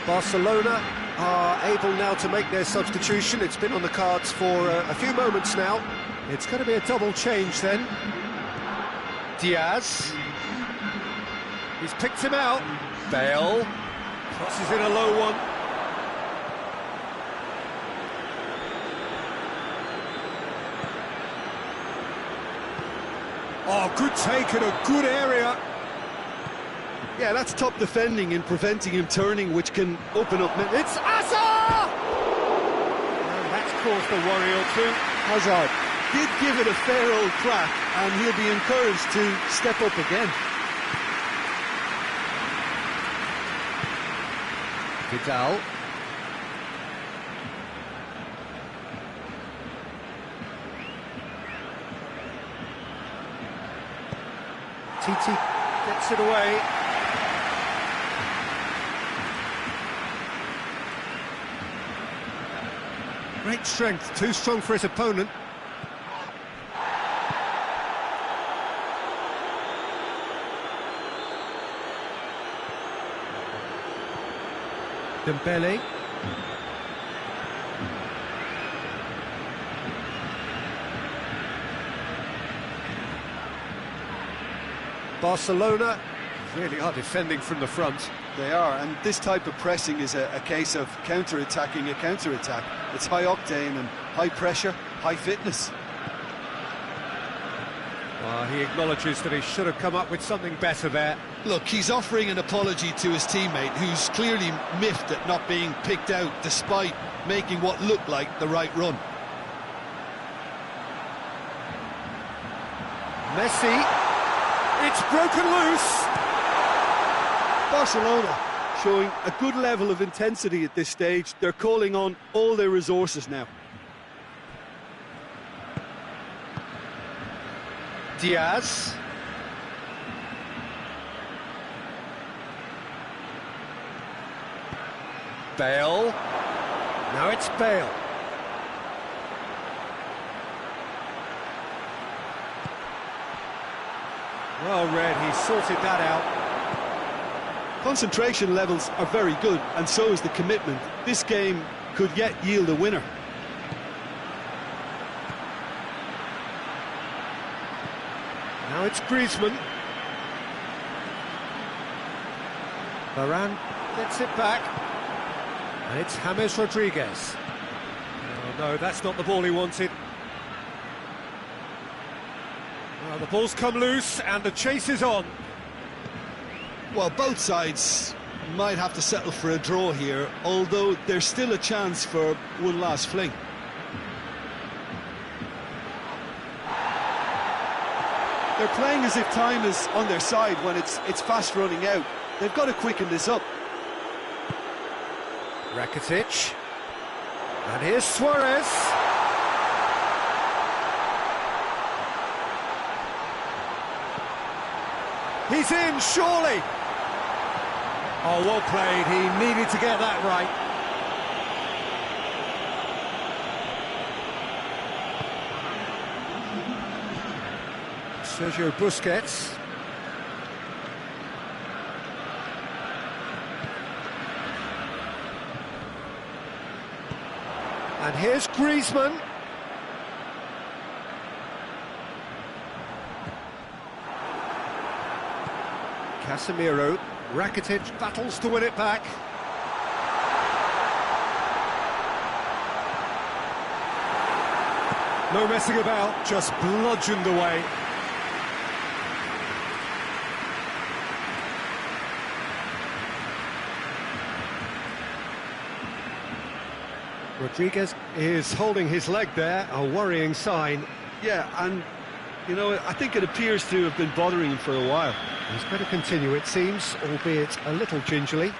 Barcelona are able now to make their substitution. It's been on the cards for a few moments now. It's going to be a double change then. Diaz. He's picked him out. Bale. Crosses in a low one. Oh, good take in a good area. Yeah, that's top defending and preventing him turning, which can open up... It's Hazard! And that's caused a worry or two. Hazard did give it a fair old crack, and he'll be encouraged to step up again. Vidal. Titi gets it away. Great strength, too strong for his opponent. Dembele. Barcelona really are defending from the front. They are, and this type of pressing is a case of counter-attacking a counter-attack. It's high octane and high pressure, high fitness. He acknowledges that he should have come up with something better there. Look, he's offering an apology to his teammate, who's clearly miffed at not being picked out despite making what looked like the right run. Messi, it's broken loose. Barcelona showing a good level of intensity at this stage. They're calling on all their resources now. Diaz. Bale. Now it's Bale. Well read, he sorted that out. Concentration levels are very good, and so is the commitment. This game could yet yield a winner. Now it's Griezmann. Varane gets it back. And it's James Rodriguez. Oh no, that's not the ball he wanted. Well, the ball's come loose and the chase is on. Well, both sides might have to settle for a draw here, although there's still a chance for one last fling. They're playing as if time is on their side when it's fast running out. They've got to quicken this up. Rakitic. And here's Suarez. He's in, surely. Oh, well played. He needed to get that right. Sergio Busquets. And here's Griezmann. Casemiro. Rakitic battles to win it back. No messing about, just bludgeoned away. Rodriguez is holding his leg there, a worrying sign. Yeah, and, you know, I think it appears to have been bothering him for a while. He's better continue, it seems, albeit a little gingerly.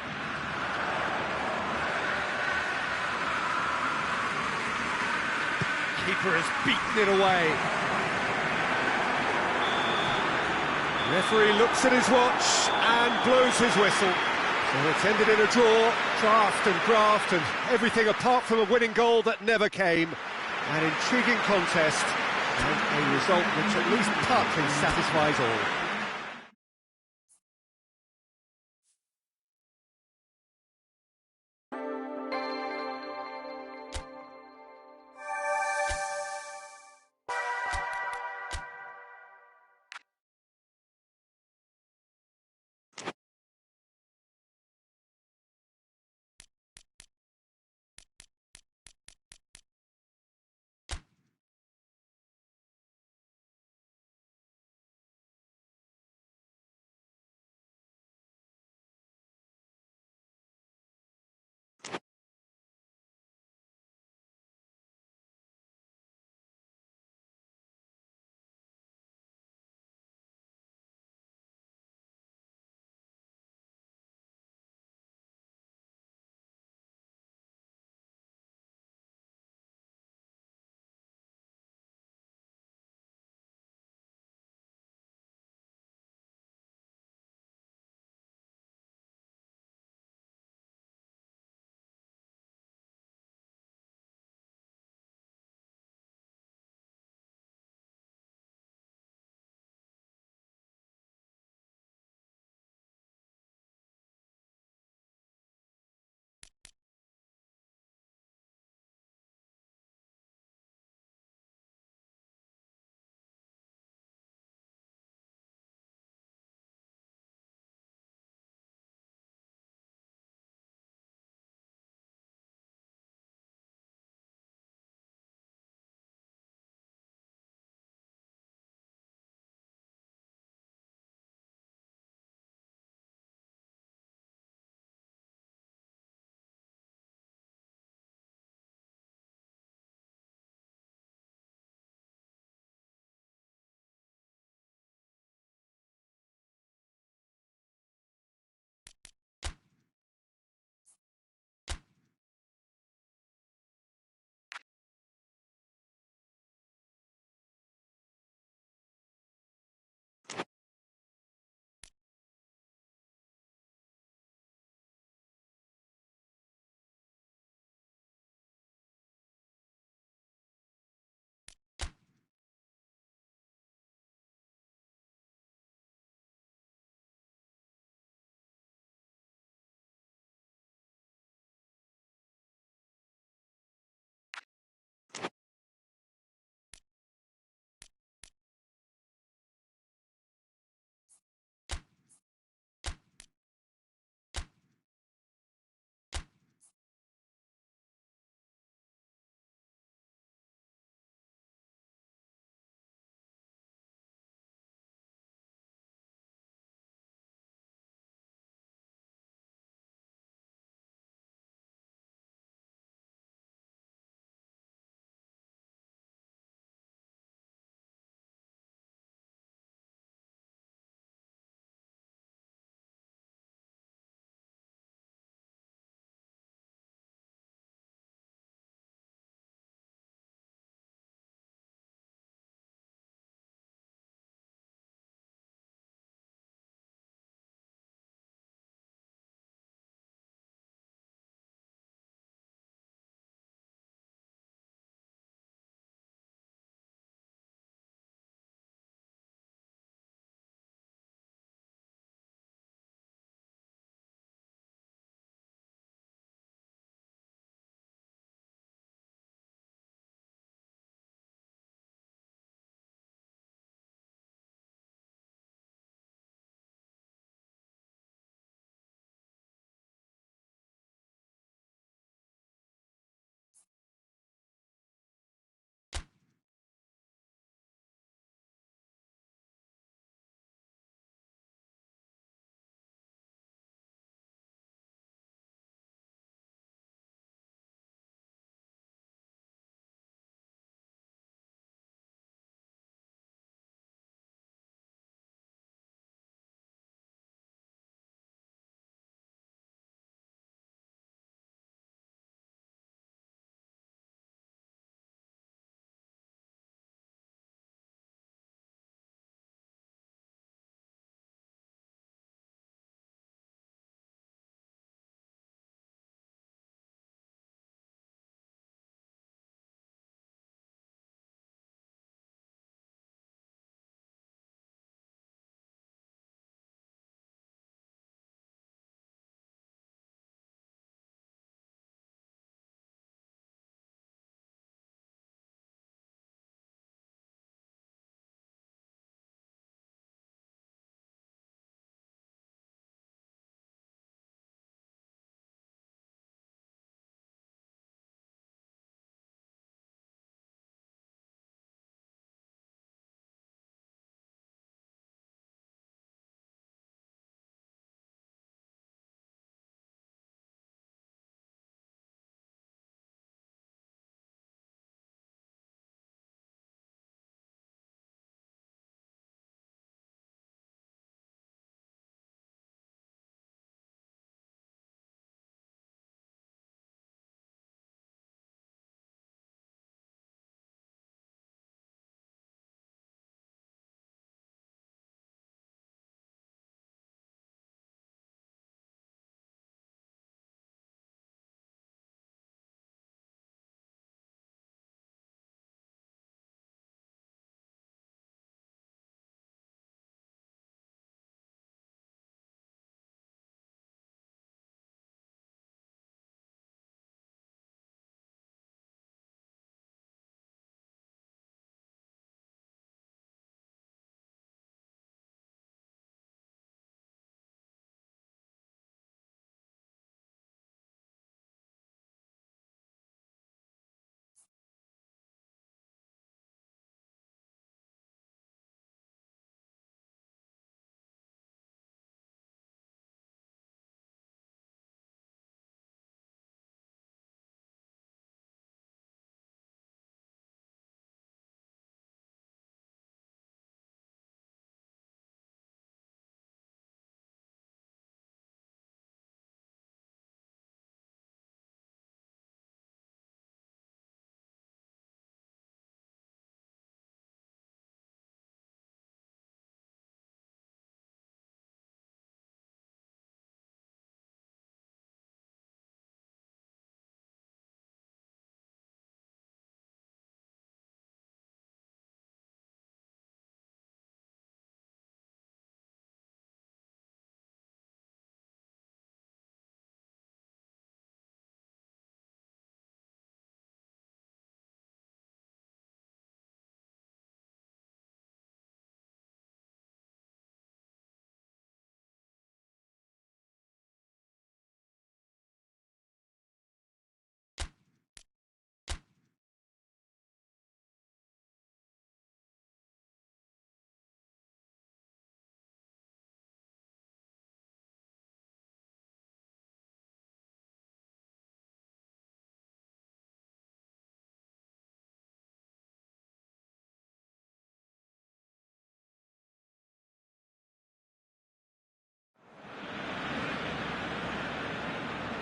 Keeper has beaten it away. Referee looks at his watch and blows his whistle. So it's ended in a draw, draft and graft, and everything apart from a winning goal that never came. An intriguing contest, and a result which at least partly satisfies all.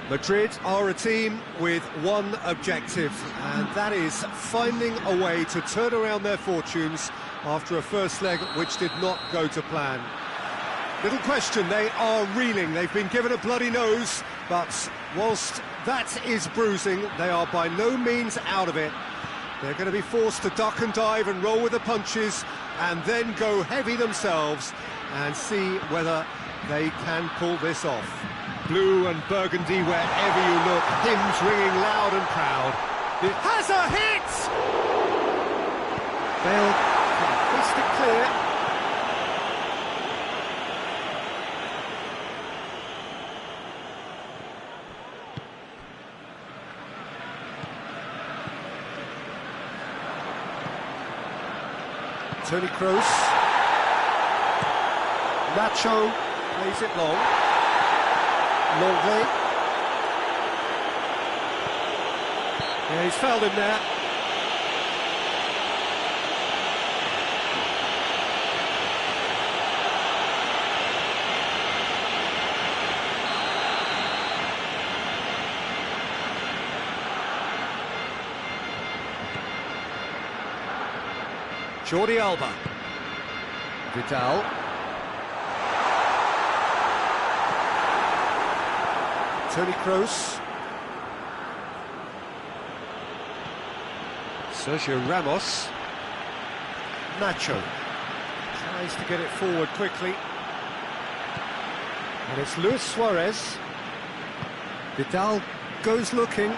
Madrid are a team with one objective, and that is finding a way to turn around their fortunes after a first leg which did not go to plan. Little question, they are reeling. They've been given a bloody nose, but whilst that is bruising, they are by no means out of it. They're going to be forced to duck and dive and roll with the punches and then go heavy themselves and see whether they can pull this off. Blue and burgundy wherever you look, hymns ringing loud and proud. It has a hit! Bale can fist it clear. Toni Kroos. Nacho plays it long. Longley. Yeah, he's fouled him there. Jordi Alba. Vidal. Toni Kroos. Sergio Ramos. Nacho tries to get it forward quickly. And it's Luis Suarez. Vidal goes looking.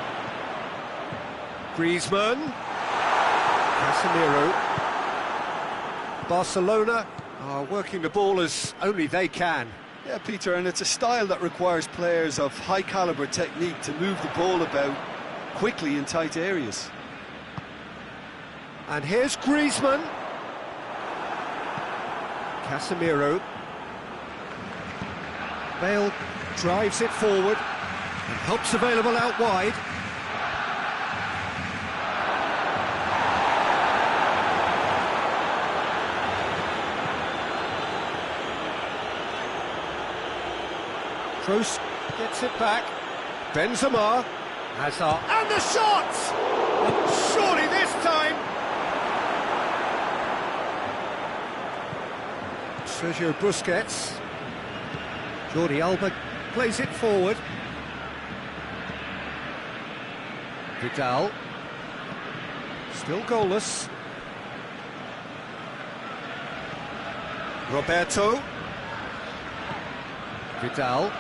Griezmann. Casemiro. Barcelona are working the ball as only they can. Yeah, Peter, and it's a style that requires players of high-caliber technique to move the ball about quickly in tight areas. And here's Griezmann. Casemiro. Bale drives it forward. And help's available out wide. Kroos gets it back. Benzema. Hazard. And the shot! And surely this time. Sergio Busquets. Jordi Alba plays it forward. Vidal. Still goalless. Roberto. Vidal.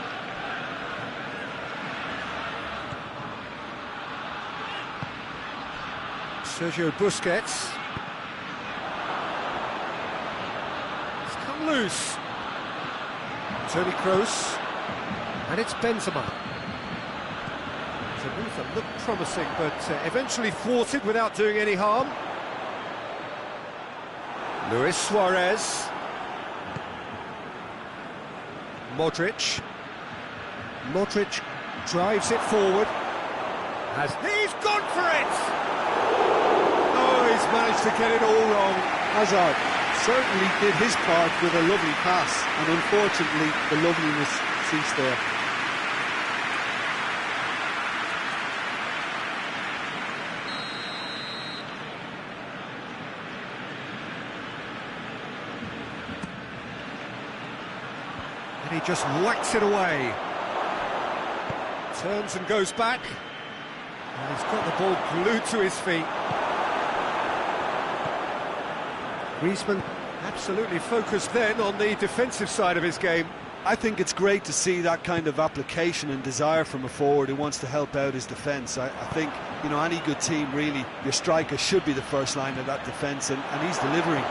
Sergio Busquets. It's come loose. Toni Kroos. And it's Benzema. It's a move that looked promising, but eventually thwarted without doing any harm. Luis Suarez. Modric. Modric drives it forward. He's gone for it! Oh, he's managed to get it all wrong. Hazard certainly did his part with a lovely pass, and unfortunately the loveliness ceased there. And he just whacks it away. Turns and goes back. And he's got the ball glued to his feet. Griezmann absolutely focused then on the defensive side of his game. I think it's great to see that kind of application and desire from a forward who wants to help out his defence. I think, you know, any good team, really, your striker should be the first line of that defence, and he's delivering.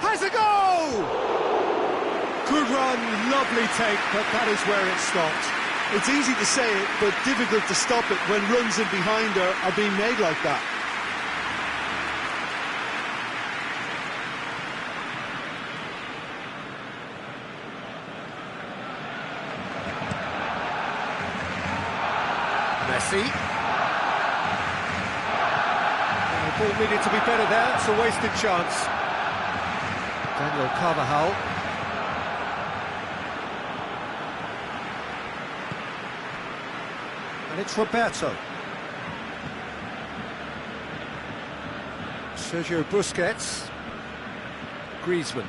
Has a goal! Good run, lovely take, but that is where it stopped. It's easy to say it, but difficult to stop it when runs in behind are being made like that. Messi. And the ball needed to be better there, it's a wasted chance. Daniel Carvajal. And it's Roberto. Sergio Busquets. Griezmann.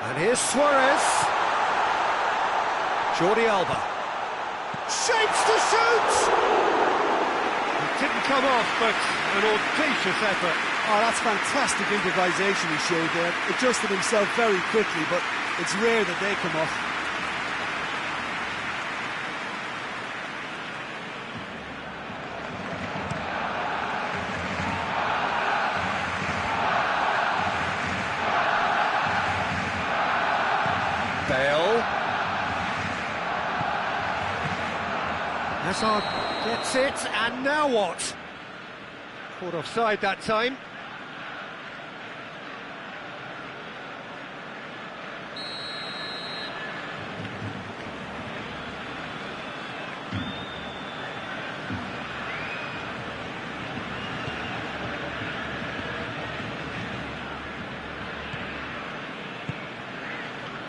And here's Suarez. Jordi Alba. Shapes to shoot! It didn't come off, but an audacious effort. Oh, that's fantastic improvisation he showed there. Adjusted himself very quickly, but it's rare that they come off. Bale. Hazard gets it, and now what? Caught offside that time.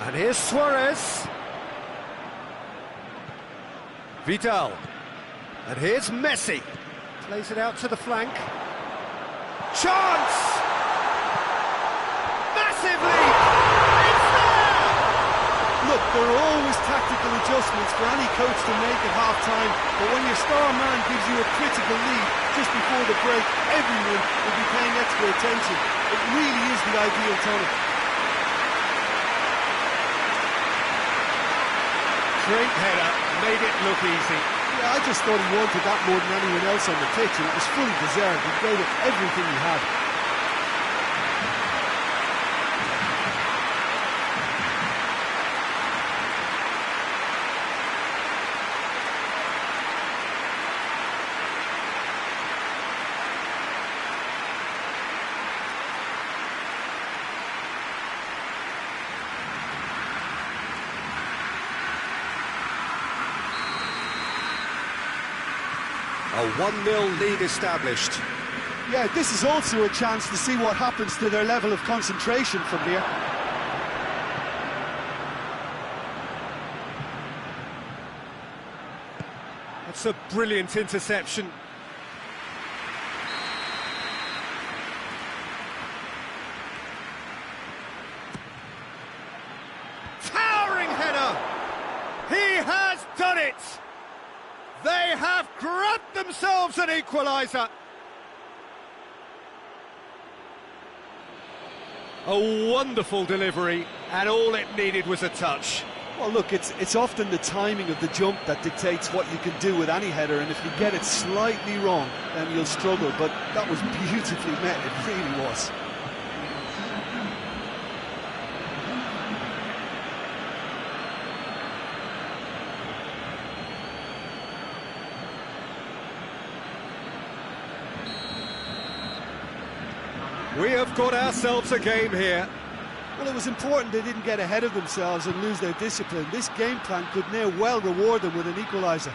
And here's Suarez. Vidal. And here's Messi. Plays it out to the flank. Chance! Massive lead! It's there! Look, there are always tactical adjustments for any coach to make at half-time, but when your star man gives you a critical lead just before the break, everyone will be paying extra attention. It really is the ideal tonic. Great header, made it look easy. Yeah, I just thought he wanted that more than anyone else on the pitch, and it was fully deserved. He gave it everything he had. A 1-0 lead established. Yeah, this is also a chance to see what happens to their level of concentration from here. That's a brilliant interception. Towering header! He has done it! They have grabbed themselves an equaliser. A wonderful delivery, and all it needed was a touch. Well, look, it's often the timing of the jump that dictates what you can do with any header, and if you get it slightly wrong, then you'll struggle, but that was beautifully met, it really was. We have got ourselves a game here. Well, it was important they didn't get ahead of themselves and lose their discipline. This game plan could now well reward them with an equaliser.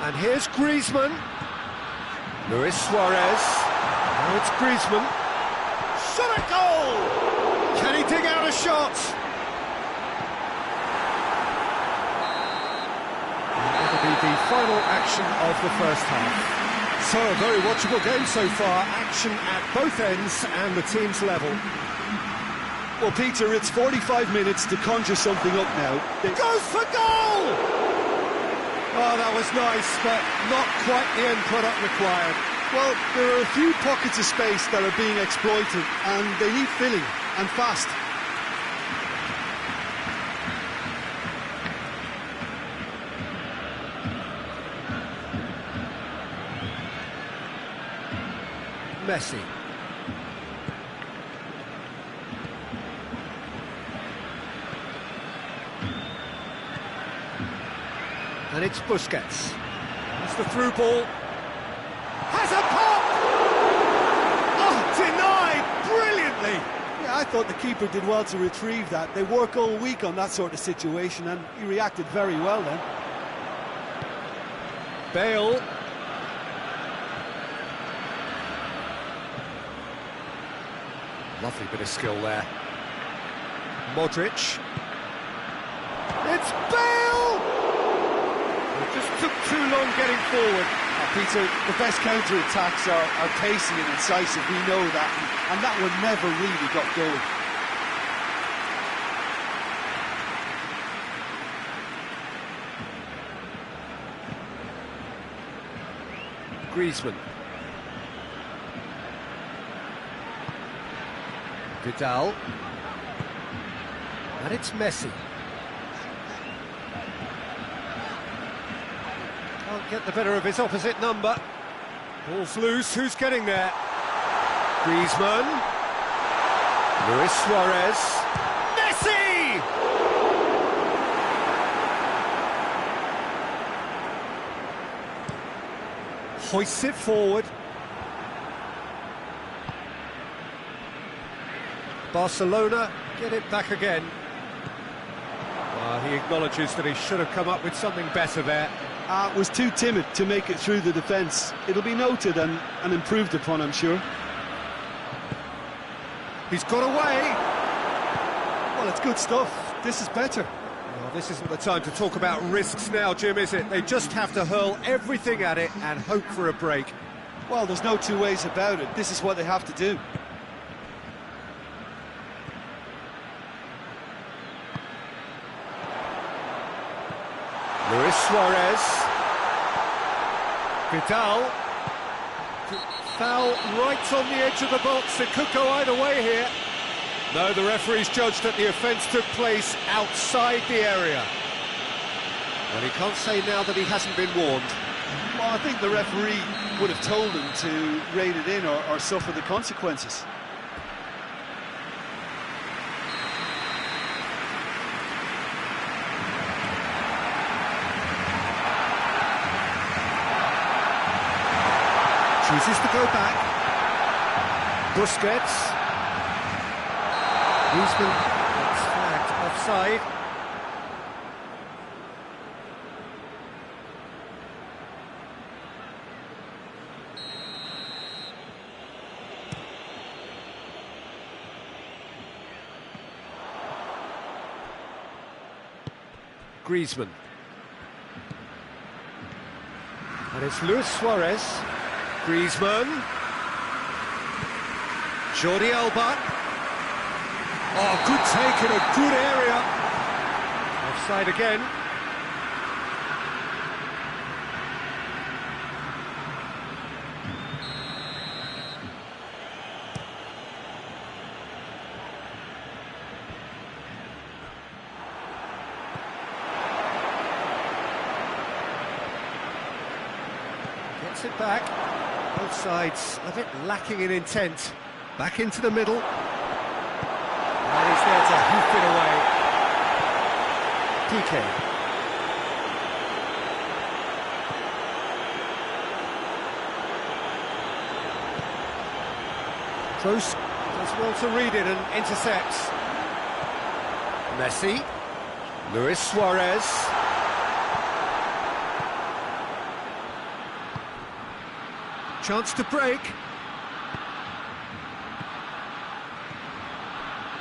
And here's Griezmann. Luis Suarez. Now it's Griezmann. Shot at goal! Can he dig out a shot? That'll be the final action of the first half. So, a very watchable game so far. Action at both ends and the team's level. Well, Peter, it's 45 minutes to conjure something up now. Goes for goal! Oh, that was nice, but not quite the end product required. Well, there are a few pockets of space that are being exploited, and they need filling, and fast. Messi. And it's Busquets. That's the through ball. Has a pop! Oh, denied brilliantly! Yeah, I thought the keeper did well to retrieve that. They work all week on that sort of situation, and he reacted very well then. Bale. Lovely bit of skill there. Modric. It's Bale! It just took too long getting forward. Peter, the best counter-attacks are pacey and incisive, we know that, and that one never really got going. Griezmann. Vidal. And it's Messi. Can't get the better of his opposite number. Ball's loose, who's getting there? Griezmann. Luis Suarez. Messi! Hoists it forward. Barcelona get it back again. He acknowledges that he should have come up with something better there. Was too timid to make it through the defence. It'll be noted and improved upon, I'm sure. He's got away. Well, it's good stuff. This is better. Well, this isn't the time to talk about risks now, Jim, is it? They just have to hurl everything at it and hope for a break. Well, there's no two ways about it. This is what they have to do. Luis Suarez. Vidal. Foul right on the edge of the box. It could go either way here. No, the referee's judged that the offence took place outside the area. Well, he can't say now that he hasn't been warned. Well, I think the referee would have told him to rein it in or suffer the consequences. Chooses to go back. Busquets. Griezmann gets flagged offside. Griezmann. And it's Luis Suarez. Griezmann. Jordi Alba. Oh, good take in a good area. Offside again. Gets it back. Both sides a bit lacking in intent. Back into the middle. And he's there to hoof it away. PK. Close. Does well to read it and intercepts. Messi. Luis Suarez. Chance to break.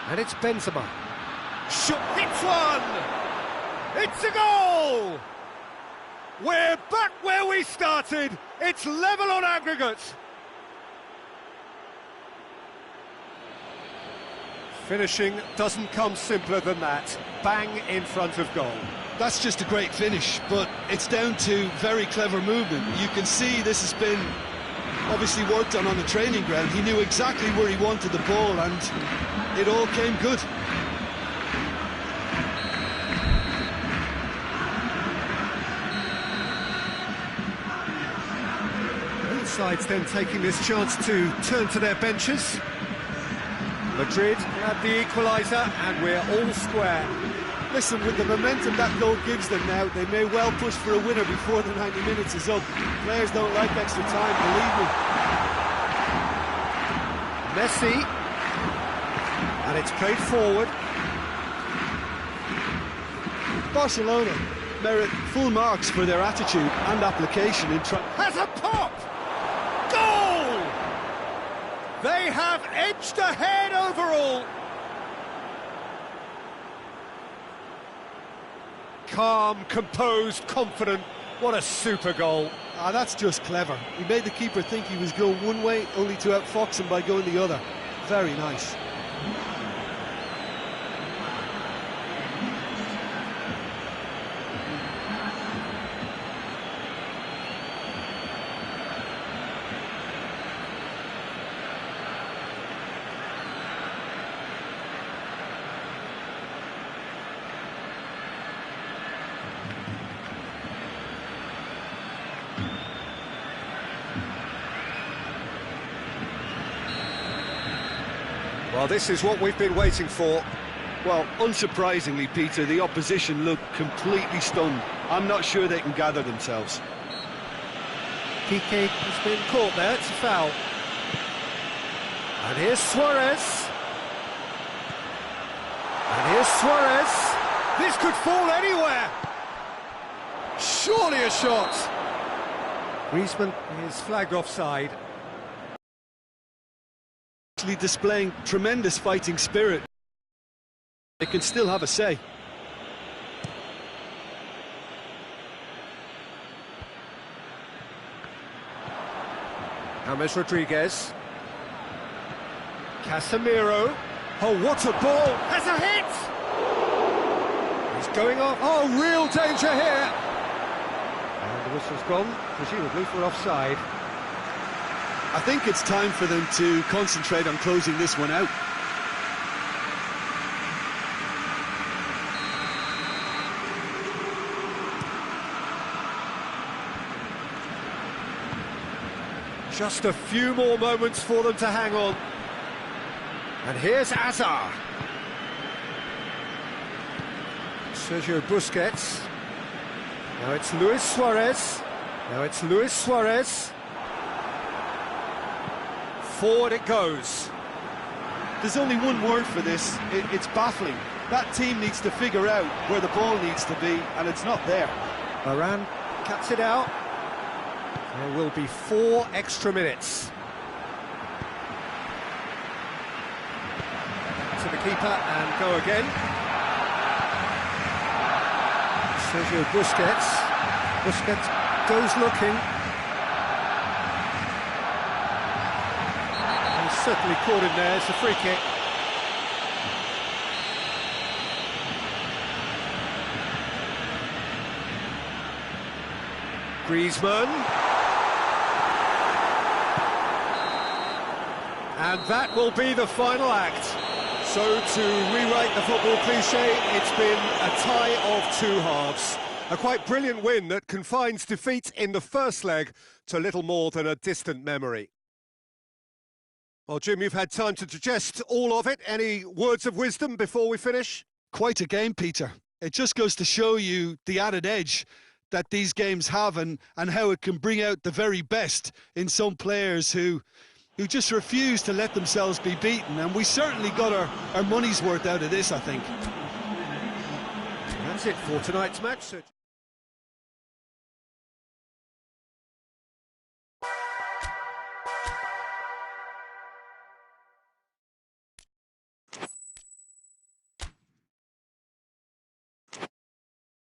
And it's Benzema. Shot, hits one! It's a goal! We're back where we started. It's level on aggregate. Finishing doesn't come simpler than that. Bang in front of goal. That's just a great finish, but it's down to very clever movement. You can see this has been obviously worked on the training ground. He knew exactly where he wanted the ball and it all came good. Both sides then taking this chance to turn to their benches. Madrid grab the equaliser and we're all square. Listen, with the momentum that goal gives them now, they may well push for a winner before the 90 minutes is up. Players don't like extra time, believe me. Messi. And it's played forward. Barcelona merit full marks for their attitude and application in Has a pop! Goal! They have edged ahead overall. calm, composed, confident. What a super goal. Ah, that's just clever. He made the keeper think he was going one way, only to outfox him by going the other. Very nice. Well, this is what we've been waiting for. Well, unsurprisingly, Peter, the opposition look completely stunned. I'm not sure they can gather themselves. Kike has been caught there, it's a foul. And here's Suarez. And here's Suarez. This could fall anywhere. Surely a shot. Griezmann is flagged offside. Displaying tremendous fighting spirit. They can still have a say. James Rodriguez. Casemiro. Oh, what a ball! Has a hit! He's going off. Oh, real danger here! And the whistle's gone, presumably for offside. I think it's time for them to concentrate on closing this one out. Just a few more moments for them to hang on. And here's Azar. Sergio Busquets. Now it's Luis Suarez. Now it's Luis Suarez. Forward it goes. There's only one word for this, it's baffling. That team needs to figure out where the ball needs to be, and it's not there. Varane cuts it out. There will be 4 extra minutes. To the keeper and go again. Sergio Busquets. Busquets goes looking. Certainly caught him there, it's a free kick. Griezmann. And that will be the final act. So to rewrite the football cliche, it's been a tie of 2 halves. A quite brilliant win that confines defeat in the first leg to little more than a distant memory. Well, Jim, you've had time to digest all of it. Any words of wisdom before we finish? Quite a game, Peter. It just goes to show you the added edge that these games have and how it can bring out the very best in some players who just refuse to let themselves be beaten. And we certainly got our money's worth out of this, I think. That's it for tonight's match.